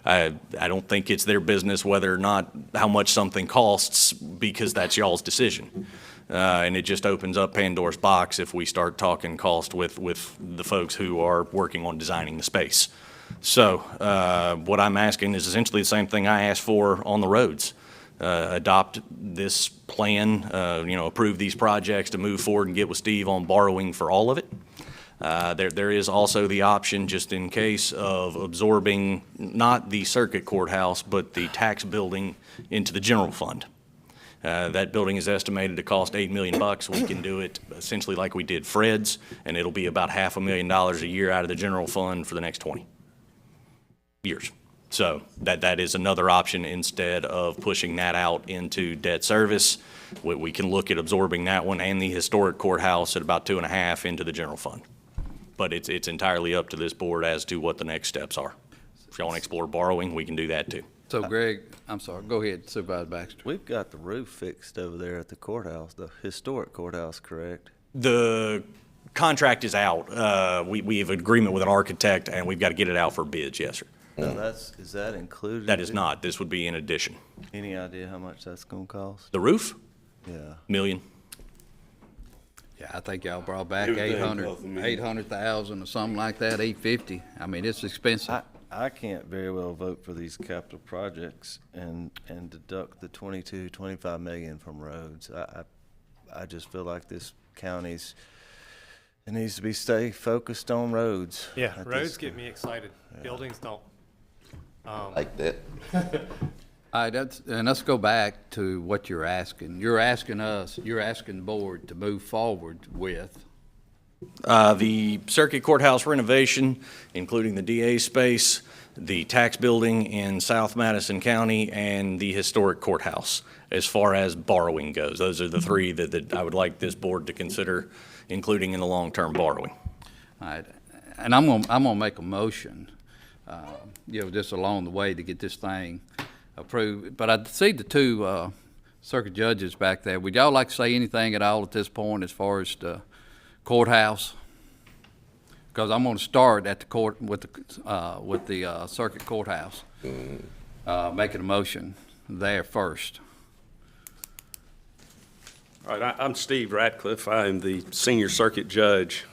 I don't think it's their business whether or not, how much something costs, because that's y'all's decision. And it just opens up Pandora's box if we start talking cost with the folks who are working on designing the space. So what I'm asking is essentially the same thing I asked for on the roads. adopt this plan, approve these projects to move forward and get with Steve on borrowing for all of it. There is also the option, just in case, of absorbing not the circuit courthouse, but the tax building into the general fund. That building is estimated to cost $8 million. We can do it essentially like we did Fred's, and it'll be about $500,000 a year out of the general fund for the next 20 years. So that is another option instead of pushing that out into debt service. We can look at absorbing that one and the historic courthouse at about 2.5 into the general fund. But it's entirely up to this board as to what the next steps are. If y'all want to explore borrowing, we can do that too. So Greg, I'm sorry, go ahead, Supervisor Baxter. We've got the roof fixed over there at the courthouse, the historic courthouse, correct? The contract is out. We have agreement with an architect, and we've got to get it out for bids, yes, sir. Now is that included? That is not. This would be in addition. Any idea how much that's gonna cost? The roof? Yeah. Million. Yeah, I think y'all brought back Everything costs a million. 800,000 or something like that, 850. I mean, it's expensive. I can't very well vote for these capital projects and deduct the 25 million from roads. I just feel like this county's, it needs to stay focused on roads. Yeah, roads get me excited. Yeah. Buildings don't. Like that. All right, and let's go back to what you're asking. You're asking the board to move forward with. The circuit courthouse renovation, including the DA space, the tax building in South Madison County, and the historic courthouse, as far as borrowing goes. Those are the three that I would like this board to consider including in the long-term borrowing. All right, and I'm gonna make a motion, just along the way to get this thing approved. But I see the two circuit judges back there. Would y'all like to say anything at all at this point as far as the courthouse? Because I'm going to start at the court with the circuit courthouse, making a motion there first. All right, I'm Steve Ratcliffe. I'm the senior circuit judge.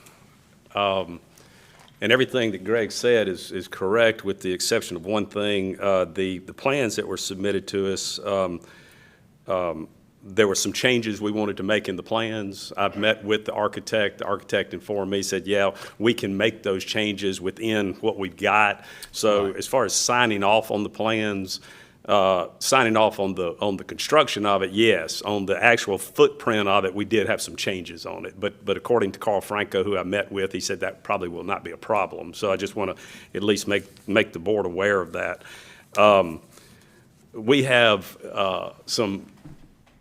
And everything that Greg said is correct, with the exception of one thing. The plans that were submitted to us, there were some changes we wanted to make in the plans. I've met with the architect. The architect informed me, said, yeah, we can make those changes within what we've got. So as far as signing off on the plans, signing off on the construction of it, yes. On the actual footprint of it, we did have some changes on it. But according to Carl Franco, who I met with, he said that probably will not be a problem. So I just want to at least make the board aware of that. We have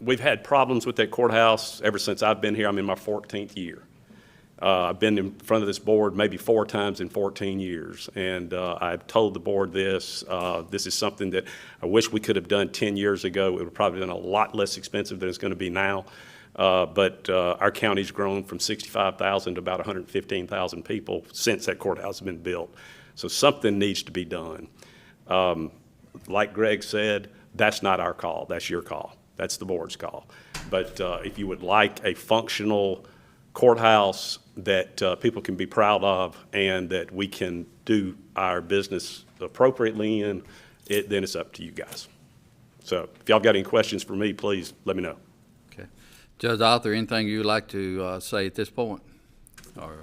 we've had problems with that courthouse ever since I've been here. I'm in my 14th year. I've been in front of this board maybe 4 times in 14 years, and I've told the board this. This is something that I wish we could have done 10 years ago. It would have probably been a lot less expensive than it's going to be now. But our county's grown from 65,000 to about 115,000 people since that courthouse has been built. So something needs to be done. Like Greg said, that's not our call. That's your call. That's the board's call. But if you would like a functional courthouse that people can be proud of and that we can do our business appropriately in, then it's up to you guys. So if y'all got any questions for me, please let me know. Okay. Judge Arthur, anything you would like to say at this point? Or...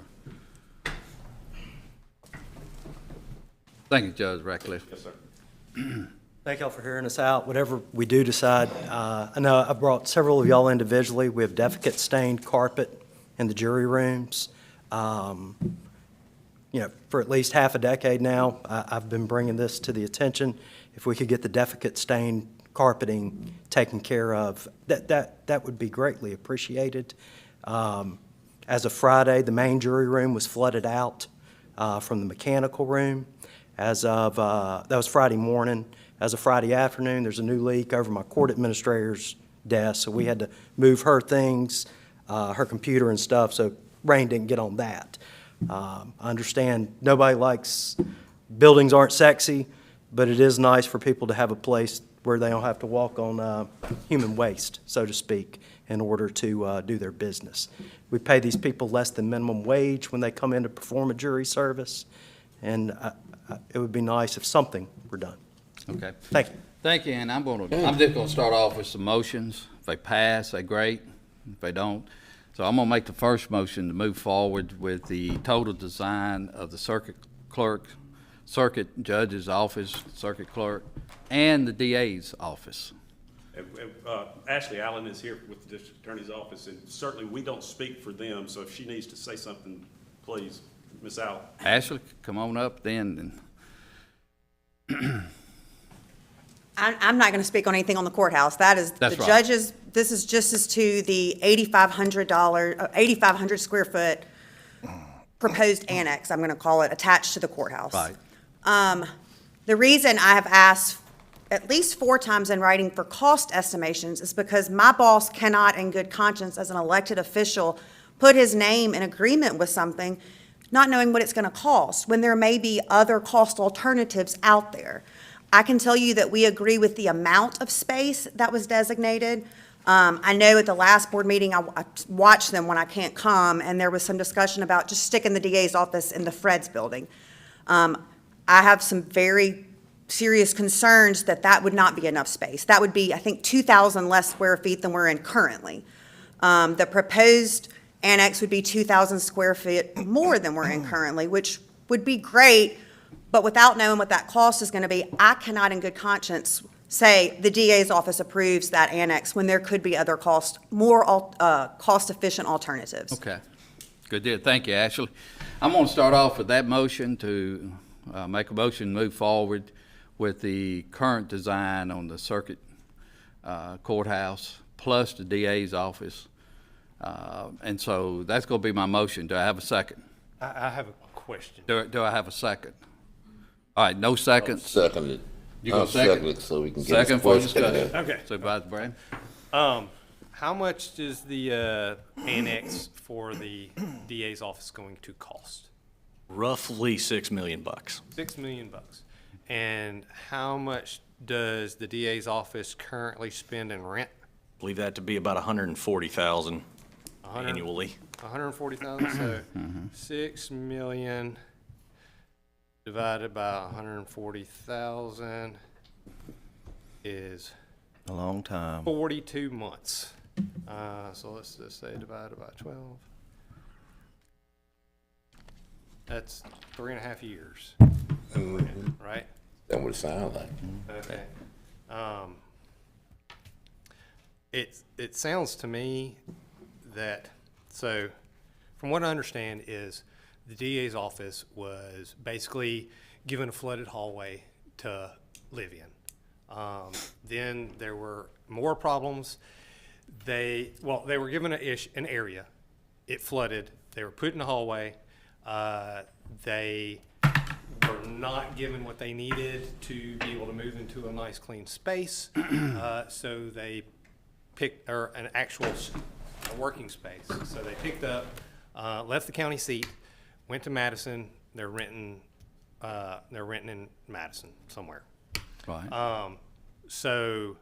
Thank you, Judge Ratcliffe. Yes, sir. Thank y'all for hearing us out. Whatever we do decide, I know I brought several of y'all individually. We have defecate-stained carpet in the jury rooms. For at least half a decade now, I've been bringing this to the attention. If we could get the defecate-stained carpeting taken care of, that would be greatly appreciated. As of Friday, the main jury room was flooded out from the mechanical room. As of, that was Friday morning. As of Friday afternoon, there's a new leak over my court administrator's desk, so we had to move her things, her computer and stuff, so rain didn't get on that. I understand nobody likes, buildings aren't sexy, but it is nice for people to have a place where they don't have to walk on human waste, so to speak, in order to do their business. We pay these people less than minimum wage when they come in to perform a jury service, and it would be nice if something were done. Okay. Thank you. Thank you, and I'm just gonna start off with some motions. If they pass, they great. If they don't, so I'm gonna make the first motion to move forward with the total design of the circuit judge's office, circuit clerk, and the DA's office. Ashley Allen is here with the district attorney's office, and certainly we don't speak for them, so if she needs to say something, please, Ms. Allen. Ashley, come on up then. I'm not going to speak on anything on the courthouse. That's the right. judges. This is just as to the $8,500 square foot proposed annex, I'm going to call it, attached to the courthouse. Right. The reason I have asked at least 4 times in writing for cost estimations is because my boss cannot, in good conscience, as an elected official, put his name in agreement with something, not knowing what it's going to cost, when there may be other cost alternatives out there. I can tell you that we agree with the amount of space that was designated. I know at the last board meeting, I watched them when I can't come, and there was some discussion about just sticking the DA's office in the Fred's building. I have some very serious concerns that that would not be enough space. That would be, I think, 2,000 less square feet than we're in currently. The proposed annex would be 2,000 square feet more than we're in currently, which would be great, but without knowing what that cost is going to be, I cannot in good conscience say the DA's office approves that annex when there could be other more cost-efficient alternatives. Okay, good deal. Thank you, Ashley. I'm going to start off with that motion to make a motion to move forward with the current design on the circuit courthouse plus the DA's office. And so that's going to be my motion. Do I have a second? I have a question. Do I have a second? All right, no seconds. Second it. You go second? So we can get Second for this question. discussion. Okay. Supervisor Brand? How much does the annex for the DA's office going to cost? Roughly $6 million. $6 million. And how much does the DA's office currently spend in rent? Believe that to be about $140,000 annually. $140,000, so 6 million divided by 140,000 is A long time. 42 months. So let's just say divided by 12. That's 3.5 years, right? That would sound like. Okay. It sounds to me that, so from what I understand is the DA's office was basically given a flooded hallway to live in. Then there were more problems. They were given an area. It flooded. They were put in the hallway. They were not given what they needed to be able to move into a nice clean space. So they picked, or an actual working space. So they picked up, left the county seat, went to Madison. They're renting in Madison somewhere. Right. So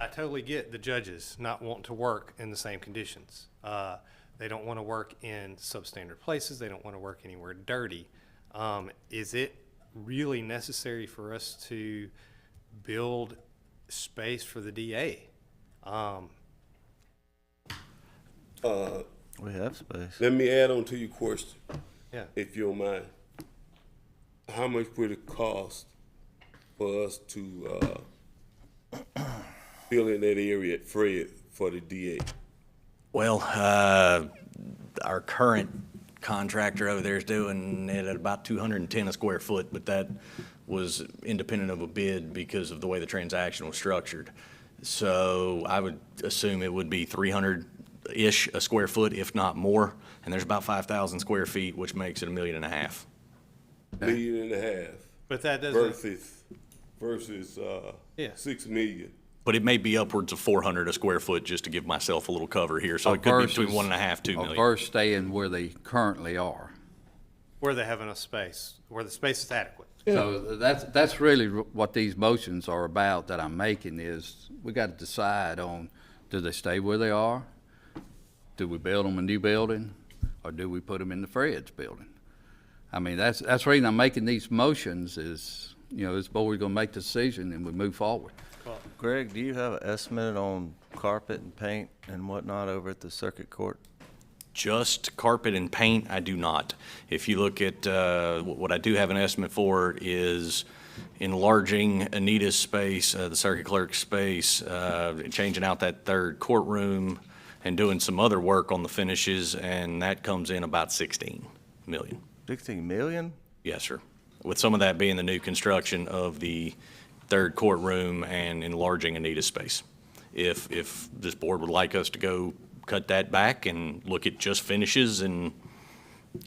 I totally get the judges not wanting to work in the same conditions. They don't want to work in substandard places. They don't want to work anywhere dirty. Is it really necessary for us to build space for the DA? We have space. Let me add on to your question. Yeah. If you don't mind. How much would it cost for us to fill in that area at Fred for the DA? Well, our current contractor over there is doing it at about 210 a square foot, but that was independent of a bid because of the way the transaction was structured. So I would assume it would be 300-ish a square foot, if not more. And there's about 5,000 square feet, which makes it $1.5 million. $1.5 million. But that doesn't. Versus Yeah. 6 million. But it may be upwards of 400 a square foot, just to give myself a little cover here. So it could be between 1.5, 2 million. Versus staying where they currently are. Where they have enough space, where the space is adequate. So that's really what these motions are about that I'm making is we got to decide on, do they stay where they are? Do we build them a new building, or do we put them in the Fred's building? I mean, that's the reason I'm making these motions is, this board's gonna make the decision and we move forward. Greg, do you have an estimate on carpet and paint and whatnot over at the circuit court? Just carpet and paint, I do not. If you look at, what I do have an estimate for is enlarging Anita's space, the circuit clerk's space, changing out that third courtroom, and doing some other work on the finishes, and that comes in about 16 million. 16 million? Yes, sir. With some of that being the new construction of the third courtroom and enlarging Anita's space. If this board would like us to go cut that back and look at just finishes and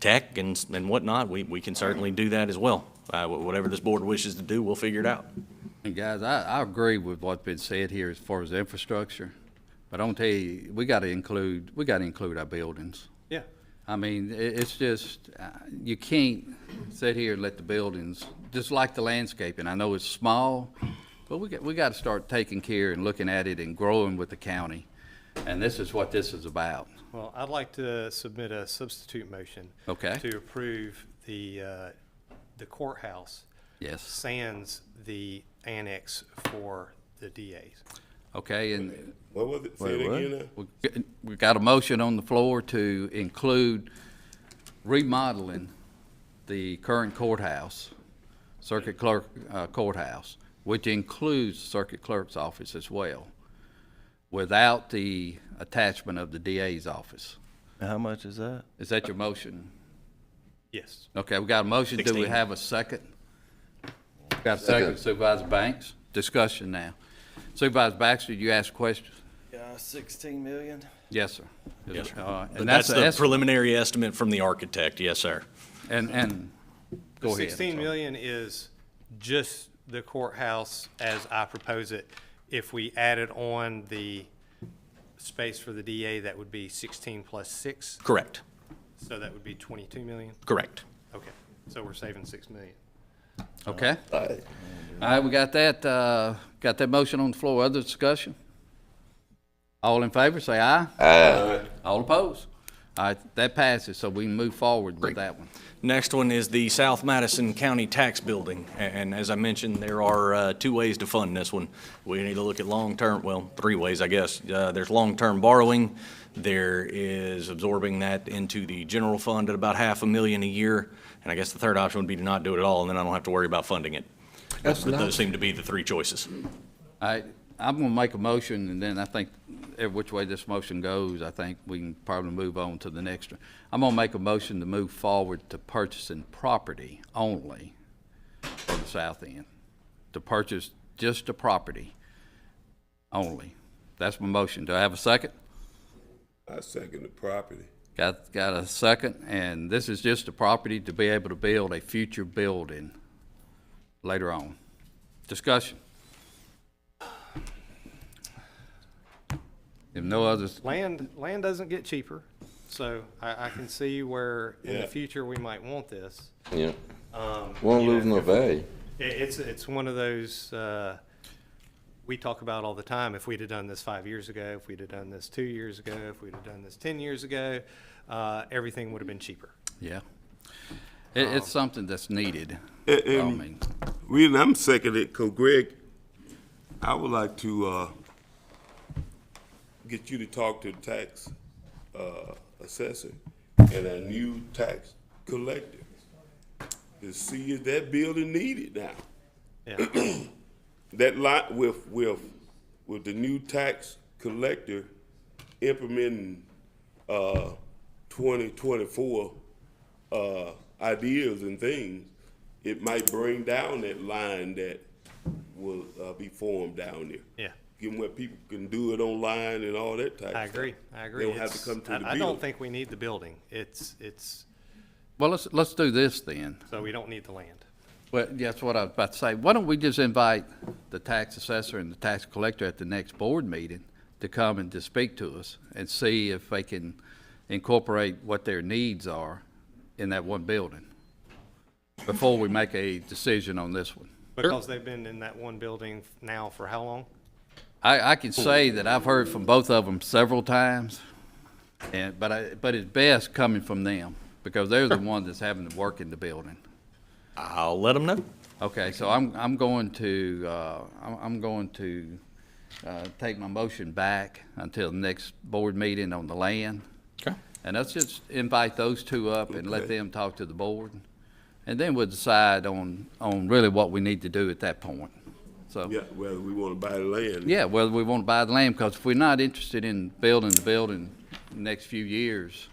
tech and whatnot, we can certainly do that as well. Whatever this board wishes to do, we'll figure it out. And guys, I agree with what's been said here as far as infrastructure, but I'm gonna tell you, we gotta include our buildings. Yeah. I mean, it's just, you can't sit here and let the buildings, just like the landscaping, I know it's small, but we got to start taking care and looking at it and growing with the county. And this is what this is about. Well, I'd like to submit a substitute motion. Okay. To approve the courthouse. Yes. Sans the annex for the DAs. Okay, and What was it? Say it again now? we got a motion on the floor to include remodeling the current courthouse, circuit clerk courthouse, which includes circuit clerk's office as well, without the attachment of the DA's office. How much is that? Is that your motion? Yes. Okay, we got a motion. Do we 16. have a second? Got a second, Supervisor Banks? Discussion now. Supervisor Baxter, did you ask questions? Yeah, 16 million? Yes, sir. Yes, sir. And But that's the estimate. preliminary estimate from the architect, yes, sir. And, go ahead. 16 million is just the courthouse as I propose it. If we added on the space for the DA, that would be 16 plus 6. Correct, So that would be 22 million? correct. Okay, so we're saving 6 million. Okay. All right, we got that motion on the floor. Other discussion? All in favor, say aye. Aye. All opposed? All right, that passes, so we can move forward with that one. Next one is the South Madison County Tax Building, and as I mentioned, there are 2 ways to fund this one. We need to look at long-term, well, 3 ways, I guess. There's long-term borrowing, there is absorbing that into the general fund at about $500,000 a year, and I guess the third option would be to not do it at all, and then I don't have to worry about funding it. But those seem to be the 3 choices. All right, I'm gonna make a motion, and then I think which way this motion goes, I think we can probably move on to the next one. I'm gonna make a motion to move forward to purchasing property only for the south end. To purchase just the property only. That's my motion. Do I have a second? I second the property. Got a second, and this is just the property to be able to build a future building later on. Discussion. If no others, Land doesn't get cheaper, so I can see where in Yeah. the future we might want this. Yeah. Won't you know, lose no value. It's one of those, we talk about all the time, if we'd have done this 5 years ago, if we'd have done this 2 years ago, if we'd have done this 10 years ago, everything would have been cheaper. yeah. It's something that's needed. And really, I'm seconding it, because Greg, I would like to get you to talk to the tax assessor and a new tax collector to see if that building needed now. Yeah. That lot with the new tax collector implementing 2024 ideas and things, it might bring down that line that will be formed down there. Yeah. Given where people can do it online and all that type of I stuff. agree. They don't have to come to the I building. don't think we need the building. It's, Well, let's do this then. so we don't need the land. Well, that's what I was about to say. Why don't we just invite the tax assessor and the tax collector at the next board meeting to come and to speak to us and see if they can incorporate what their needs are in that one building before we make a decision on this one. Because they've been in that one building now for how long? I can say that I've heard from both of them several times, but it's best coming from them. because they're the one that's having to work in the building. I'll let them know. Okay, so I'm going to, take my motion back until the next board meeting on the land. Okay. And let's just invite those two up and let them talk to the board. And then we'll decide on really what we need to do at that point. So, Yeah, whether we want to buy the land. yeah, whether we want to buy the land, because if we're not interested in building the building the next few years,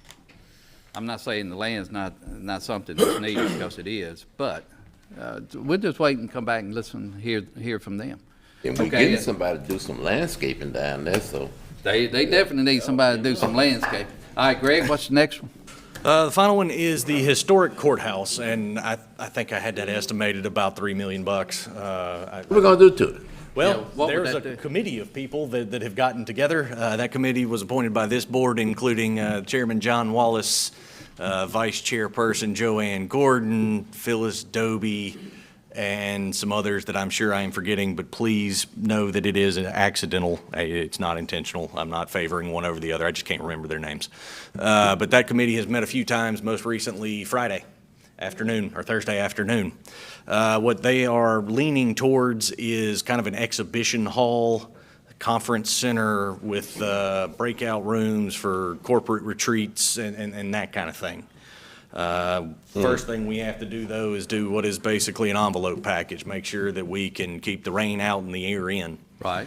I'm not saying the land's not something that's needed, because it is, but we'll just wait and come back and listen, hear from them. And we Okay, getting somebody to do some landscaping down there, so. They definitely need somebody to do some landscaping. All right, Greg, what's the next one? The final one is the historic courthouse, and I think I had that estimated about $3 million. What we gonna do to it? Well, what would there's that a do? committee of people that have gotten together. That committee was appointed by this board, including Chairman John Wallace, Vice Chairperson Joanne Gordon, Phyllis Doby, and some others that I'm sure I am forgetting, but please know that it is an accidental. It's not intentional. I'm not favoring one over the other. I just can't remember their names. But that committee has met a few times, most recently Friday afternoon or Thursday afternoon. What they are leaning towards is kind of an exhibition hall, conference center with breakout rooms for corporate retreats and that kind of thing. First thing we have to do, though, is do what is basically an envelope package, make sure that we can keep the rain out and the air in. Right.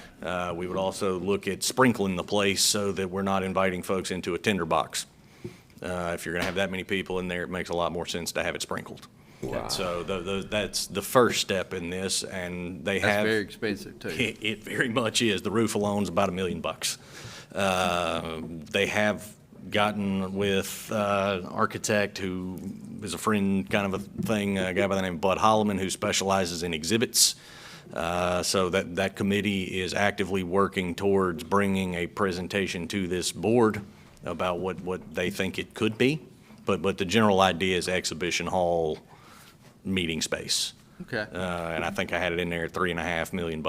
We would also look at sprinkling the place so that we're not inviting folks into a tinderbox. If you're going to have that many people in there, it makes a lot more sense to have it sprinkled. Wow. So that's the first step in this, and they have. That's very expensive, too. It very much is. The roof alone is about $1 million. They have gotten with an architect who is a friend kind of a thing, a guy by the name of Bud Holloman, who specializes in exhibits. So that committee is actively working towards bringing a presentation to this board about what they think it could be. But the general idea is exhibition hall, meeting space. Okay. And I think I had it in there at $3.5 million.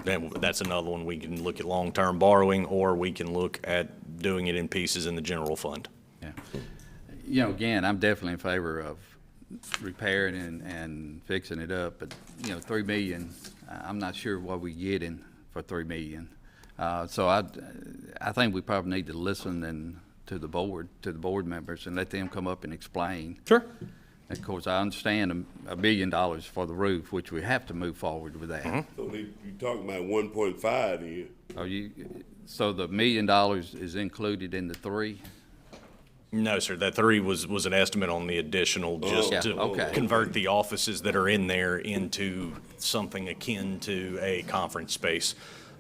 Then that's another one. We can look at long-term borrowing, or we can look at doing it in pieces in the general fund. Yeah. You know, again, I'm definitely in favor of repairing and fixing it up, but, you know, $3 million, I'm not sure what we're getting for $3 million. So I think we probably need to listen to the board members and let them come up and explain. Sure. Of course, I understand $1 million for the roof, which we have to move forward with that. So you're talking about 1.5 here. So the $1 million is included in the 3? No, sir. That 3 was an estimate on the additional, just to convert the offices that are in there into something akin to a conference space.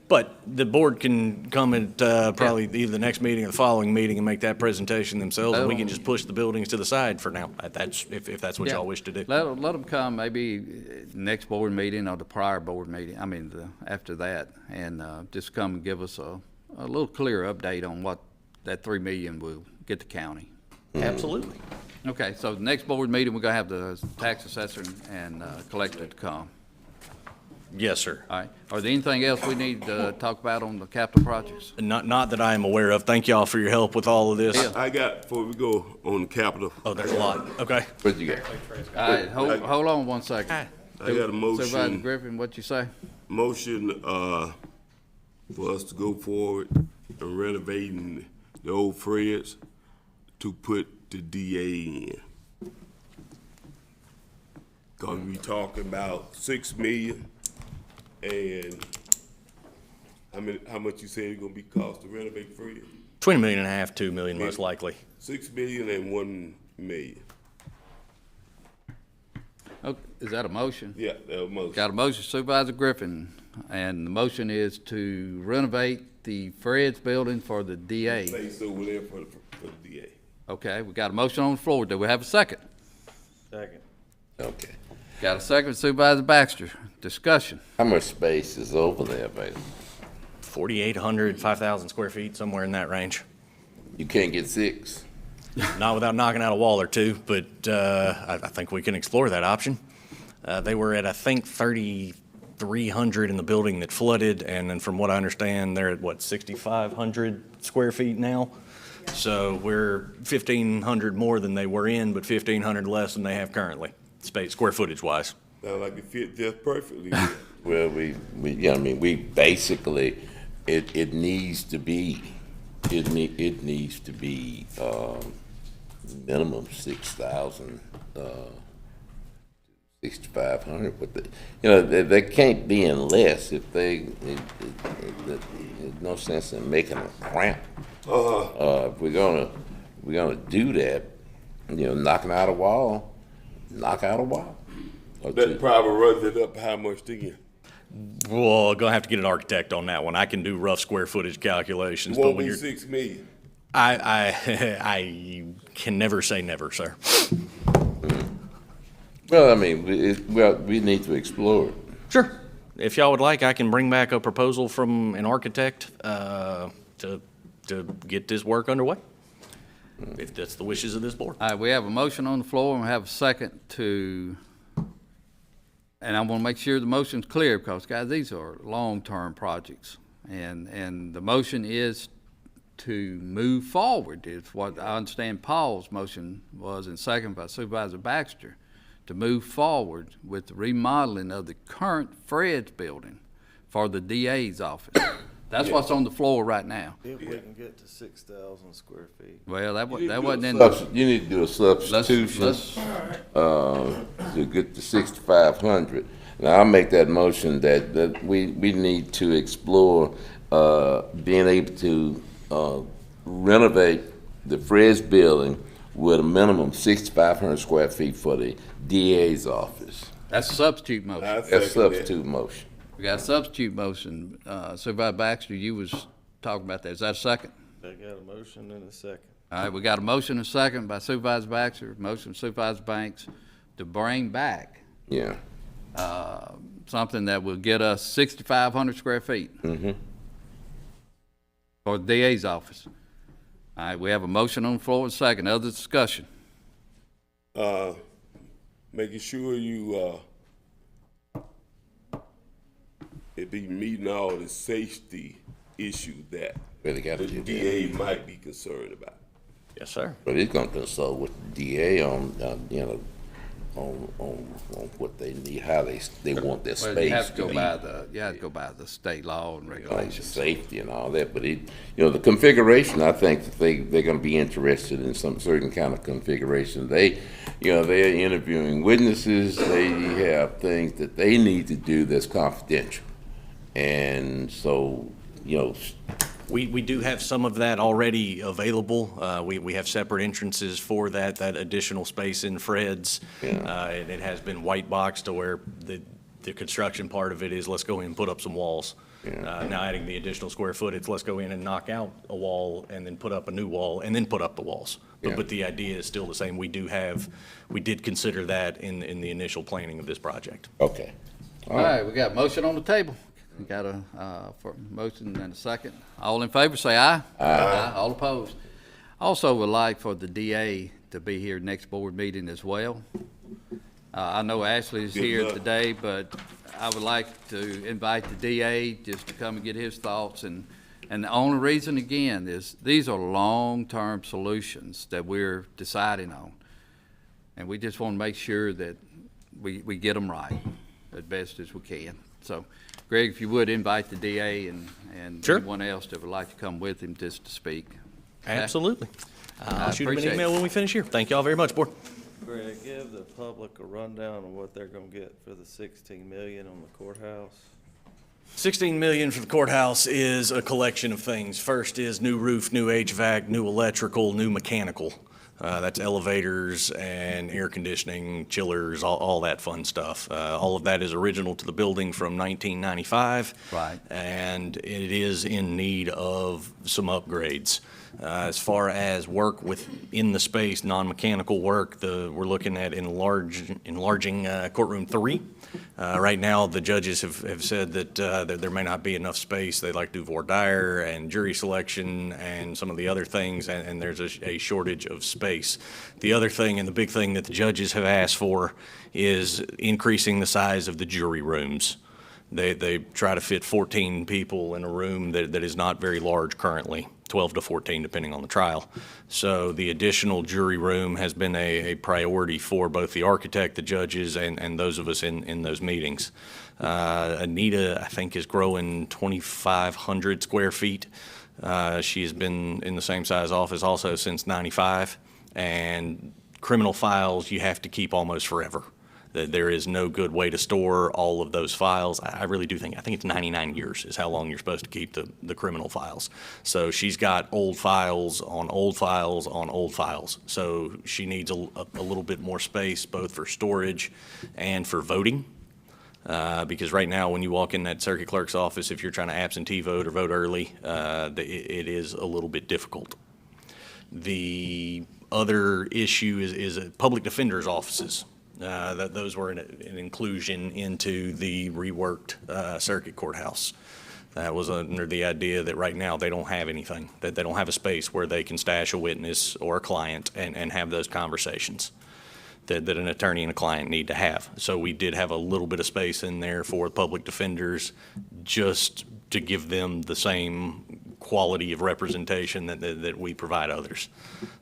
But the board can come at probably either the next meeting or the following meeting and make that presentation themselves, and we can just push the buildings to the side for now. That's if that's what y'all wish to do. Let them come maybe next board meeting or the prior board meeting, after that, and just come and give us a little clearer update on what that $3 million will get the county. Absolutely. Okay, so the next board meeting, we're gonna have the tax assessor and collector to come. Yes, sir. All right. Are there anything else we need to talk about on the capital projects? Not that I am aware of. Thank y'all for your help with all of this. I got, before we go on the capital. Oh, there's a lot. Okay. What you got? All right, hold on one second. I got a motion. Supervisor Griffin, what you say? Motion, for us to go forward and renovating the old Fred's to put the DA in. Cause we talking about $6 million, and how much you say it's gonna be cost to renovate Fred's? Between $1.5 million and $2 million, most likely. $6 million and $1 million. Oh, is that a motion? Yeah, that a motion. Got a motion, Supervisor Griffin, and the motion is to renovate the Fred's building for the DA. Space over there for the DA. Okay, we got a motion on the floor. Do we have a second? Second. Okay. Got a second, Supervisor Baxter. Discussion. How much space is over there, baby? 4,800, 5,000 square feet, somewhere in that range. You can't get 6? Not without knocking out a wall or two, but I think we can explore that option. They were at, I think, 3,300 in the building that flooded, and then from what I understand, they're at, 6,500 square feet now. So we're 1,500 more than they were in, but 1,500 less than they have currently, square footage wise. Sound like it fit just perfectly. Well, yeah, I mean, we basically, it needs to be, it needs to be, minimum 6,000, 6,500, but they can't be in less if there's no sense in making a cramp. If we're gonna do that, knocking out a wall, knock out a wall. That probably runs it up how much again? Well, gonna have to get an architect on that one. I can do rough square footage calculations, but Won't when be you're, 6 million. I can never say never, sir. Well, I mean, we need to explore it. Sure. If y'all would like, I can bring back a proposal from an architect to get this work underway, if that's the wishes of this board. All right, we have a motion on the floor, and we have a second to, and I want to make sure the motion's clear, because, guys, these are long-term projects. And the motion is to move forward, is what I understand Paul's motion was, and second by Supervisor Baxter, to move forward with the remodeling of the current Fred's building for the DA's office. That's what's on the floor right now. If we can get to 6,000 square feet. Well, that wasn't in You need to do a substitution to get to 6,500. Now, I'll make that motion that we need to explore being able to renovate the Fred's building with a minimum 6,500 square feet for the DA's office. That's a substitute motion. That's a substitute motion. We got a substitute motion. Supervisor Baxter, you was talking about that. Is that a second? I got a motion and a second. All right, we got a motion and a second by Supervisor Baxter, motion Supervisor Banks to bring back something that will get us 6,500 square feet for the DA's office. All right, we have a motion on the floor and a second. Other discussion? Making sure you it be meeting all the safety issues that the DA might be concerned about. Yes, sir. But he's gonna consult with the DA on, on what they need, how they want their space to be. You have to go by the state law and regulations. Safety and all that, but the configuration, I think that they're gonna be interested in some certain kind of configuration. They're interviewing witnesses, they have things that they need to do that's confidential. And so, We do have some of that already available. We have separate entrances for that additional space in Fred's. And it has been white boxed to where the construction part of it is, let's go in and put up some walls. Now adding the additional square footage, let's go in and knock out a wall and then put up a new wall and then put up the walls. But the idea is still the same. We did consider that in the initial planning of this project. Okay. All right, we got a motion on the table. We got a motion and a second. All in favor, say aye. Aye. All opposed. Also would like for the DA to be here next board meeting as well. I know Ashley is here today, but I would like to invite the DA just to come and get his thoughts. And the only reason, again, is these are long-term solutions that we're deciding on. And we just want to make sure that we get them right as best as we can. So, Greg, if you would invite the DA and Sure. anyone else that would like to come with him just to speak. Absolutely. I'll shoot him an appreciate email when we finish here. Thank you all very much, board. Greg, give the public a rundown of what they're gonna get for the 16 million on the courthouse. 16 million for the courthouse is a collection of things. First is new roof, new HVAC, new electrical, new mechanical. That's elevators and air conditioning, chillers, all that fun stuff. All of that is original to the building from 1995. Right. And it is in need of some upgrades. As far as work within the space, non-mechanical work, we're looking at enlarging courtroom 3. Right now, the judges have said that there may not be enough space. They like to do voir dire and jury selection and some of the other things, and there's a shortage of space. The other thing, and the big thing that the judges have asked for, is increasing the size of the jury rooms. They try to fit 14 people in a room that is not very large currently. 12 to 14, depending on the trial. So the additional jury room has been a priority for both the architect, the judges, and those of us in those meetings. Anita, I think, is growing 2,500 square feet. She has been in the same size office also since '95, and criminal files you have to keep almost forever. There is no good way to store all of those files. I really do think it's 99 years is how long you're supposed to keep the criminal files. So she's got old files on old files on old files. So she needs a little bit more space, both for storage and for voting. Because right now, when you walk in that circuit clerk's office, if you're trying to absentee vote or vote early, it is a little bit difficult. The other issue is public defender's offices. Those were an inclusion into the reworked circuit courthouse. That was under the idea that right now they don't have anything, that they don't have a space where they can stash a witness or a client and have those conversations that an attorney and a client need to have. So we did have a little bit of space in there for public defenders just to give them the same quality of representation that we provide others.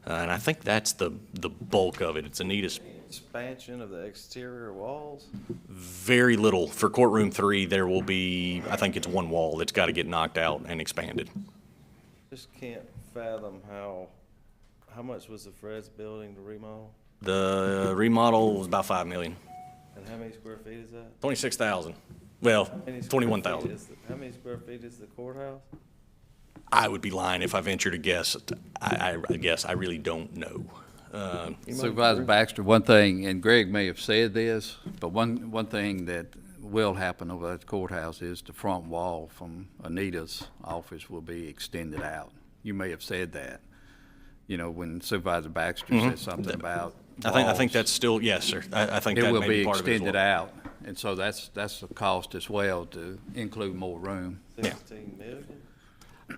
And I think that's the bulk of it. It's Anita's. Expansion of the exterior walls? Very little. For courtroom 3, there will be, I think it's one wall that's got to get knocked out and expanded. Just can't fathom how much was the Fred's building to remodel? The remodel was about $5 million. And how many square feet is that? 26,000. Well, 21,000. How many square feet is the courthouse? I would be lying if I ventured to guess. I guess I really don't know. Supervisor Baxter, one thing, and Greg may have said this, but one thing that will happen over at the courthouse is the front wall from Anita's office will be extended out. You may have said that, when Supervisor Baxter said something about walls. I think that's still, yes, sir. I think that will may be be part of it as extended well. out, and so that's a cost as well to include more room. 16 million?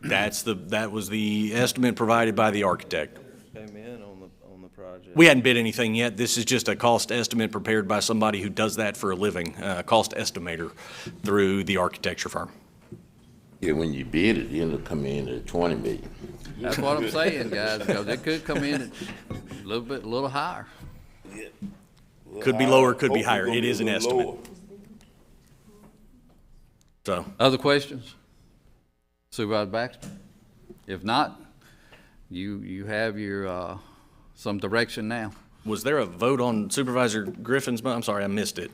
That was the estimate provided by the architect. Came in on the project. We hadn't bid anything yet. This is just a cost estimate prepared by somebody who does that for a living, cost estimator through the architecture firm. Yeah, when you bid it, you end up coming in at 20 million. That's what I'm saying, guys, because it could come in a little higher. Could be lower, could be higher. It is an estimate. So, other questions? Supervisor Baxter? If not, you have your, some direction now. Was there a vote on Supervisor Griffin's, I'm sorry, I missed it,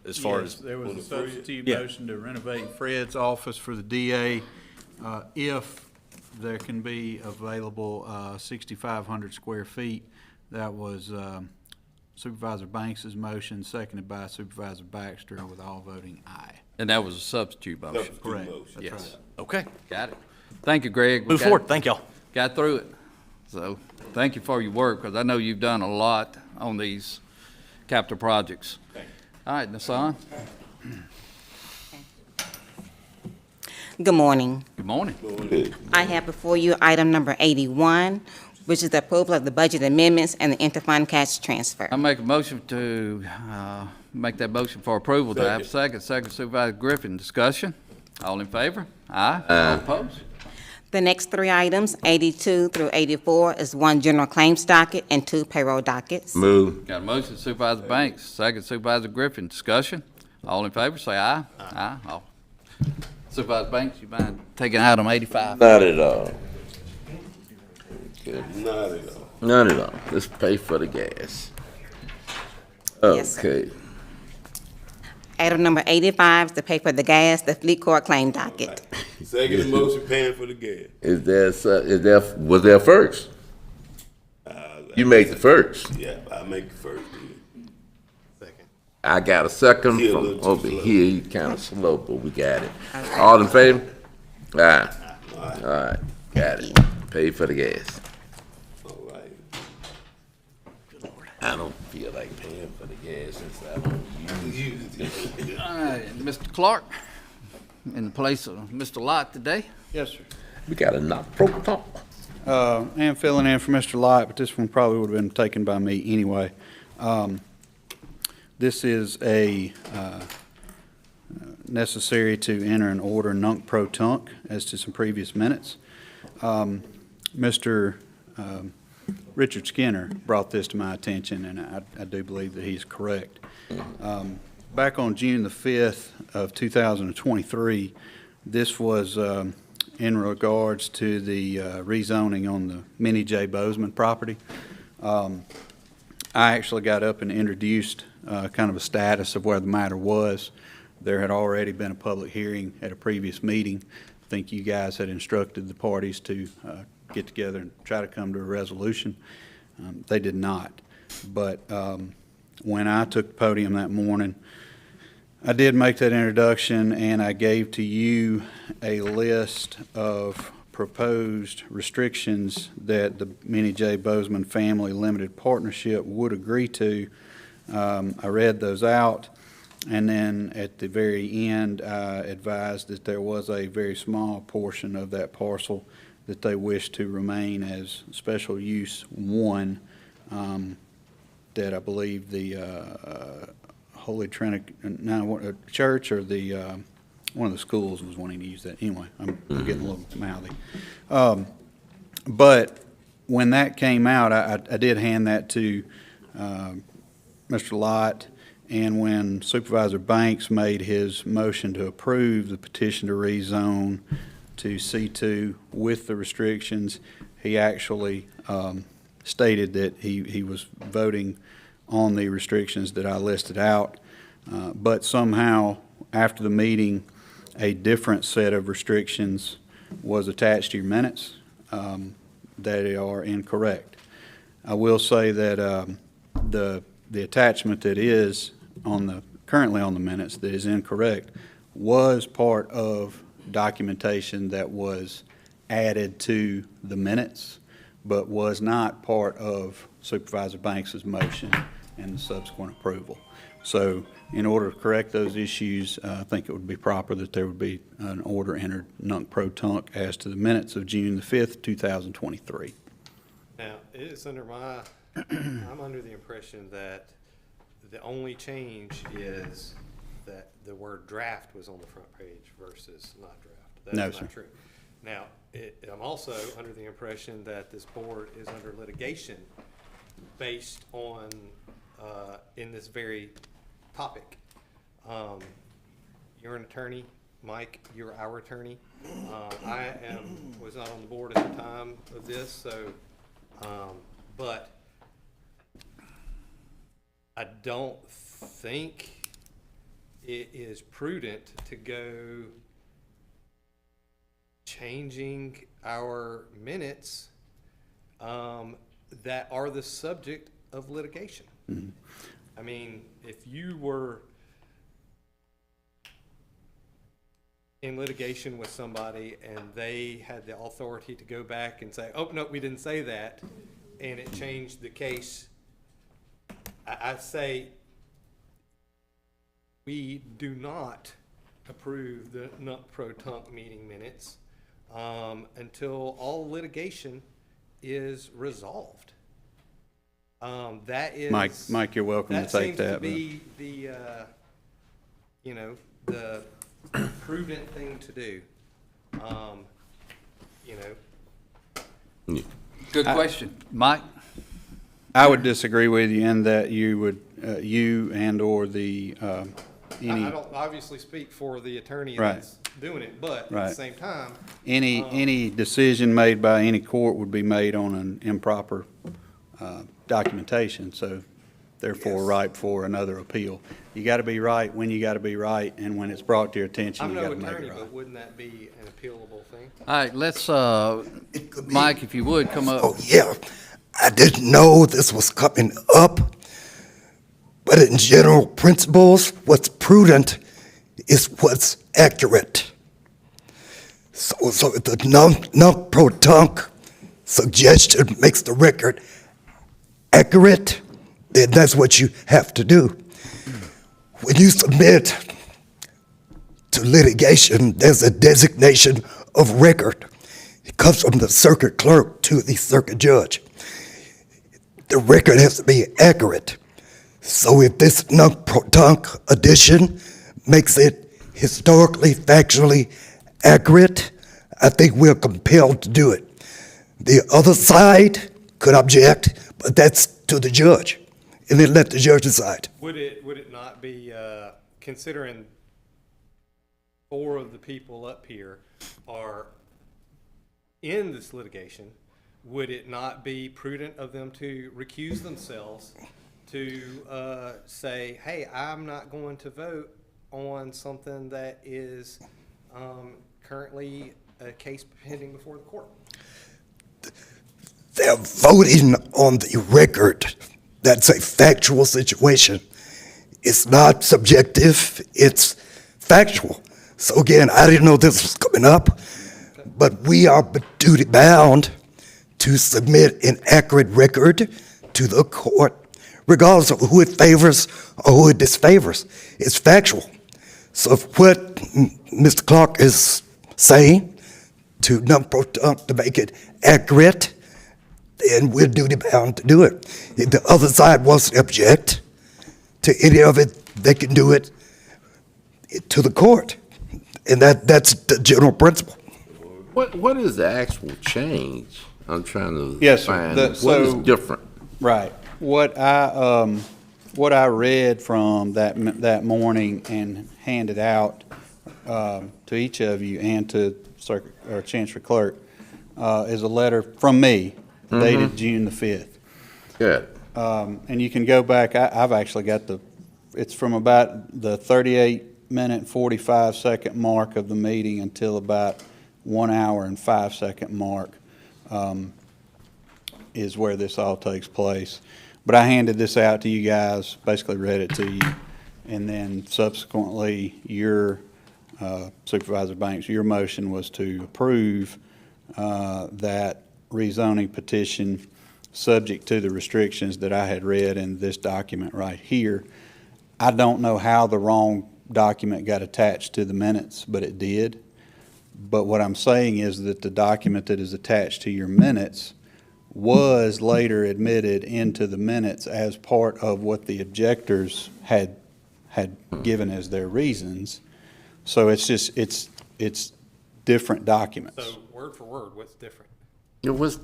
as far as. There was a substitute motion to renovate Fred's office for the DA, if there can be available 6,500 square feet. That was Supervisor Banks's motion, seconded by Supervisor Baxter, with all voting aye. And that was a substitute motion? Substitute Correct. motion. That's Yes. right. Okay. Got it. Thank you, Greg. Move forward. Thank y'all. Got through it. So thank you for your work, because I know you've done a lot on these capital projects. All right, Nassan. Good morning. Good morning. I have before you item number 81, which is the approval of the budget amendments and the interfund cash transfer. I make a motion to make that motion for approval. Do I have a second? Second, Supervisor Griffin. Discussion? All in favor? Aye. All opposed? The next 3 items, 82 through 84, is 1 general claims docket and 2 payroll dockets. Move. Got a motion, Supervisor Banks. Second, Supervisor Griffin. Discussion? All in favor, say aye. Aye. All. Supervisor Banks, you mind taking item 85? Not at all. Okay. Not at all. Not at all. Let's pay for the gas. Yes, sir. Okay. Item number 85 is to pay for the gas, the fleet court claim docket. Second motion, paying for the gas. Was there first? You made the first. Yeah, I make the first. I got a second He a from little too over slow. here. He kind of slow, but we got it. All in favor? Aye. All right. Got it. Pay for the gas. All right. I don't feel like paying for the gas since I don't use it. All right, Mr. Clark, in the place of Mr. Lott today. Yes, sir. We got a knock protocol. And filling in for Mr. Light, but this one probably would have been taken by me anyway. This is a necessary to enter and order nunc pro tunc as to some previous minutes. Mr. Richard Skinner brought this to my attention, and I do believe that he's correct. Back on June the 5th of 2023, this was in regards to the rezoning on the Minnie J. Bozeman property. I actually got up and introduced kind of a status of where the matter was. There had already been a public hearing at a previous meeting. I think you guys had instructed the parties to get together and try to come to a resolution. They did not. But when I took the podium that morning, I did make that introduction, and I gave to you a list of proposed restrictions that the Minnie J. Bozeman Family Limited Partnership would agree to. I read those out, and then at the very end, I advised that there was a very small portion of that parcel that they wish to remain as special use 1, that I believe the Holy Trinity, church or the one of the schools was wanting to use that. Anyway, I'm getting a little mouthy. But when that came out, I did hand that to Mr. Lott, and when Supervisor Banks made his motion to approve the petition to rezone to C2 with the restrictions, he actually stated that he was voting on the restrictions that I listed out, but somehow after the meeting, a different set of restrictions was attached to your minutes that are incorrect. I will say that the attachment that is currently on the minutes that is incorrect was part of documentation that was added to the minutes, but was not part of Supervisor Banks's motion and the subsequent approval. So in order to correct those issues, I think it would be proper that there would be an order entered nunc pro tunc as to the minutes of June the 5th, 2023. Now, it is under I'm under the impression that the only change is that the word draft was on the front page versus not draft. That No, is not sir. true. Now, I'm also under the impression that this board is under litigation based on, in this very topic. You're an attorney, Mike, you're our attorney. I was not on the board at the time of this, so, but I don't think it is prudent to go changing our minutes that are the subject of litigation. Mm-hmm. I mean, if you were in litigation with somebody and they had the authority to go back and say, oh, no, we didn't say that, and it changed the case, I say we do not approve the nunc pro tunc meeting minutes until all litigation is resolved. That is Mike, you're welcome to take that. That seems to be the, the prudent thing to do. Good question. Mike? I would disagree with you in that you would, you and/or the, any. I don't obviously speak for the attorney Right. that's doing it, but at Right. the same time. Any decision made by any court would be made on an improper documentation, so therefore ripe for another appeal. You got to be right when you got to be right, and when it's brought to your attention, I'm you no got to make attorney, it right. but wouldn't that be an appealable thing? All right, let's, Mike, if you would, come up. Oh, yeah. I didn't know this was coming up, but in general principles, what's prudent is what's accurate. So if the nunc pro tunc suggestion makes the record accurate, then that's what you have to do. When you submit to litigation, there's a designation of record. It comes from the circuit clerk to the circuit judge. The record has to be accurate. So if this nunc pro tunc addition makes it historically, factually accurate, I think we're compelled to do it. The other side could object, but that's to the judge, and then let the judge decide. Would it not be, considering 4 of the people up here are in this litigation, would it not be prudent of them to recuse themselves to say, hey, I'm not going to vote on something that is currently a case pending before the court? They're voting on the record. That's a factual situation. It's not subjective, it's factual. So again, I didn't know this was coming up, but we are duty bound to submit an accurate record to the court, regardless of who it favors or who it disfavors. It's factual. So if what Mr. Clark is saying to make it accurate, then we're duty bound to do it. If the other side wants to object to any of it, they can do it to the court. And that's the general principle. What is the actual change? I'm trying to Yes, sir. find what is different. Right. What I read from that morning and handed out to each of you and to Chancery Clerk is a letter from me dated June the 5th. Good. And you can go back, I've actually got it's from about the 38-minute, 45-second mark of the meeting until about 1 hour and 5-second mark is where this all takes place. But I handed this out to you guys, basically read it to you, and then subsequently your Supervisor Banks, your motion was to approve that rezoning petition subject to the restrictions that I had read in this document right here. I don't know how the wrong document got attached to the minutes, but it did. But what I'm saying is that the document that is attached to your minutes was later admitted into the minutes as part of what the objectors had given as their reasons. So it's just, it's different documents. So word for word, what's different? It was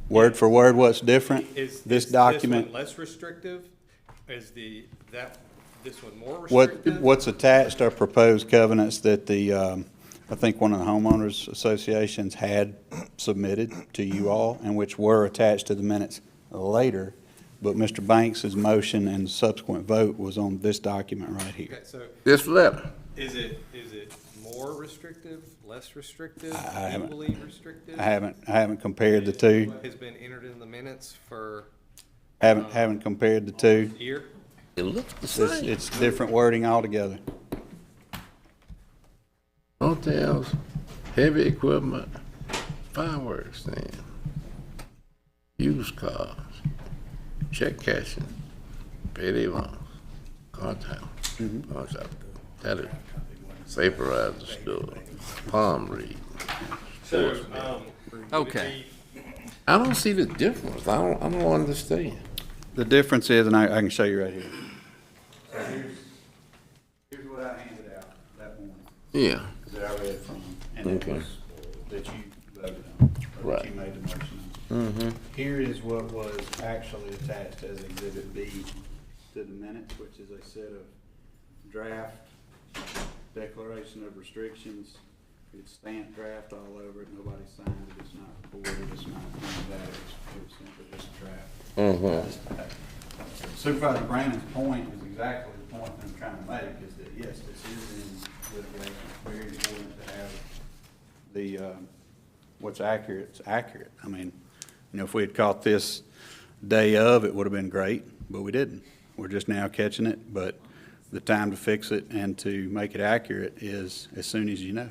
Word for word, what's different? Is This this document. one less restrictive? Is this one more restrictive? What's attached are proposed covenants that I think one of the homeowners associations had submitted to you all, and which were attached to the minutes later. But Mr. Banks's motion and subsequent vote was on this document right here. Okay, so this letter. Is it more restrictive, less restrictive, I equally restrictive? I haven't compared the two. What has been entered in the minutes for Haven't compared the two. year? It looks the same. It's different wording altogether. Hotels, heavy equipment, fireworks stand, used cars, check cashing, payday loans, car time, pawn shop, tattoo, vaporizer store, palm read. Okay. I don't see the difference. I don't understand. The difference is, and I can show you right here. So here's what I handed out that morning. Yeah. That I read from, and it Okay. was that you voted on, or Right. that you made the motion on. Here is what was actually attached as Exhibit B to the minutes, which is a set of draft declaration of restrictions. It's stamped draft all over it, nobody signed it, it's not recorded, it's not any of that, it was simply just a draft. Supervisor Brandon's point is exactly the point I'm trying to make, is that yes, this is in litigation, it's very important to have the, what's accurate, it's accurate. I mean, you know, if we had caught this day of, it would have been great, but we didn't. We're just now catching it, but the time to fix it and to make it accurate is as soon as you know.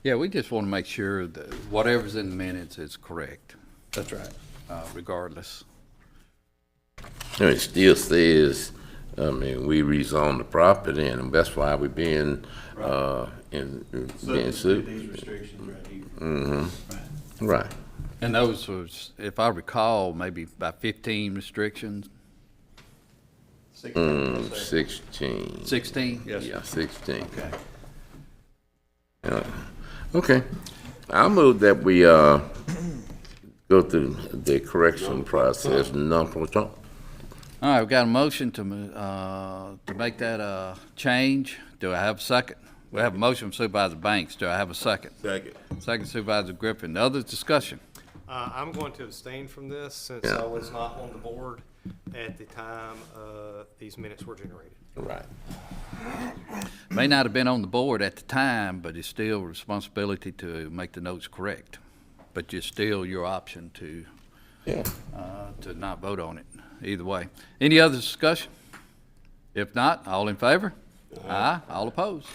Yeah, we just want to make sure that whatever's in the minutes is correct. That's right. Regardless. It still says, I mean, we rezoned the property, and that's why we're being, being sued. These restrictions right here. Mm-hmm. Right. And those was, if I recall, maybe about 15 restrictions. 16. 16? Yes, Yeah, 16. Okay. Okay. I move that we, go through the correction process, non-proton. All right, we've got a motion to make that change. Do I have a second? We have a motion from Supervisor Banks. Do I have a second? Second. Second Supervisor Griffin. Other discussion? I'm going to abstain from this since I was not on the board at the time these minutes were generated. Right. May not have been on the board at the time, but it's still a responsibility to make the notes correct. But it's still your option to not vote on it, either way. Any other discussion? If not, all in favor? Aye. All opposed?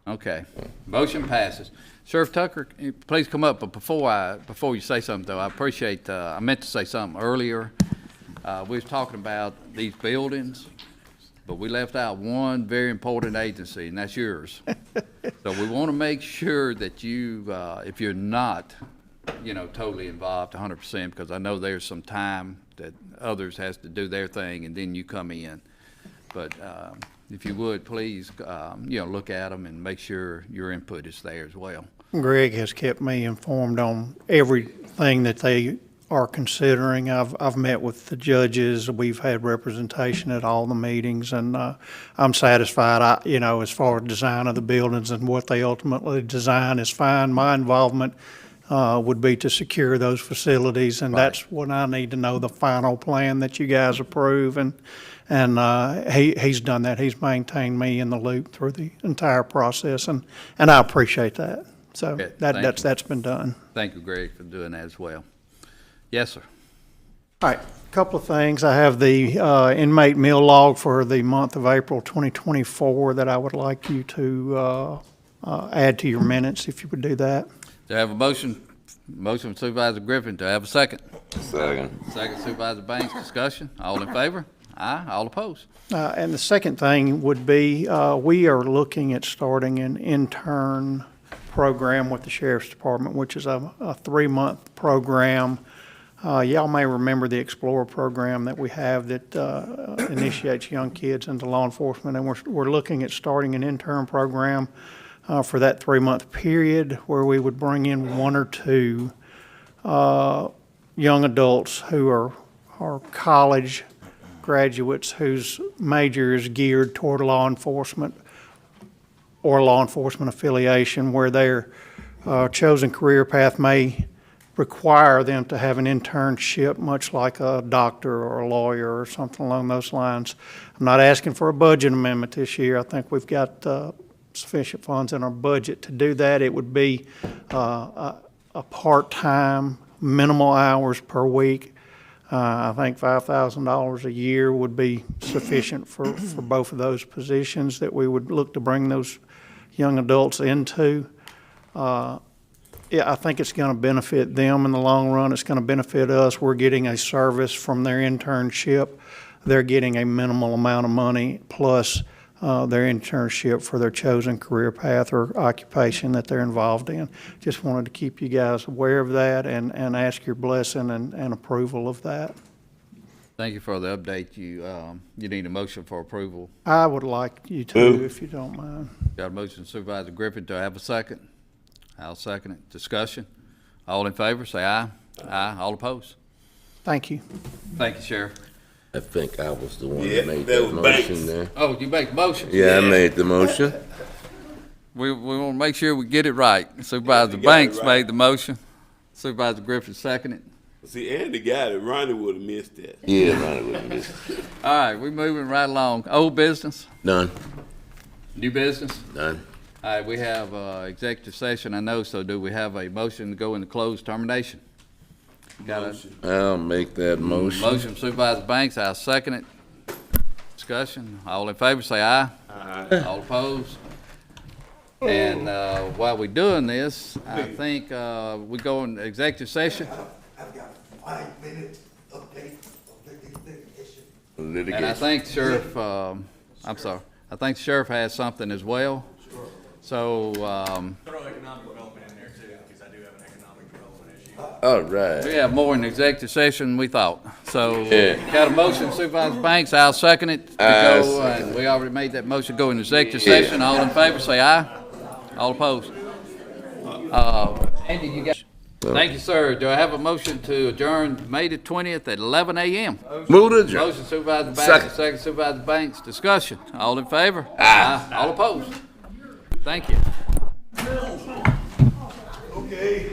Okay, motion passes. Sheriff Tucker, please come up, but before you say something though, I appreciate, I meant to say something earlier. We was talking about these buildings, but we left out one very important agency, and that's yours. So we want to make sure that you, if you're not, totally involved 100%, because I know there's some time that others has to do their thing, and then you come in. But if you would, please, look at them and make sure your input is there as well. Greg has kept me informed on everything that they are considering. I've met with the judges. We've had representation at all the meetings, and I'm satisfied. As far as design of the buildings and what they ultimately design is fine. My involvement would be to secure those facilities, and that's what I need to know, the final plan that you guys approve. And he's done that. He's maintained me in the loop through the entire process, and I appreciate that. So Okay, that's been done. Thank you, Greg, for doing that as well. Yes, sir. All right, a couple of things. I have the inmate meal log for the month of April 2024 that I would like you to add to your minutes, if you would do that. Do I have a motion from Supervisor Griffin? Do I have a second? Second. Second Supervisor Banks. Discussion? All in favor? Aye. All opposed? And the second thing would be, we are looking at starting an intern program with the Sheriff's Department, which is a 3-month program. Y'all may remember the Explorer program that we have that initiates young kids into law enforcement, and we're looking at starting an intern program for that 3-month period, where we would bring in 1 or 2 young adults who are college graduates whose major is geared toward law enforcement or law enforcement affiliation, where their chosen career path may require them to have an internship, much like a doctor or a lawyer or something along those lines. I'm not asking for a budget amendment this year. I think we've got sufficient funds in our budget to do that. It would be a part-time, minimal hours per week. I think $5,000 a year would be sufficient for both of those positions that we would look to bring those young adults into. I think it's going to benefit them in the long run. It's going to benefit us. We're getting a service from their internship. They're getting a minimal amount of money plus their internship for their chosen career path or occupation that they're involved in. Just wanted to keep you guys aware of that and ask your blessing and approval of that. Thank you for the update. You need a motion for approval. I would like you to, if you don't mind. Got a motion, Supervisor Griffin. Do I have a second? I'll second it. Discussion? All in favor, say aye. Aye. All opposed? Thank you. Thank you, Sheriff. I think I was the one that made that motion there. Oh, you make the motion? Yeah, I made the motion. We want to make sure we get it right. Supervisor Banks made the motion. Supervisor Griffin seconded. See, Andy got it. Ronnie would have missed that. Yeah, Ronnie would have missed it. All right, we're moving right along. Old business? None. New business? None. All right, we have executive session, I know, so do we have a motion to go into closed termination? I'll make that motion. Motion from Supervisor Banks, I'll second it. Discussion, all in favor, say aye. Aye. All opposed? And while we're doing this, I think we go into executive session. I've got a 5-minute update of litigation. And I think Sheriff, I'm sorry, I think the Sheriff has something as well. So, Throw economic development in there too, because I do have an economic development issue. All right. we have more in the executive session than we thought. So, got a motion, Supervisor Banks, I'll second it. To go, and we already made that motion, go into executive session. All in favor, say aye. All opposed? Andy, you got? Thank you, sir. Do I have a motion to adjourn May the 20th at 11 a.m.? Move to adjourn. Motion Supervisor Banks, Second. second Supervisor Banks. Discussion. All in favor? Aye. All opposed? Thank you. Okay.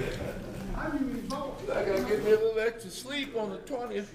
I gotta get me a little extra sleep on the 20th.